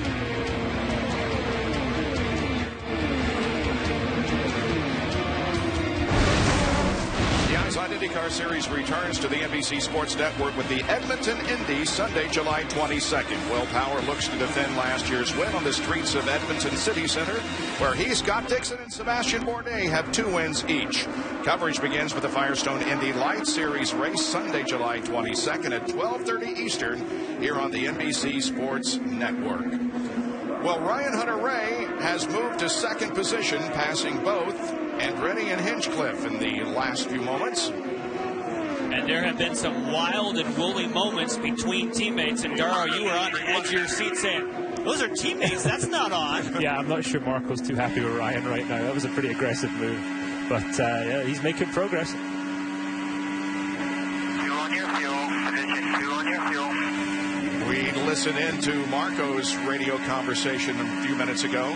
The IZOD IndyCar Series returns to the NBC Sports Network with the Edmonton Indy Sunday, July 22nd. Will Power looks to defend last year's win on the streets of Edmonton City Center, where he, Scott Dixon, and Sebastian Bourdais have 2 wins each. Coverage begins with the Firestone Indy Light Series race Sunday, July 22nd at 12:30 Eastern here on the NBC Sports Network. Well, Ryan Hunter-Reay has moved to 2nd position, passing both Andretti and Hinchcliffe in the last few moments. And there have been some wild and woolly moments between teammates. And Darrow, you were on the edge of your seat saying, those are teammates, that's not on. Yeah, I'm not sure Marco's too happy with Ryan right now. That was a pretty aggressive move. But yeah, he's making progress. Fuel on your fuel. Position 2 on your fuel. We listen in to Marco's radio conversation a few minutes ago.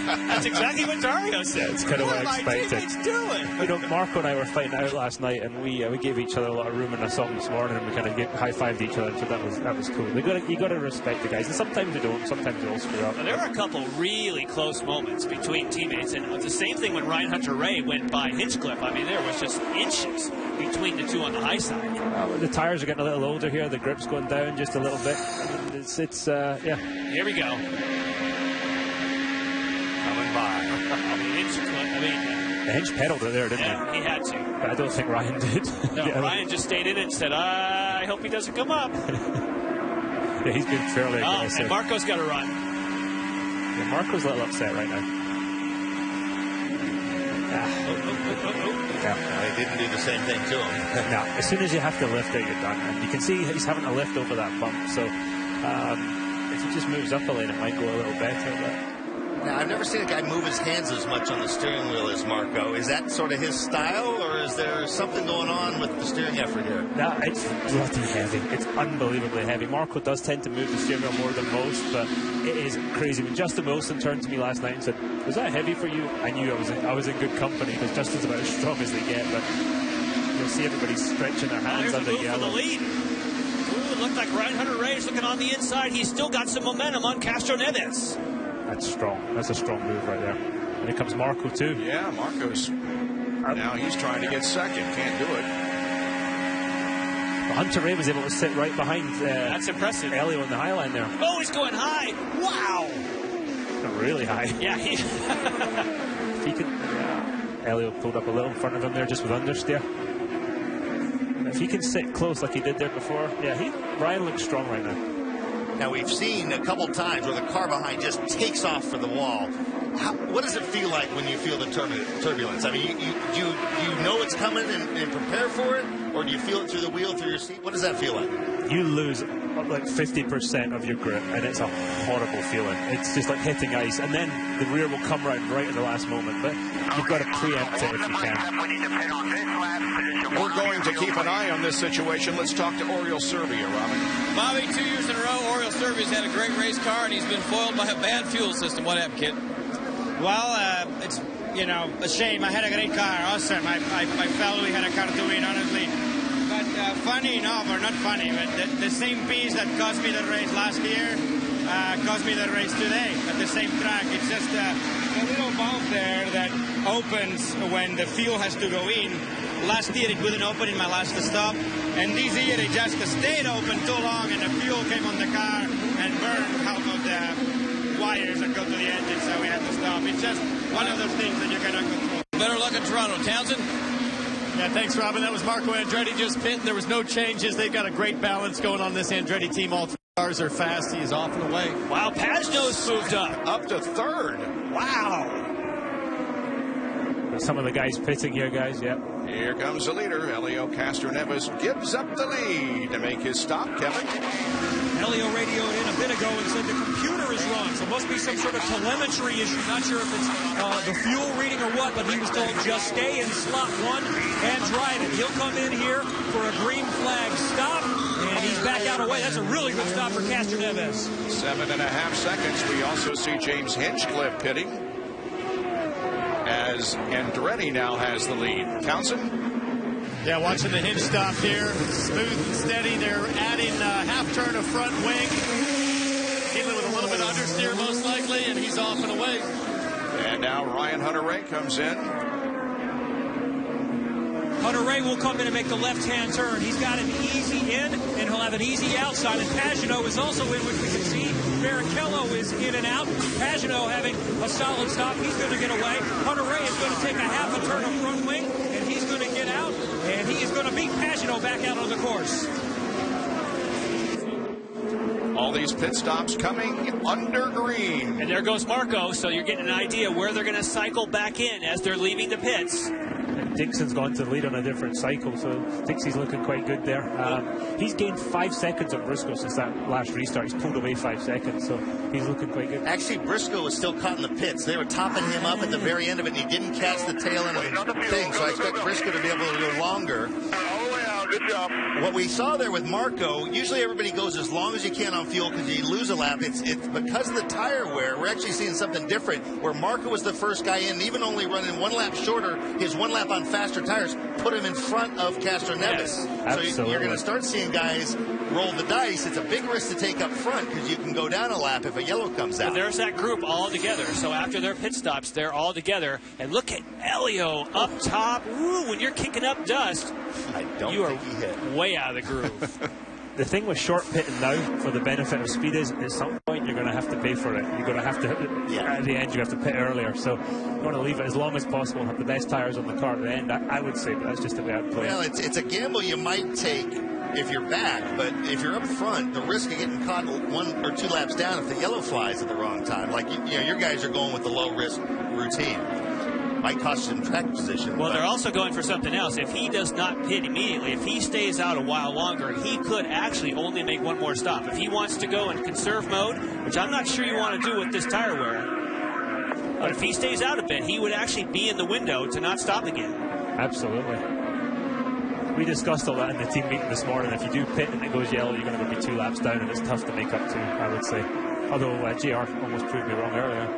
That's exactly what Dario said. It's kind of what I expected. Doing? You know, Marco and I were fighting out last night, and we gave each other a lot of room, and I saw him this morning, and we kind of high-fived each other, so that was cool. You got to respect the guys, and sometimes they don't, sometimes they all screw up. Well, there were a couple really close moments between teammates, and the same thing when Ryan Hunter-Reay went by Hinchcliffe. I mean, there was just inches between the two on the high side. The tires are getting a little older here, the grip's going down just a little bit. I mean, it's yeah. Here we go. The Hinch pedaled it there, didn't he? He had to. But I don't think Ryan did. No, yeah, Ryan just stayed in it and said, I hope he doesn't come up. Yeah, he's been fairly aggressive. And Marco's got to run. Yeah, Marco's a little upset right now. Yeah, they didn't do the same thing to him. No, as soon as you have to lift it, you're done. And you can see he's having to lift over that bump. So if he just moves up a lane, it might go a little better. But now, I've never seen a guy move his hands as much on the steering wheel as Marco. Is that sort of his style, or is there something going on with the steering effort here? No, it's bloody heavy. It's unbelievably heavy. Marco does tend to move the steering wheel more than most, but it is crazy. When Justin Wilson turned to me last night and said, was that heavy for you? I knew I was in good company, because Justin's about as strong as they get, but you'll see everybody stretching their hands under yellow. For the lead. Ooh, it looked like Ryan Hunter-Reay is looking on the inside. He's still got some momentum on Castro Neves. That's strong. That's a strong move right there. And here comes Marco, too. Yeah, Marco's now he's trying to get second. Can't do it. But Hunter-Reay was able to sit right behind that's impressive. Elio on the high line there. Oh, he's going high. Wow. Really high. Yeah. If he could, Elio pulled up a little in front of him there just with understeer. if he can sit close like he did there before, yeah, Ryan looks strong right now. Now, we've seen a couple times where the car behind just takes off for the wall. What does it feel like when you feel the turbulence? I mean, you know it's coming and prepare for it, or do you feel it through the wheel, through your seat? What does that feel like? You lose like 50% of your grip, and it's a horrible feeling. It's just like hitting ice, and then the rear will come round right at the last moment, but you've got to preempt it if you can. We're going to keep an eye on this situation. Let's talk to Oriol Servia, Robin. Bobby, 2 years in a row, Oriol Servia's had a great race car, and he's been foiled by a bad fuel system. What happened, kid? Well, it's, a shame. I had a great car, awesome. I felt we had a car to win, honestly. But funny enough, or not funny, but the same piece that cost me the race last year cost me the race today at the same track. It's just a little valve there that opens when the fuel has to go in. Last year it wouldn't open in my last stop, and this year it just stayed open too long, and the fuel came on the car and burned half of the wires that go to the engine, so we had to stop. It's just one of those things that you cannot control. Better luck in Toronto. Townsend? Yeah, thanks, Robin. That was Marco Andretti just pitting. There was no changes. They've got a great balance going on this Andretti team. All three cars are fast. He is off and away. Wow, Pagenaud's moved up. Up to third. Wow. Some of the guys pitting here, guys, yeah. Here comes the leader. Elio Castroneves gives up the lead to make his stop, Kevin. Elio radioed in a bit ago and said the computer is wrong, so it must be some sort of telemetry issue. Not sure if it's the fuel reading or what, but he was told just stay in slot 1 and drive it. He'll come in here for a green flag stop, and he's back out away. That's a really good stop for Castroneves. 7.5 seconds. We also see James Hinchcliffe pitting, as Andretti now has the lead. Townsend? Yeah, watching the hinge stop here. Smooth and steady. They're adding half turn of front wing. Dealing with a little bit of understeer most likely, and he's off and away. And now Ryan Hunter-Reay comes in. Hunter-Reay will come in and make the left-hand turn. He's got an easy in, and he'll have an easy outside. And Pagenaud is also in, which we can see. Barrichello is in and out. Pagenaud having a solid stop. He's going to get away. Hunter-Reay is going to take a half a turn of front wing, and he's going to get out. And he is going to beat Pagenaud back out on the course. All these pit stops coming under green. And there goes Marco, so you're getting an idea where they're going to cycle back in as they're leaving the pits. Dixon's gone to lead on a different cycle, so Dixie's looking quite good there. He's gained 5 seconds on Briscoe since that last restart. He's pulled away 5 seconds, so he's looking quite good. Actually, Briscoe was still caught in the pits. They were topping him up at the very end of it, and he didn't catch the tail end of the thing, so I expect Briscoe to be able to go longer. Good job. What we saw there with Marco, usually everybody goes as long as you can on fuel because you lose a lap. It's because of the tire wear, we're actually seeing something different, where Marco was the first guy in, even only running 1 lap shorter. His 1 lap on faster tires put him in front of Castroneves. Yes, so you're going to start seeing guys roll the dice. It's a big risk to take up front because you can go down a lap if a yellow comes out. And there's that group all together. So after their pit stops, they're all together. And look at Elio up top. Ooh, when you're kicking up dust, you are way out of the groove. The thing with short pitting now, for the benefit of speed, is at some point you're going to have to pay for it. You're going to have to, at the end, you have to pit earlier. So you want to leave it as long as possible, have the best tires on the car at the end. I would say, but that's just the way I'd play it. Well, it's a gamble you might take if you're back, but if you're up front, the risk of getting caught 1 or 2 laps down if the yellow flies at the wrong time, like your guys are going with the low risk routine, might cost you some track position. Well, they're also going for something else. If he does not pit immediately, if he stays out a while longer, he could actually only make 1 more stop. If he wants to go in conserve mode, which I'm not sure you want to do with this tire wear, but if he stays out a bit, he would actually be in the window to not stop again. Absolutely. We discussed all that in the team meeting this morning. If you do pit and it goes yellow, you're going to be 2 laps down, and it's tough to make up to, I would say. Although JR almost proved me wrong earlier.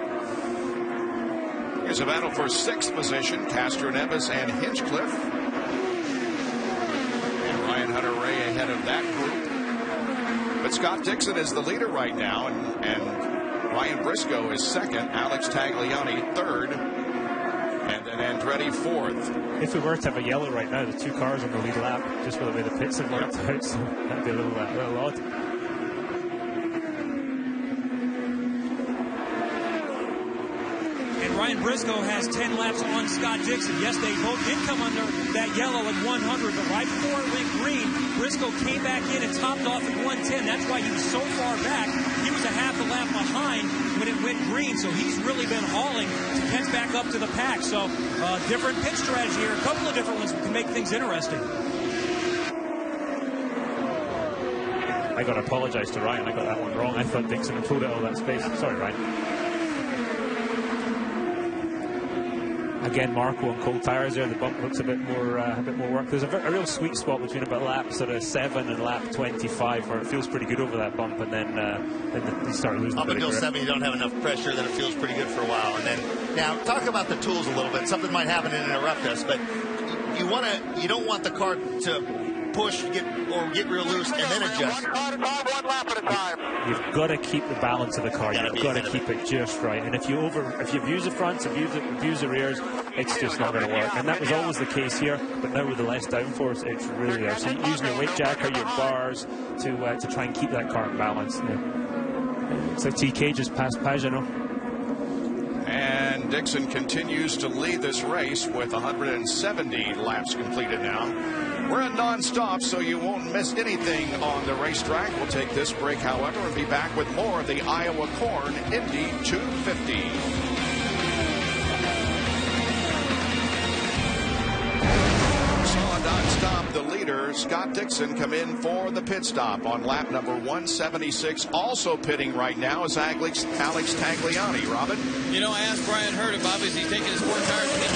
Here's a battle for 6th position. Castroneves and Hinchcliffe. And Ryan Hunter-Reay ahead of that group. But Scott Dixon is the leader right now, and Ryan Briscoe is 2nd. Alex Tagliani 3rd. And then Andretti 4th. If we were to have a yellow right now, the 2 cars on the lead lap, just for the way the pits have worked out, so that'd be a little odd. And Ryan Briscoe has 10 laps on Scott Dixon. Yes, they both did come under that yellow at 100, but right before it went green, Briscoe came back in and topped off at 110. That's why he was so far back. He was a half a lap behind when it went green, so he's really been hauling to catch back up to the pack. So different pit strategy here, a couple of different ones can make things interesting. I got to apologize to Ryan. I got that one wrong. I thought Dixon had pulled out all that space. Sorry, Ryan. Again, Marco on cold tires there. The bump looks a bit more work. There's a real sweet spot between about lap sort of 7 and lap 25 where it feels pretty good over that bump, and then you start losing. Up until 7, you don't have enough pressure, then it feels pretty good for a while. And then now talk about the tools a little bit. Something might happen and interrupt us, but you don't want the car to push, get real loose, and then adjust. One lap at a time. You've got to keep the balance of the car. You've got to keep it just right. And if you abuse the fronts, abuse the rears, it's just not going to work. And that was always the case here. But now with the less downforce, it's really there. So you're using your weight jack or your bars to try and keep that car in balance. It's like TK just passed Pagano. And Dixon continues to lead this race with 170 laps completed now. We're in non-stop, so you won't miss anything on the racetrack. We'll take this break, however, and be back with more of the Iowa Corn Indy 250. Non-stop, the leader, Scott Dixon, come in for the pit stop on lap number 176. Also pitting right now is Alex Tagliani. Robin? You know, I asked Brian Hurd about is he taking his 4 tires to get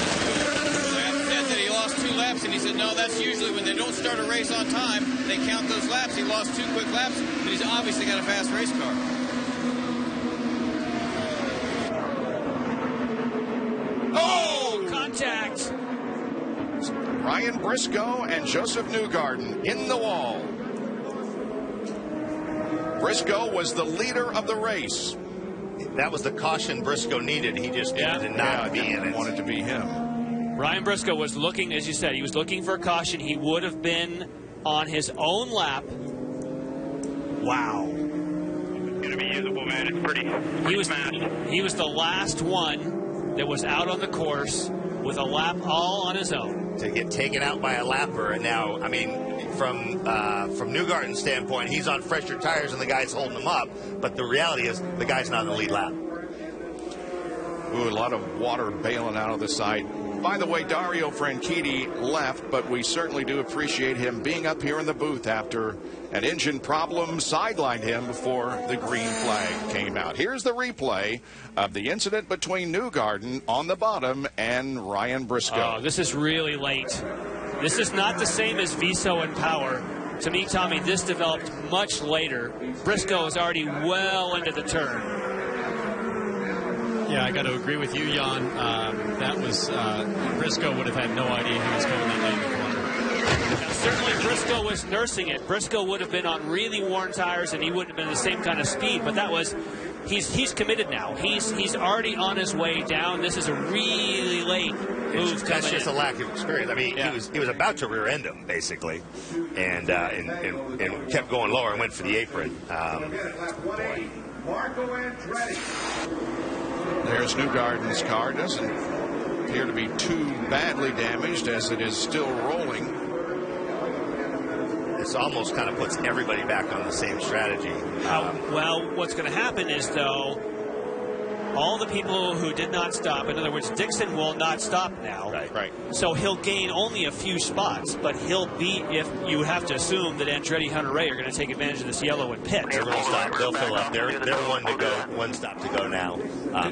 this that he lost 2 laps, and he said, no, that's usually when they don't start a race on time, they count those laps. He lost 2 quick laps, but he's obviously got a fast race car. Oh, contact! Ryan Briscoe and Joseph Newgarden in the wall. Briscoe was the leader of the race. That was the caution Briscoe needed. He just needed to not be in it. Wanted to be him. Ryan Briscoe was looking, as you said, he was looking for a caution. He would have been on his own lap. Wow. It's going to be usable, man. It's pretty fast. He was the last one that was out on the course with a lap all on his own. To get taken out by a lapper, and now, I mean, from Newgarden's standpoint, he's on fresher tires and the guy's holding him up, but the reality is the guy's not in the lead lap. Ooh, a lot of water bailing out of the side. By the way, Dario Franchitti left, but we certainly do appreciate him being up here in the booth after an engine problem sidelined him before the green flag came out. Here's the replay of the incident between Newgarden on the bottom and Ryan Briscoe. Oh, this is really late. This is not the same as Viso and Power. To me, Tommy, this developed much later. Briscoe is already well into the turn. Yeah, I got to agree with you, Jan. That was Briscoe would have had no idea he was coming that late in the corner. Now, certainly Briscoe was nursing it. Briscoe would have been on really worn tires, and he wouldn't have been the same kind of speed. But that was, he's committed now. He's already on his way down. This is a really late move. That's just a lack of experience. I mean, yeah. he was about to rear end him basically, and kept going lower and went for the apron. There's Newgarden's car. Doesn't appear to be too badly damaged as it is still rolling. This almost kind of puts everybody back on the same strategy. Well, what's going to happen is, though, all the people who did not stop, in other words, Dixon will not stop now. Right. So he'll gain only a few spots, but he'll be, if you have to assume that Andretti, Hunter Ray are going to take advantage of this yellow and pit. Everyone stop. They'll fill up. They're one to go, one stop to go now.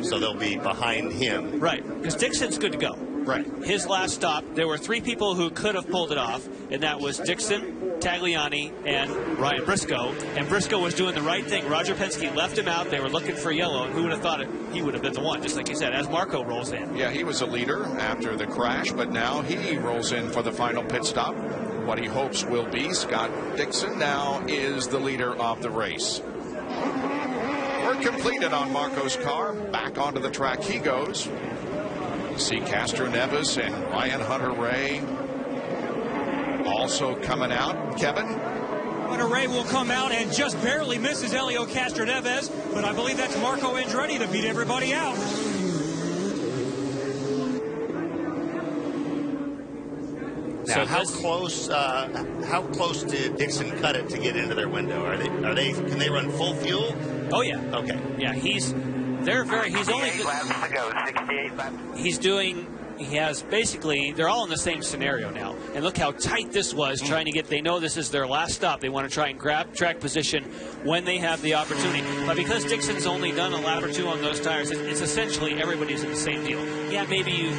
So they'll be behind him. Right, because Dixon's good to go. Right. His last stop, there were 3 people who could have pulled it off, and that was Dixon, Tagliani, and Ryan Briscoe. And Briscoe was doing the right thing. Roger Penske left him out. They were looking for yellow, and who would have thought it? He would have been the one, just like you said, as Marco rolls in. Yeah, he was a leader after the crash, but now he rolls in for the final pit stop. What he hopes will be Scott Dixon now is the leader of the race. Work completed on Marco's car. Back onto the track he goes. See Castro Neves and Ryan Hunter Ray also coming out. Kevin? Hunter Ray will come out and just barely misses Helio Castroneves, but I believe that's Marco Andretti that beat everybody out. Now, how close did Dixon cut it to get into their window? Can they run full fuel? Oh yeah. Okay. Yeah, he's only he has basically, they're all in the same scenario now. And look how tight this was, trying to get, they know this is their last stop. They want to try and grab track position when they have the opportunity. But because Dixon's only done a lap or two on those tires, it's essentially everybody's in the same deal. Yeah, maybe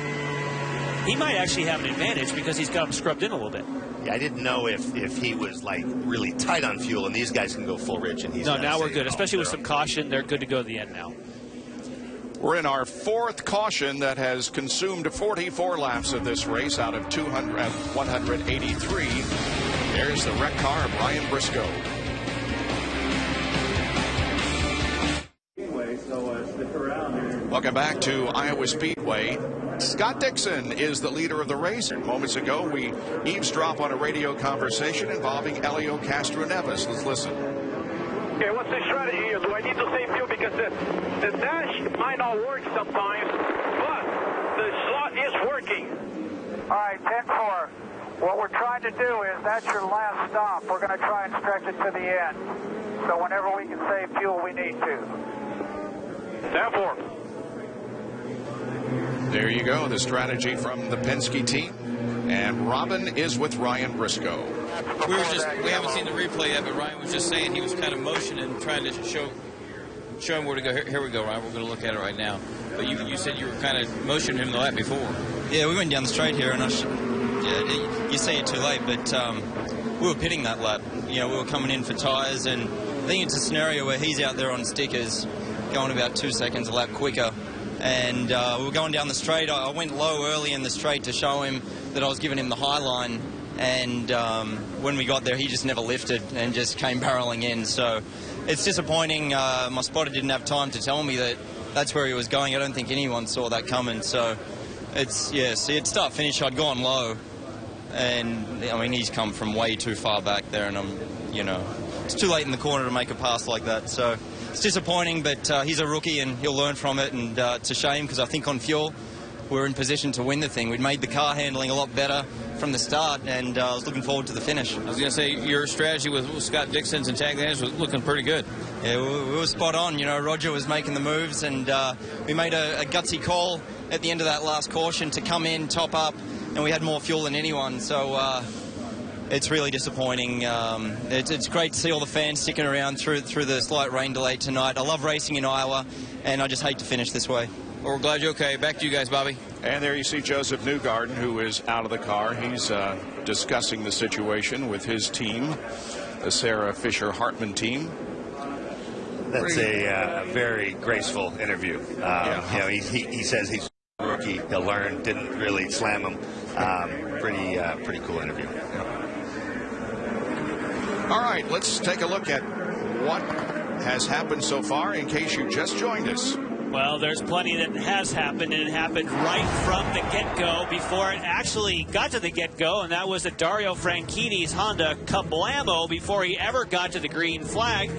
he might actually have an advantage because he's got them scrubbed in a little bit. Yeah, I didn't know if he was like really tight on fuel and these guys can go full rich and he's no, now we're good, especially with some caution. They're good to go to the end now. We're in our fourth caution that has consumed 44 laps of this race out of 183. There's the wreck car of Ryan Briscoe. Welcome back to Iowa Speedway. Scott Dixon is the leader of the race. Moments ago, we eavesdrop on a radio conversation involving Helio Castroneves. Let's listen. Okay, what's the strategy here? Do I need to save fuel? Because the dash might not work sometimes, but the slot is working. All right, 10-4. What we're trying to do is that's your last stop. We're going to try and stretch it to the end. So whenever we can save fuel, we need to. 10-4. There you go, the strategy from the Penske team. And Robin is with Ryan Briscoe. We haven't seen the replay yet, but Ryan was just saying he was kind of motioning, trying to show him where to go. Here we go, Ryan. We're going to look at it right now. But you said you were kind of motioning him the lap before. Yeah, we went down the straight here, and you see it too late, but we were pitting that lap. You know, we were coming in for tyres, and I think it's a scenario where he's out there on stickers, going about 2 seconds a lap quicker. And we were going down the straight. I went low early in the straight to show him that I was giving him the high line. And when we got there, he just never lifted and just came barreling in. So it's disappointing. My spotter didn't have time to tell me that that's where he was going. I don't think anyone saw that coming. So it's start finish. I'd gone low, and I mean he's come from way too far back there, and it's too late in the corner to make a pass like that. So it's disappointing, but he's a rookie and he'll learn from it. And it's a shame because I think on fuel we're in position to win the thing. We'd made the car handling a lot better from the start, and I was looking forward to the finish. I was going to say, your strategy with Scott Dixon's and tag was looking pretty good. Yeah, we were spot on. Roger was making the moves, and we made a gutsy call at the end of that last caution to come in, top up, and we had more fuel than anyone. So it's really disappointing. It's great to see all the fans sticking around through the slight rain delay tonight. I love racing in Iowa, and I just hate to finish this way. Well, we're glad you're okay. Back to you guys, Bobby. And there you see Joseph Newgarden, who is out of the car. He's discussing the situation with his team, the Sarah Fisher Hartman team. That's a very graceful interview. He says he's a rookie. He'll learn. Didn't really slam him. Pretty cool interview. All right, let's take a look at what has happened so far in case you just joined us. Well, there's plenty that has happened, and it happened right from the get-go before it actually got to the get-go, and that was at Dario Franchini's Honda Kablamo before he ever got to the green flag.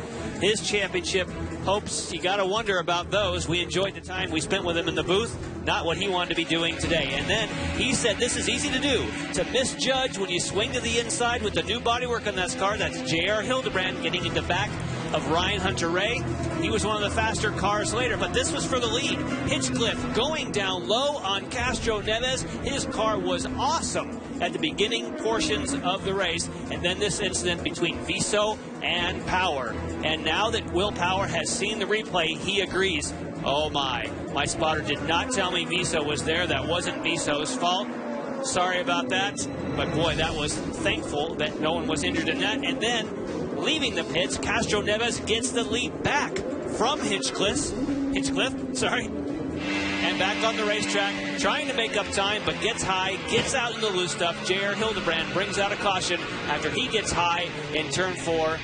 His championship hopes, you got to wonder about those. We enjoyed the time we spent with him in the booth, not what he wanted to be doing today. And then he said this is easy to do, to misjudge when you swing to the inside with the new bodywork on that car. That's J.R. Hildebrand getting into back of Ryan Hunter-Reay. He was one of the faster cars later, but this was for the lead. Hinchcliffe going down low on Castroneves. His car was awesome at the beginning portions of the race, and then this incident between Viso and Power. And now that Will Power has seen the replay, he agrees. Oh my spotter did not tell me Viso was there. That wasn't Viso's fault. Sorry about that, but boy, that was thankful that no one was injured in that. And then leaving the pits, Castroneves gets the lead back from Hinchcliffe, and back on the racetrack, trying to make up time, but gets high, gets out in the loose stuff. J.R. Hildebrand brings out a caution after he gets high in turn 4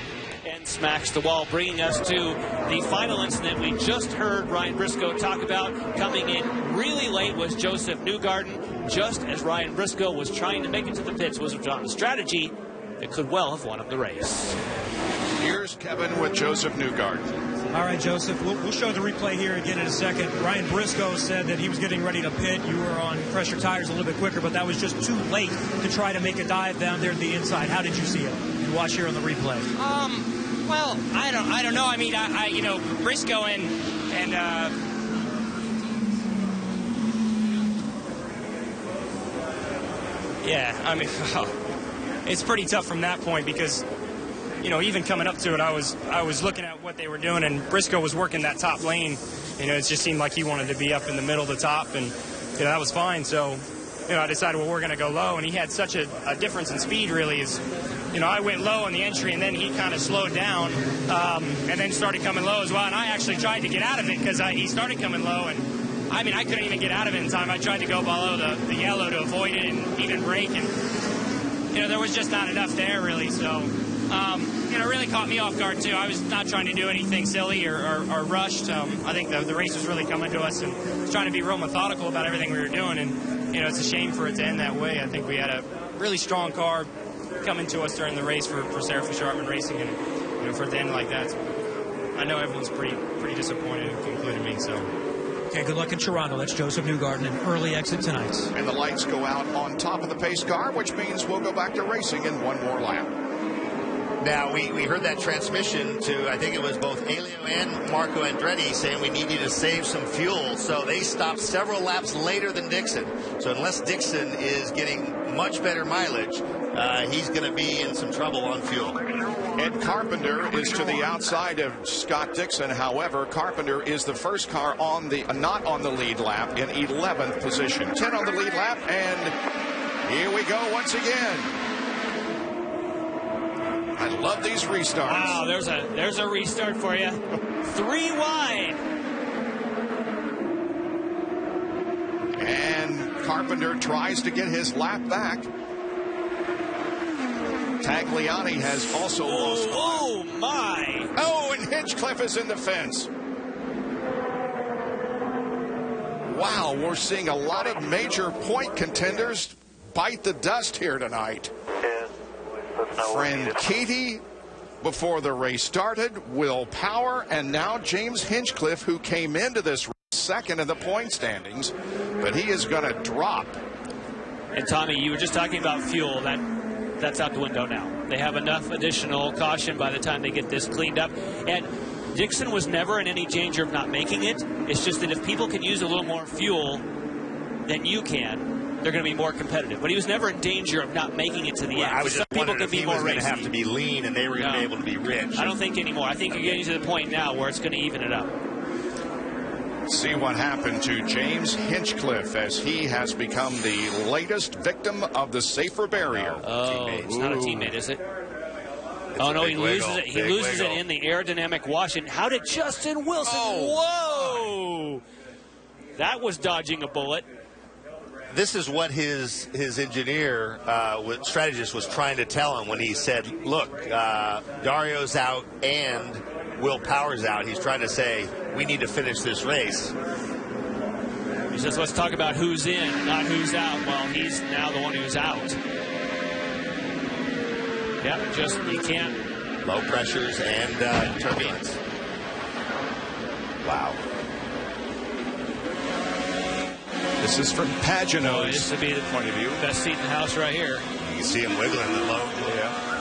and smacks the wall, bringing us to the final incident we just heard Ryan Briscoe talk about. Coming in really late was Joseph Newgarden, just as Ryan Briscoe was trying to make it to the pits. Was a strategy that could well have won him the race. Here's Kevin with Joseph Newgarden. All right, Joseph, we'll show the replay here again in a second. Ryan Briscoe said that he was getting ready to pit. You were on pressure tires a little bit quicker, but that was just too late to try to make a dive down there at the inside. How did you see it? And watch here on the replay. Well, I don't know. I mean, I you know, Briscoe and yeah, I mean, it's pretty tough from that point because, you know, even coming up to it, I was looking at what they were doing, and Briscoe was working that top lane. You know, it just seemed like he wanted to be up in the middle of the top, and, you know, that was fine. So, you know, I decided, well, we're going to go low, and he had such a difference in speed, really. Is, you know, I went low on the entry, and then he kind of slowed down, and then started coming low as well. And I actually tried to get out of it because he started coming low, and I mean, I couldn't even get out of it in time. I tried to go below the yellow to avoid it and even brake, and, you know, there was just not enough there, really. So, you know, really caught me off guard, too. I was not trying to do anything silly or rushed. I think the race was really coming to us, and was trying to be real methodical about everything we were doing. And, you know, it's a shame for it to end that way. I think we had a really strong car coming to us during the race for Sarah Fisher-Hartman Racing, and, you know, for it to end like that, I know everyone's pretty disappointed, including me. So. Okay, good luck in Toronto. That's Joseph Newgarden, an early exit tonight. And the lights go out on top of the pace car, which means we'll go back to racing in one more lap. Now, we heard that transmission to, I think it was both Elio and Marco Andretti saying we need you to save some fuel. So they stopped several laps later than Dixon. So unless Dixon is getting much better mileage, he's going to be in some trouble on fuel. Ed Carpenter is to the outside of Scott Dixon. However, Carpenter is the first car on the not on the lead lap in 11th position. 10 on the lead lap, and here we go once again. I love these restarts. Wow, there's a restart for you. 3 wide. And Carpenter tries to get his lap back. Tagliani has also lost. Oh, my. Oh, and Hinchcliffe is in the fence. Wow, we're seeing a lot of major point contenders bite the dust here tonight. Franchitti before the race started, Will Power, and now James Hinchcliffe, who came into this race second in the point standings, but he is going to drop. And Tommy, you were just talking about fuel. That's out the window now. They have enough additional caution by the time they get this cleaned up. And Dixon was never in any danger of not making it. It's just that if people can use a little more fuel than you can, they're going to be more competitive. But he was never in danger of not making it to the end. I was just wondering if he was going to have to be lean and they were going to be able to be rich. I don't think anymore. I think you're getting to the point now where it's going to even it up. See what happened to James Hinchcliffe as he has become the latest victim of the safer barrier. Oh, it's not a teammate, is it? Oh, no, he loses it. He loses it in the aerodynamic wash. And how did Justin Wilson? Whoa! That was dodging a bullet. This is what his engineer, strategist, was trying to tell him when he said, look, Dario's out and Will Power's out. He's trying to say, we need to finish this race. He says, let's talk about who's in, not who's out. Well, he's now the one who's out. Yeah, just, you can't. Low pressures and turbulence. Wow. This is from Pagano's this would be the point of view. Best seat in the house right here. You can see him wiggling the low. Yeah.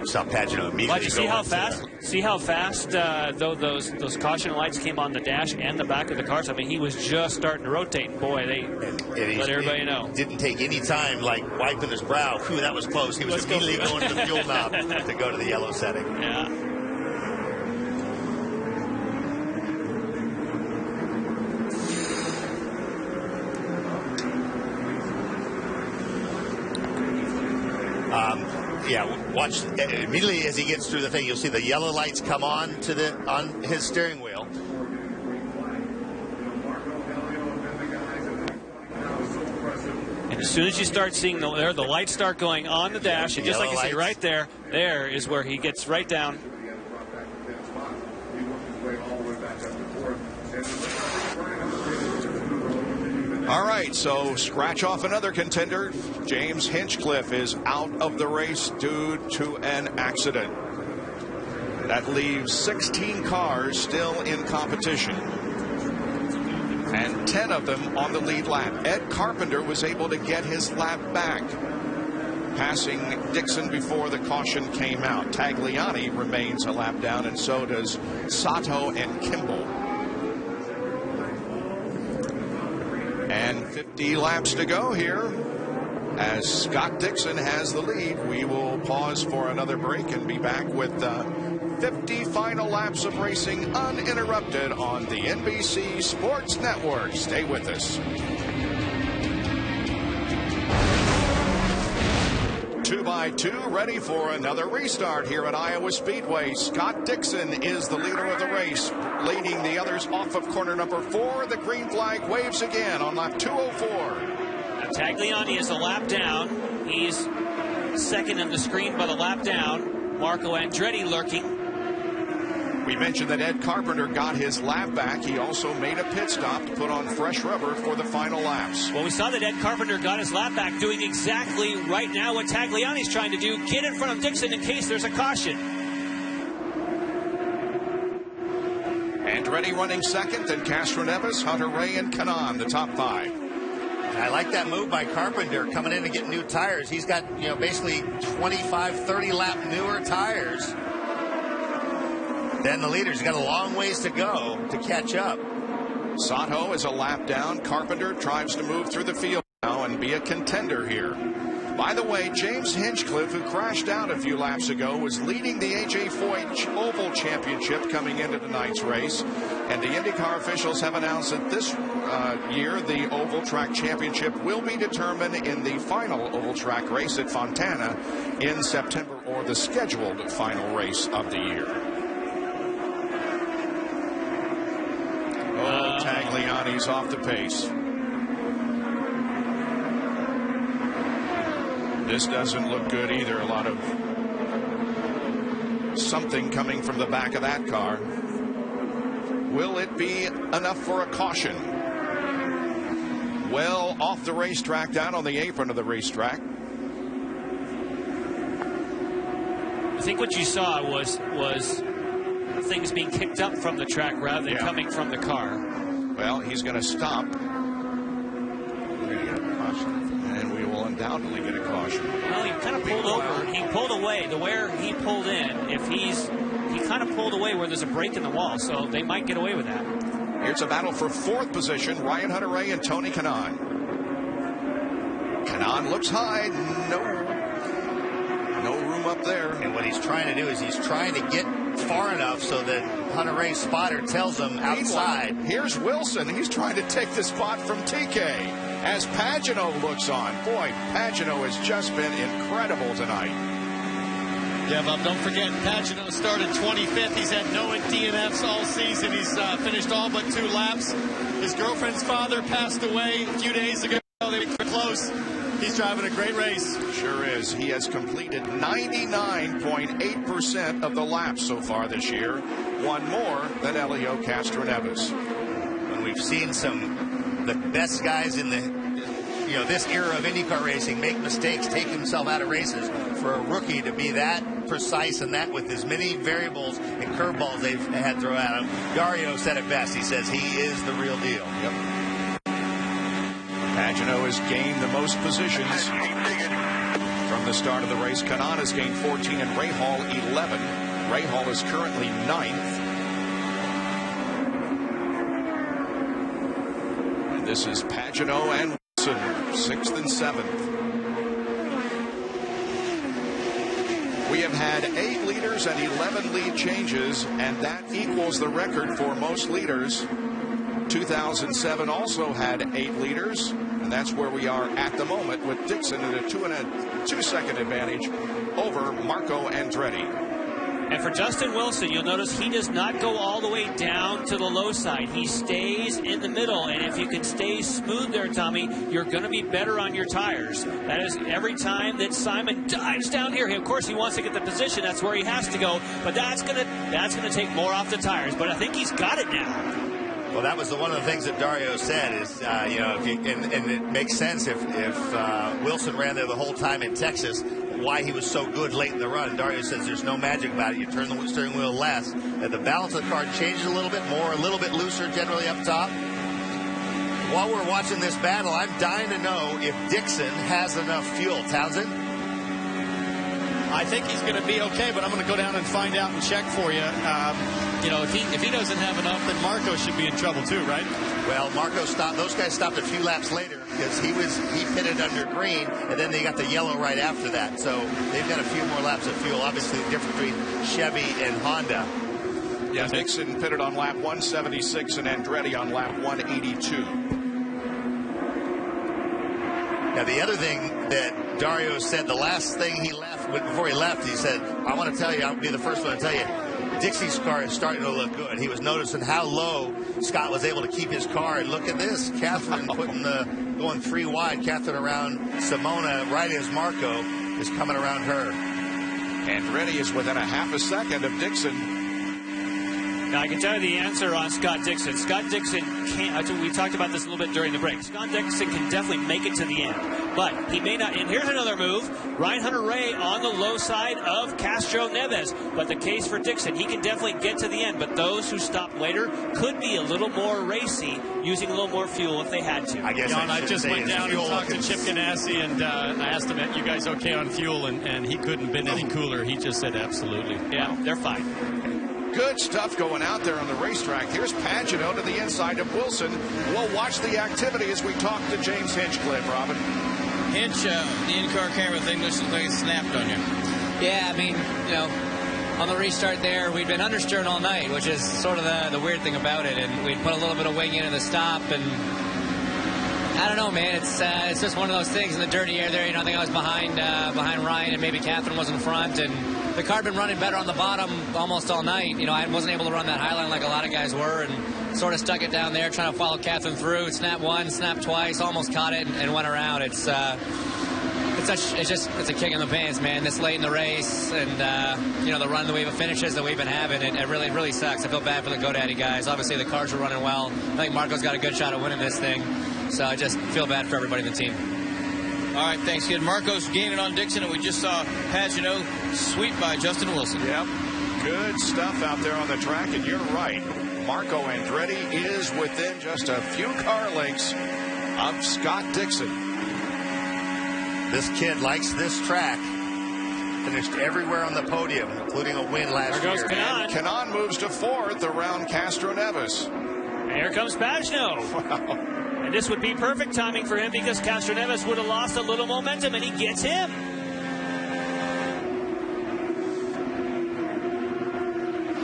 Saw Pagano immediately. But you see how fast? See how fast those caution lights came on the dash and the back of the cars. I mean, he was just starting to rotate. Boy, they let everybody know. Didn't take any time, like wiping his brow. Phew, that was close. He was immediately going to the fuel knob to go to the yellow setting. Yeah. Yeah, watch immediately as he gets through the thing. You'll see the yellow lights come on on his steering wheel. And as soon as you start seeing the lights start going on the dash, and just like you see right there, there is where he gets right down. All right, so scratch off another contender. James Hinchcliffe is out of the race due to an accident. That leaves 16 cars still in competition, and 10 of them on the lead lap. Ed Carpenter was able to get his lap back, passing Dixon before the caution came out. Tagliani remains a lap down, and so does Sato and Kimball. And 50 laps to go here as Scott Dixon has the lead. We will pause for another break and be back with 50 final laps of racing uninterrupted on the NBC Sports Network. Stay with us. 2x2 ready for another restart here at Iowa Speedway. Scott Dixon is the leader of the race, leading the others off of corner number 4. The green flag waves again on lap 204. Now Tagliani is a lap down. He's second in the screen by the lap down. Marco Andretti lurking. We mentioned that Ed Carpenter got his lap back. He also made a pit stop to put on fresh rubber for the final laps. Well, we saw that Ed Carpenter got his lap back, doing exactly right now what Tagliani's trying to do, get in front of Dixon in case there's a caution. Andretti running second, then Castroneves, Hunter Ray, and Kanaan, the top 5. I like that move by Carpenter coming in to get new tires. He's got, basically 25, 30 lap newer tires than the leaders. He's got a long ways to go to catch up. Sato is a lap down. Carpenter tries to move through the field now and be a contender here. By the way, James Hinchcliffe, who crashed out a few laps ago, was leading the A.J. Foyt Oval Championship coming into tonight's race. And the IndyCar officials have announced that this year the Oval Track Championship will be determined in the final Oval Track race at Fontana in September, or the scheduled final race of the year. Oh, Tagliani's off the pace. This doesn't look good either. A lot of something coming from the back of that car. Will it be enough for a caution? Well, off the racetrack, down on the apron of the racetrack. I think what you saw was things being kicked up from the track rather than coming from the car. Well, he's going to stop. We're going to get a caution. And we will undoubtedly get a caution. Well, he kind of pulled over. He pulled away. The where he pulled in, he kind of pulled away where there's a break in the wall, so they might get away with that. Here's a battle for 4th position. Ryan Hunter-Reay and Tony Kanaan. Kanaan looks high. No room up there. And what he's trying to do is he's trying to get far enough so that Hunter-Reay's spotter tells him outside. Meanwhile, here's Wilson. He's trying to take the spot from TK. As Pagano looks on. Boy, Pagano has just been incredible tonight. Yeah, Bob, don't forget, Pagano started 25th. He's had no DNFs all season. He's finished all but 2 laps. His girlfriend's father passed away a few days ago. They were close. He's driving a great race. Sure is. He has completed 99.8% of the laps so far this year. One more than Elio Castroneves. And we've seen the best guys in this era of IndyCar racing make mistakes, take himself out of races. For a rookie to be that precise and that with as many variables and curveballs they've had thrown at him, Dario said it best. He says he is the real deal. Yep. Pagano has gained the most positions from the start of the race. Kanaan has gained 14 and Rahal 11. Rahal is currently 9th. This is Pagano and Wilson, 6th and 7th. We have had 8 leaders and 11 lead changes, and that equals the record for most leaders. 2007 also had 8 leaders, and that's where we are at the moment, with Dixon at a 2-second advantage over Marco Andretti. And for Justin Wilson, you'll notice he does not go all the way down to the low side. He stays in the middle, and if you can stay smooth there, Tommy, you're going to be better on your tires. That is every time that Simon dives down here. Of course, he wants to get the position. That's where he has to go, but that's going to take more off the tires. But I think he's got it now. Well, that was one of the things that Dario said is, and it makes sense if Wilson ran there the whole time in Texas, why he was so good late in the run. Dario says there's no magic about it. You turn the steering wheel less, and the balance of the car changes a little bit more, a little bit looser generally up top. While we're watching this battle, I'm dying to know if Dixon has enough fuel. Townsend? I think he's going to be okay, but I'm going to go down and find out and check for you. You know, if he doesn't have enough, then Marco should be in trouble too, right? Well, Marco stopped. Those guys stopped a few laps later because he pitted under green, and then they got the yellow right after that. So they've got a few more laps of fuel. Obviously, the difference between Chevy and Honda. Yeah, Dixon pitted on lap 176 and Andretti on lap 182. Now, the other thing that Dario said, the last thing he left, before he left, he said, I want to tell you, I'll be the first one to tell you, Dixie's car is starting to look good. He was noticing how low Scott was able to keep his car. And look at this, Catherine going 3 wide. Catherine around Simona, right as Marco is coming around her. Andretti is within a half a second of Dixon. Now, I can tell you the answer on Scott Dixon. Scott Dixon can't, we talked about this a little bit during the break. Scott Dixon can definitely make it to the end, but he may not. And here's another move. Ryan Hunter-Reay on the low side of Castro Neves. But the case for Dixon, he can definitely get to the end, but those who stop later could be a little more racy, using a little more fuel if they had to. I guess John, I just went down and talked to Chip Ganassi, and I asked him, you guys okay on fuel? And he couldn't have been any cooler. He just said absolutely. Yeah, they're fine. Good stuff going out there on the racetrack. Here's Pagano to the inside of Wilson. We'll watch the activity as we talk to James Hinchcliffe, Robin. Hinch, the in-car camera thing looks like it snapped on you. Yeah, I mean, you know, on the restart there, we'd been understeering all night, which is sort of the weird thing about it. And we'd put a little bit of wing in at the stop, and I don't know, man. It's just one of those things in the dirty air there. You know, I think I was behind Ryan, and maybe Catherine was in front, and the car had been running better on the bottom almost all night. You know, I wasn't able to run that high line like a lot of guys were, and sort of stuck it down there, trying to follow Catherine through. Snap one, snap twice, almost caught it, and went around. It's a kick in the pants, man. This late in the race, and you know, the run that we've finishes that we've been having, it really sucks. I feel bad for the GoDaddy guys. Obviously, the cars are running well. I think Marco's got a good shot at winning this thing, so I just feel bad for everybody in the team. All right, thanks, kid. Marco's gaining on Dixon, and we just saw Pagano sweep by Justin Wilson. Yep. Good stuff out there on the track, and you're right. Marco Andretti is within just a few car lengths of Scott Dixon. This kid likes this track. Finished everywhere on the podium, including a win last year. There goes Kanan. Kanan moves to fourth around Castro Neves. And here comes Pagano. Wow. And this would be perfect timing for him because Castro Neves would have lost a little momentum, and he gets him.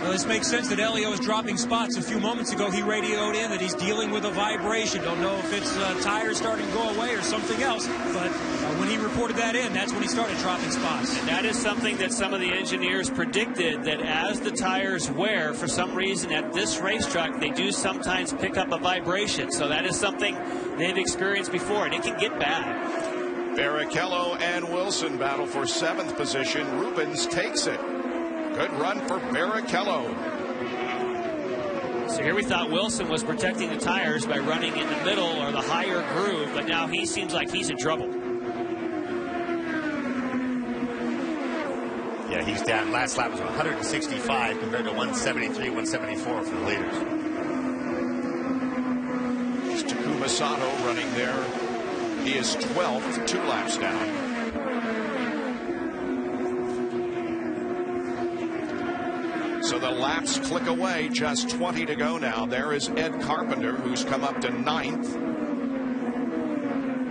Well, this makes sense that Elio is dropping spots. A few moments ago, he radioed in that he's dealing with a vibration. Don't know if it's tires starting to go away or something else, but when he reported that in, that's when he started dropping spots. And that is something that some of the engineers predicted, that as the tires wear, for some reason at this racetrack, they do sometimes pick up a vibration. So that is something they've experienced before, and it can get bad. Barrichello and Wilson battle for 7th position. Rubens takes it. Good run for Barrichello. So here we thought Wilson was protecting the tires by running in the middle or the higher groove, but now he seems like he's in trouble. Yeah, he's down. Last lap was 165 compared to 173, 174 for the leaders. It's Takuma Sato running there. He is 12th, 2 laps down. So the laps click away, just 20 to go now. There is Ed Carpenter, who's come up to 9th.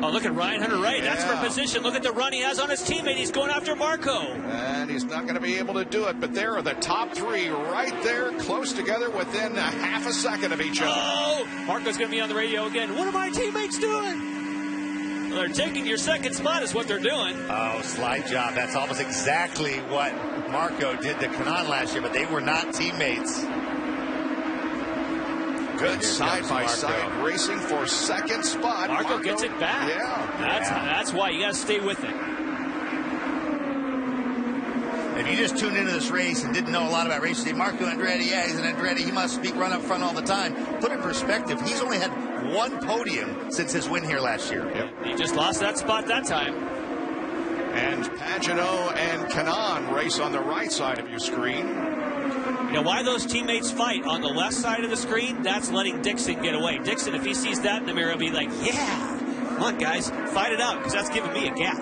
Oh, look at Ryan Hunter-Reay. That's for position. Look at the run he has on his teammate. He's going after Marco. And he's not going to be able to do it, but there are the top 3 right there, close together within a half a second of each other. Oh, Marco's going to be on the radio again. What are my teammates doing? Well, they're taking your second spot is what they're doing. Oh, slide job. That's almost exactly what Marco did to Kanan last year, but they were not teammates. Good side-by-side racing for second spot. Marco gets it back. Yeah. That's why you got to stay with it. If you just tuned into this race and didn't know a lot about racing, Marco Andretti, he's an Andretti. He must run up front all the time. Put in perspective, he's only had 1 podium since his win here last year. He just lost that spot that time. And Pagano and Kanaan race on the right side of your screen. You know why those teammates fight on the left side of the screen? That's letting Dixon get away. Dixon, if he sees that in the mirror, he'll be like, yeah, come on, guys, fight it out, because that's giving me a gap.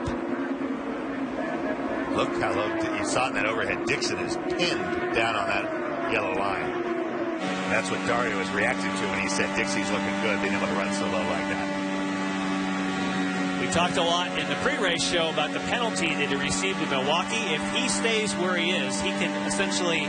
Look how low you saw in that overhead. Dixon is pinned down on that yellow line. That's what Dario was reacting to when he said Dixie's looking good, being able to run so low like that. We talked a lot in the pre-race show about the penalty that he received in Milwaukee. If he stays where he is, he can essentially,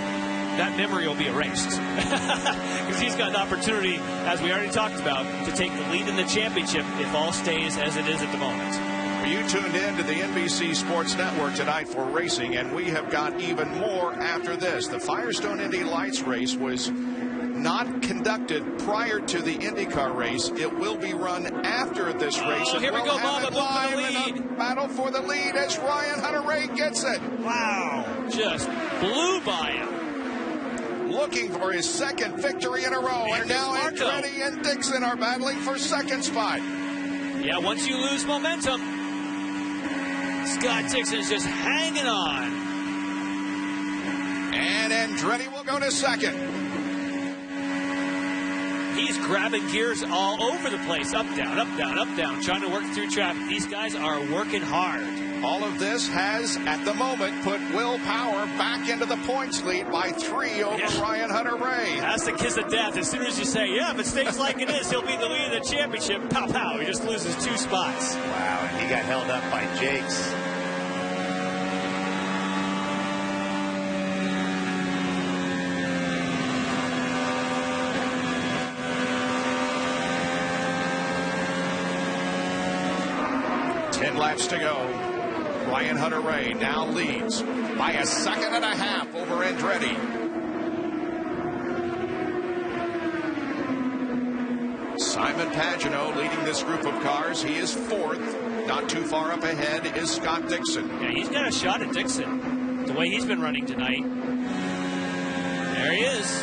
that memory will be erased. Because he's got an opportunity, as we already talked about, to take the lead in the championship if all stays as it is at the moment. You tuned in to the NBC Sports Network tonight for racing, and we have got even more after this. The Firestone Indy Lights race was not conducted prior to the IndyCar race. It will be run after this race. Oh, here we go, Bob. Live in a battle for the lead as Ryan Hunter-Reay gets it. Wow, just blew by him. Looking for his second victory in a row, and now Andretti and Dixon are battling for second spot. Yeah, once you lose momentum, Scott Dixon's just hanging on. And Andretti will go to second. He's grabbing gears all over the place. Up, down, up, down, up, down, trying to work through traffic. These guys are working hard. All of this has, at the moment, put Will Power back into the points lead by 3 over Ryan Hunter-Reay. That's the kiss of death. As soon as you say, yeah, if it stays like it is, he'll be the lead of the championship. Pow, pow. He just loses 2 spots. Wow, and he got held up by Jakes. Laps to go. Ryan Hunter-Reay now leads by 1.5 seconds over Andretti. Simon Pagano leading this group of cars. He is 4th. Not too far up ahead is Scott Dixon. Yeah, he's got a shot at Dixon. The way he's been running tonight. There he is.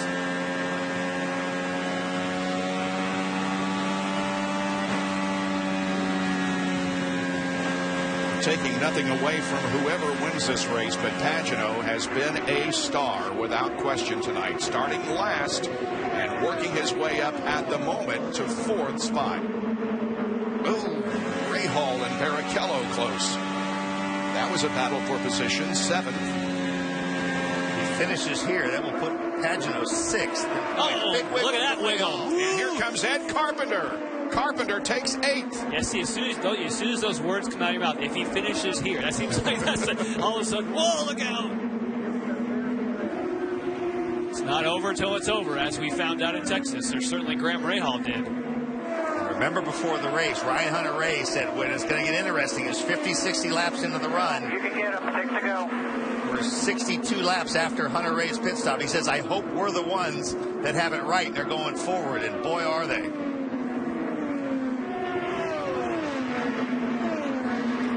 Taking nothing away from whoever wins this race, but Pagano has been a star without question tonight, starting last and working his way up at the moment to 4th spot. Ooh, Rahal and Barrichello close. That was a battle for position 7th. He finishes here. That will put Pagano 6th. Oh, look at that wiggle. And here comes Ed Carpenter. Carpenter takes 8th. Yeah, see, as soon as those words come out of your mouth, if he finishes here, that seems like that's all of a sudden, whoa, look out. It's not over till it's over, as we found out in Texas, or certainly Graham Rahal did. Remember before the race, Ryan Hunter-Reay said when it's going to get interesting is 50, 60 laps into the run. You can get him, 6 to go. We're 62 laps after Hunter-Reay's pit stop. He says, I hope we're the ones that have it right. They're going forward, and boy, are they.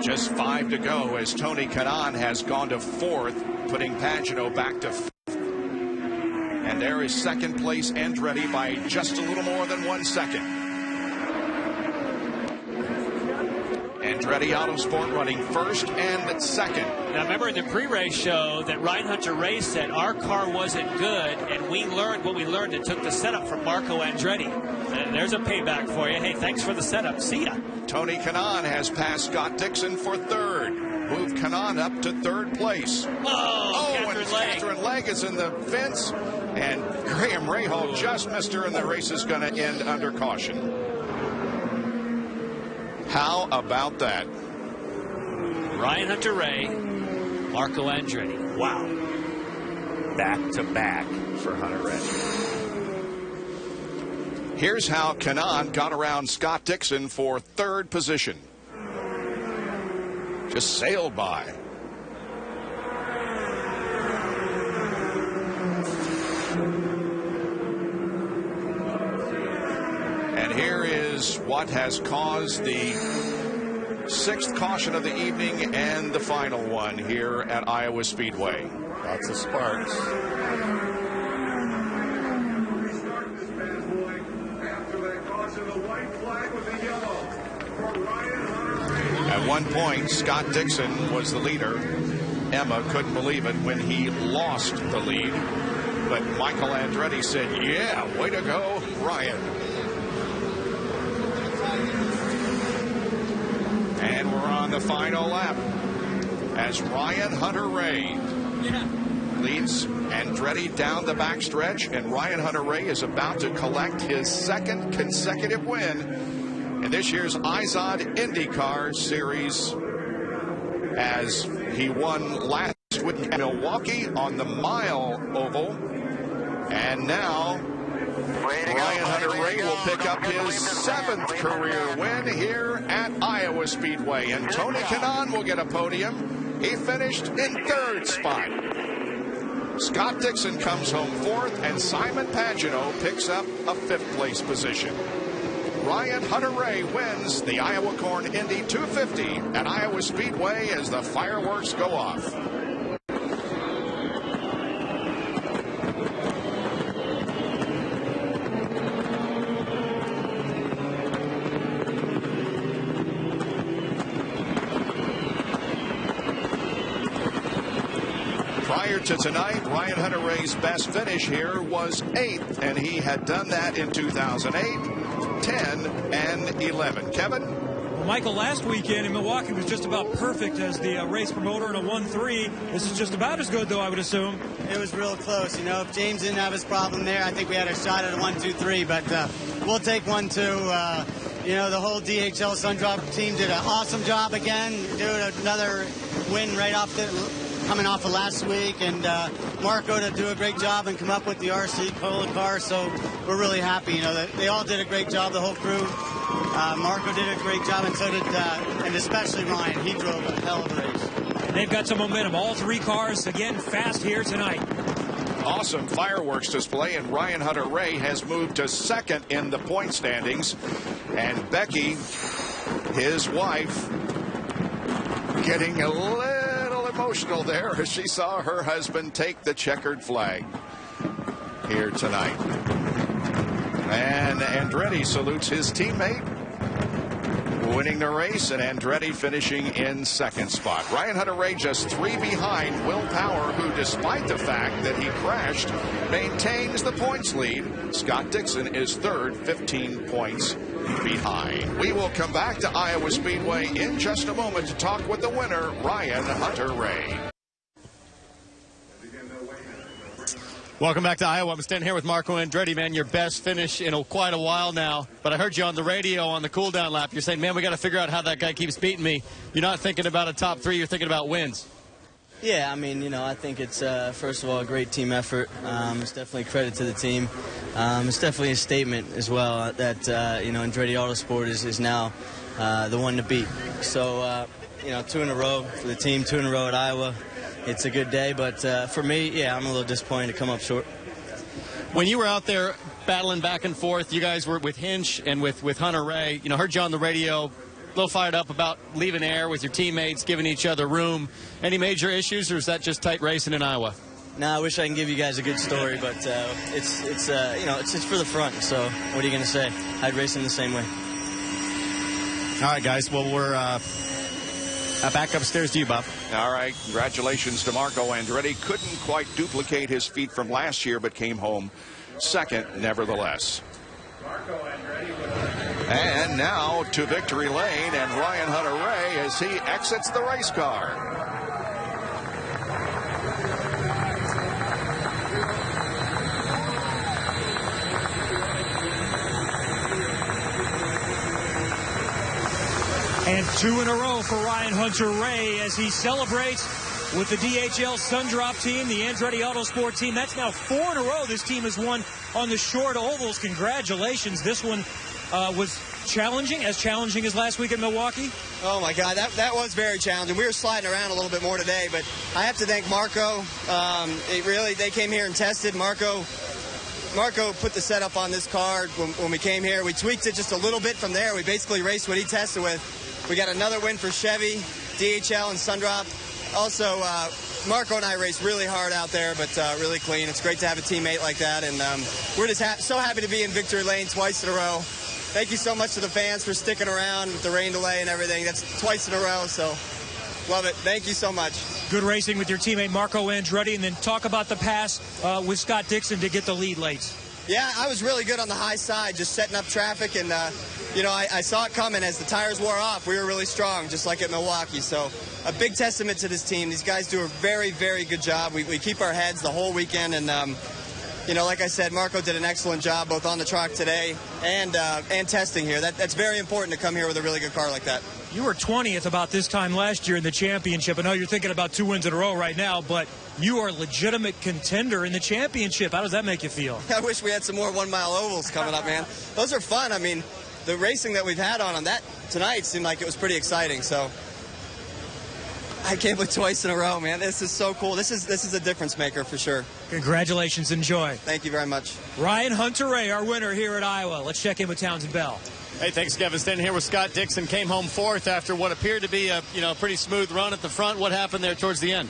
Just 5 to go as Tony Kanaan has gone to 4th, putting Pagano back to 5th. And there is second place Andretti by just a little more than 1 second. Andretti Autosport running 1st and 2nd. Now remember in the pre-race show that Ryan Hunter-Reay said our car wasn't good, and we learned what we learned and took the setup from Marco Andretti. And there's a payback for you. Hey, thanks for the setup. See ya. Tony Kanaan has passed Scott Dixon for 3rd. Moved Kanaan up to 3rd place. Catherine Legg is in the fence. And Graham Rahal just missed her, and the race is going to end under caution. How about that? Ryan Hunter-Reay, Marco Andretti. Wow. Back to back for Hunter-Reay. Here's how Kanaan got around Scott Dixon for 3rd position. Just sailed by. And here is what has caused the 6th caution of the evening and the final one here at Iowa Speedway. Lots of sparks. At one point, Scott Dixon was the leader. Emma couldn't believe it when he lost the lead. But Michael Andretti said, yeah, way to go, Ryan. And we're on the final lap as Ryan Hunter-Reay leads Andretti down the backstretch, and Ryan Hunter-Reay is about to collect his second consecutive win in this year's IZOD IndyCar Series, as he won last week in Milwaukee on the mile oval. And now Ryan Hunter-Reay will pick up his 7th career win here at Iowa Speedway. And Tony Kanaan will get a podium. He finished in 3rd spot. Scott Dixon comes home 4th, and Simon Pagenaud picks up a 5th place position. Ryan Hunter-Reay wins the Iowa Corn Indy 250 at Iowa Speedway as the fireworks go off. Prior to tonight, Ryan Hunter-Reay's best finish here was 8th, and he had done that in 2008, 10, and 11. Kevin? Well, Michael, last weekend in Milwaukee was just about perfect as the race promoter in a 1-3. This is just about as good, though, I would assume. It was real close. You know, if James didn't have his problem there, I think we had a shot at a 1-2-3, but we'll take 1-2. You know, the whole DHL Sundrop team did an awesome job again, doing another win right off coming off of last week, and Marco to do a great job and come up with the RC Cola car, so we're really happy. You know, they all did a great job, the whole crew. Marco did a great job, and so did, and especially Ryan. He drove a hell of a race. And they've got some momentum. All 3 cars, again, fast here tonight. Awesome fireworks display, and Ryan Hunter-Reay has moved to 2nd in the point standings. And Becky, his wife, getting a little emotional there as she saw her husband take the checkered flag here tonight. And Andretti salutes his teammate, winning the race, and Andretti finishing in 2nd spot. Ryan Hunter-Reay just 3 behind Will Power, who, despite the fact that he crashed, maintains the points lead. Scott Dixon is 3rd, 15 points behind. We will come back to Iowa Speedway in just a moment to talk with the winner, Ryan Hunter-Reay. Welcome back to Iowa. I'm standing here with Marco Andretti, man. Your best finish in quite a while now. But I heard you on the radio on the cool-down lap. You're saying, man, we got to figure out how that guy keeps beating me. You're not thinking about a top 3. You're thinking about wins. Yeah, I mean, you know, I think it's, first of all, a great team effort. It's definitely credit to the team. It's definitely a statement as well that, you know, Andretti Autosport is now the one to beat. So, you know, 2 in a row for the team, 2 in a row at Iowa. It's a good day, but for me, yeah, I'm a little disappointed to come up short. When you were out there battling back and forth, you guys were with Hinch and with Hunter-Reay, you know, heard you on the radio, a little fired up about leaving air with your teammates, giving each other room. Any major issues, or is that just tight racing in Iowa? No, I wish I can give you guys a good story, but it's you know, it's for the front, so what are you going to say? I'd race in the same way. All right, guys, well, we're back upstairs to you, Bob. All right, congratulations to Marco Andretti. Couldn't quite duplicate his feat from last year, but came home 2nd nevertheless. And now to victory lane, and Ryan Hunter-Reay as he exits the race car. And 2 in a row for Ryan Hunter-Reay as he celebrates with the DHL Sundrop team, the Andretti Autosport team. That's now 4 in a row this team has won on the short ovals. Congratulations. This one was challenging as last week in Milwaukee. Oh, my God. That was very challenging. We were sliding around a little bit more today, but I have to thank Marco. They came here and tested. Marco put the setup on this car when we came here. We tweaked it just a little bit from there. We basically raced what he tested with. We got another win for Chevy, DHL, and Sundrop. Also, Marco and I raced really hard out there, but really clean. It's great to have a teammate like that, and we're just so happy to be in victory lane twice in a row. thank you so much to the fans for sticking around with the rain delay and everything. That's twice in a row, so love it. Thank you so much. Good racing with your teammate Marco Andretti, and then talk about the pass with Scott Dixon to get the lead late. Yeah, I was really good on the high side, just setting up traffic, and you know, I saw it coming. As the tires wore off, we were really strong, just like at Milwaukee. So a big testament to this team. These guys do a very, very good job. We keep our heads the whole weekend, and you know, like I said, Marco did an excellent job both on the track today and testing here. That's very important to come here with a really good car like that. You were 20th about this time last year in the championship. I know you're thinking about 2 wins in a row right now, but you are a legitimate contender in the championship. How does that make you feel? I wish we had some more 1 mile ovals coming up, man. Those are fun. I mean, the racing that we've had on that tonight seemed like it was pretty exciting. So I can't believe twice in a row, man. This is so cool. This is a difference maker for sure. Congratulations. Enjoy. Thank you very much. Ryan Hunter-Reay, our winner here at Iowa. Let's check in with Townsend Bell. Hey, thanks, Kevin. Standing here with Scott Dixon. Came home fourth after what appeared to be a pretty smooth run at the front. What happened there towards the end?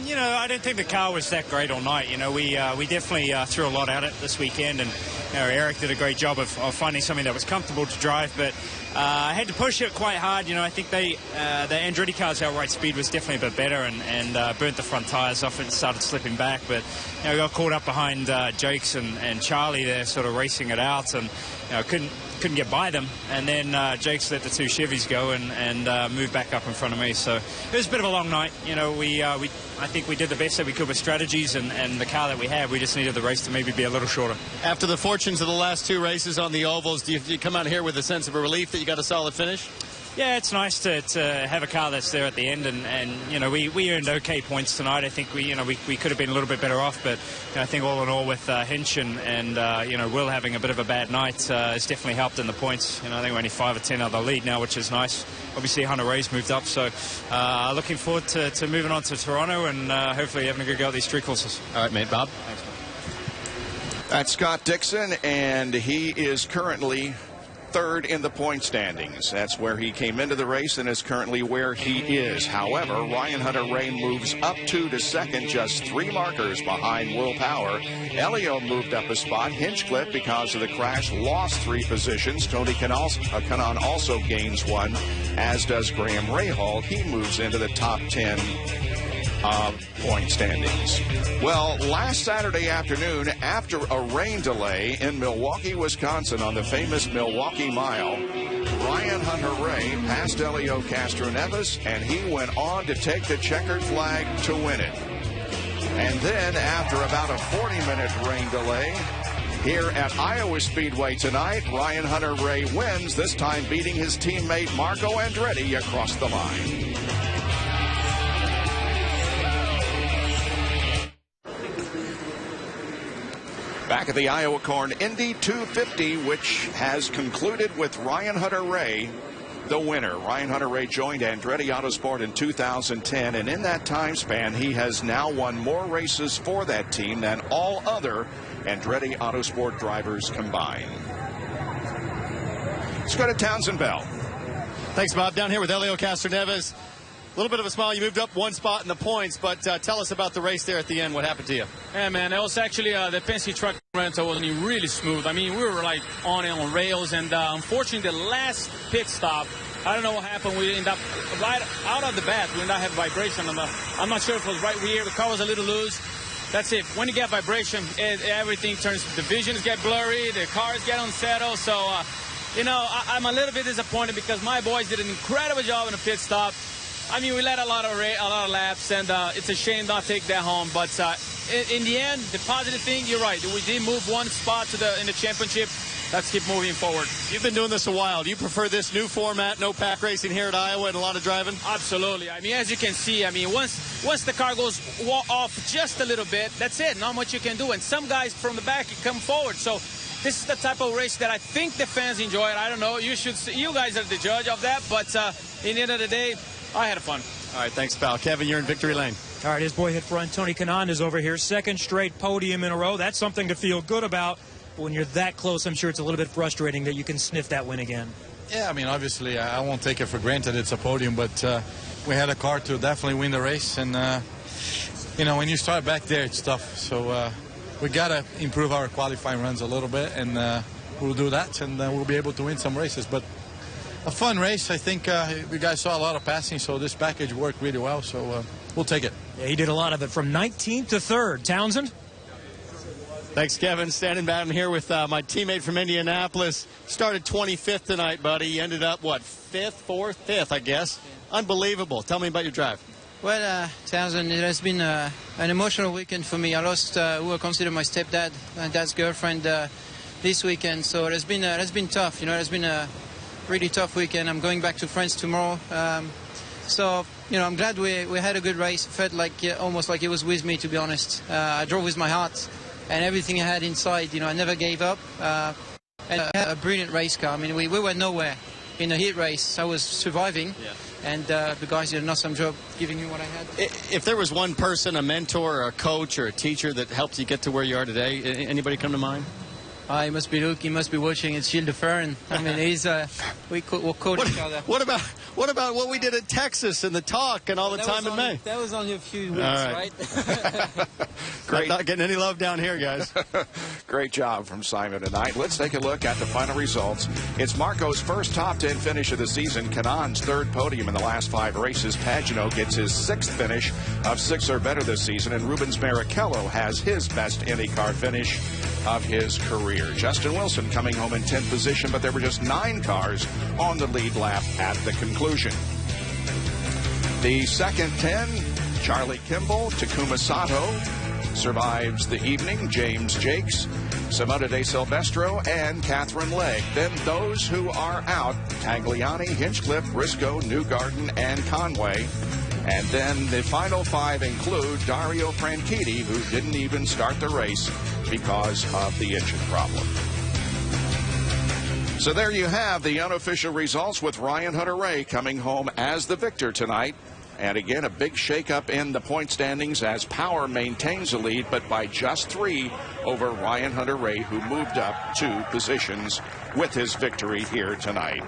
You know, I don't think the car was that great all night. You know, we definitely threw a lot at it this weekend, and you know, Eric did a great job of finding something that was comfortable to drive. But I had to push it quite hard. You know, I think the Andretti car's outright speed was definitely a bit better, and burnt the front tires off and started slipping back. But you know, we got caught up behind Jakes and Charlie there, sort of racing it out, and you know, couldn't get by them, and then Jakes let the 2 Chevys go and moved back up in front of me. So it was a bit of a long night. You know, I think we did the best that we could with strategies and the car that we had. We just needed the race to maybe be a little shorter. After the fortunes of the last 2 races on the ovals, do you come out here with a sense of a relief that you got a solid finish? Yeah, it's nice to have a car that's there at the end, and you know, we earned okay points tonight. I think we could have been a little bit better off, but you know, I think all in all with Hinch and you know, Will having a bit of a bad night has definitely helped in the points. You know, I think we're only 5 or 10 out of the lead now, which is nice. Obviously, Hunter-Reay's moved up, so looking forward to moving on to Toronto and hopefully having a good go at these 3 courses. All right, mate. Bob. Thanks, man. That's Scott Dixon, and he is currently 3rd in the point standings. That's where he came into the race and is currently where he is. However, Ryan Hunter-Reay moves up 2 to 2nd, just 3 markers behind Will Power. Elio moved up a spot. Hinchcliffe, because of the crash, lost 3 positions. Tony Kanaan also gains 1, as does Graham Rahal. He moves into the top 10 point standings. Well, last Saturday afternoon, after a rain delay in Milwaukee, Wisconsin, on the famous Milwaukee Mile, Ryan Hunter-Reay passed Elio Castroneves, and he went on to take the checkered flag to win it. And then, after about a 40-minute rain delay, here at Iowa Speedway tonight, Ryan Hunter-Reay wins, this time beating his teammate Marco Andretti across the line. Back at the Iowa Corn Indy 250, which has concluded with Ryan Hunter-Reay the winner. Ryan Hunter-Reay joined Andretti Autosport in 2010, and in that time span, he has now won more races for that team than all other Andretti Autosport drivers combined. Let's go to Townsend Bell. Thanks, Bob. Down here with Elio Castroneves. A little bit of a smile. You moved up 1 spot in the points, but tell us about the race there at the end. What happened to you? Yeah, man, it was actually the Penske truck rental wasn't really smooth. I mean, we were like on rails, and unfortunately, the last pit stop, I don't know what happened. We ended up right out of the bat. We did not have vibration. I'm not sure if it was right rear. The car was a little loose. That's it. When you get vibration, everything turns. The visions get blurry. The cars get unsettled. So, you know, I'm a little bit disappointed because my boys did an incredible job in the pit stop. I mean, we led a lot of laps, and it's a shame not take that home. But in the end, the positive thing, you're right. We did move 1 spot in the championship. Let's keep moving forward. You've been doing this a while. Do you prefer this new format, no pack racing here at Iowa, and a lot of driving? Absolutely. I mean, as you can see, I mean, once the car goes off just a little bit, that's it. Not much you can do. And some guys from the back come forward. So this is the type of race that I think the fans enjoy. I don't know. You guys are the judge of that. But in the end of the day, I had fun. All right, thanks, pal. Kevin, you're in victory lane. All right, his boy hit front, Tony Kanaan, is over here. 2nd straight podium in a row. That's something to feel good about. But when you're that close, I'm sure it's a little bit frustrating that you can sniff that win again. Yeah, I mean, obviously, I won't take it for granted it's a podium, but we had a car to definitely win the race. And, you know, when you start back there, it's tough. So we got to improve our qualifying runs a little bit. And we'll do that, and we'll be able to win some races. But a fun race. I think you guys saw a lot of passing, so this package worked really well, so we'll take it. Yeah, he did a lot of it from 19th to 3rd. Townsend? Thanks, Kevin. Standing down here with my teammate from Indianapolis. Started 25th tonight, buddy. You ended up, what, 5th, 4th, 5th, I guess. Unbelievable. Tell me about your drive. Well, Townsend, it has been an emotional weekend for me. I lost who I consider my stepdad, my dad's girlfriend, this weekend. So it has been tough. You know, it has been a really tough weekend. I'm going back to France tomorrow. So, you know, I'm glad we had a good race. It felt like almost like it was with me, to be honest. I drove with my heart and everything I had inside. You know, I never gave up. And I had a brilliant race car. I mean, we were nowhere in a heat race. I was surviving. Yeah. And the guys did an awesome job giving me what I had. If there was one person, a mentor or a coach or a teacher that helped you get to where you are today, anybody come to mind? He must be looking, he must be watching. It's Gilles de Ferran. I mean, we'll coach each other. What about what we did at Texas and the talk and all the time in May? That was only a few weeks, right? Great. Not getting any love down here, guys. Great job from Simon tonight. Let's take a look at the final results. It's Marco's first top 10 finish of the season. Kanon's third podium in the last 5 races. Pagenaud gets his 6th finish of 6 or better this season. And Rubens Barrichello has his best IndyCar finish of his career. Justin Wilson coming home in 10th position, but there were just 9 cars on the lead lap at the conclusion. The second 10, Charlie Kimball, Takuma Sato survives the evening, James Jakes, Simona De Silvestro, and Catherine Legg. Then those who are out, Tagliani, Hinchcliffe, Briscoe, Newgarden, and Conway. And then the final 5 include Dario Franchitti, who didn't even start the race because of the engine problem. So there you have the unofficial results, with Ryan Hunter-Reay coming home as the victor tonight. And again, a big shakeup in the point standings as Power maintains the lead, but by just 3 over Ryan Hunter-Reay, who moved up 2 positions with his victory here tonight.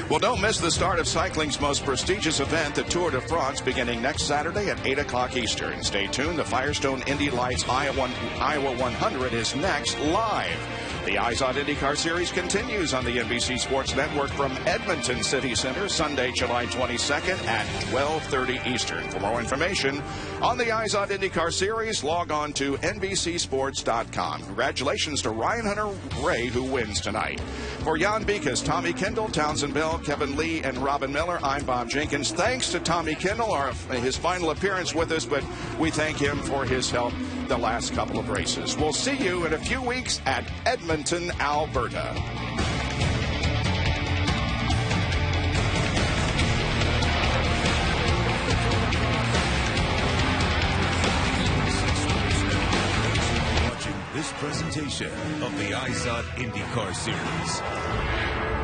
Well, don't miss the start of cycling's most prestigious event, the Tour de France, beginning next Saturday at 8 o'clock Eastern. Stay tuned. The Firestone Indy Lights Iowa 100 is next live. The IZOD IndyCar Series continues on the NBC Sports Network from Edmonton City Center, Sunday, July 22nd at 12:30 Eastern. For more information on the IZOD IndyCar Series, log on to NBCSports.com. Congratulations to Ryan Hunter-Reay, who wins tonight. For Jan Beekes, Tommy Kendall, Townsend Bell, Kevin Lee, and Robin Miller, I'm Bob Jenkins. Thanks to Tommy Kendall, his final appearance with us, but we thank him for his help the last couple of races. We'll see you in a few weeks at Edmonton, Alberta. Watching this presentation of the IZOD IndyCar Series.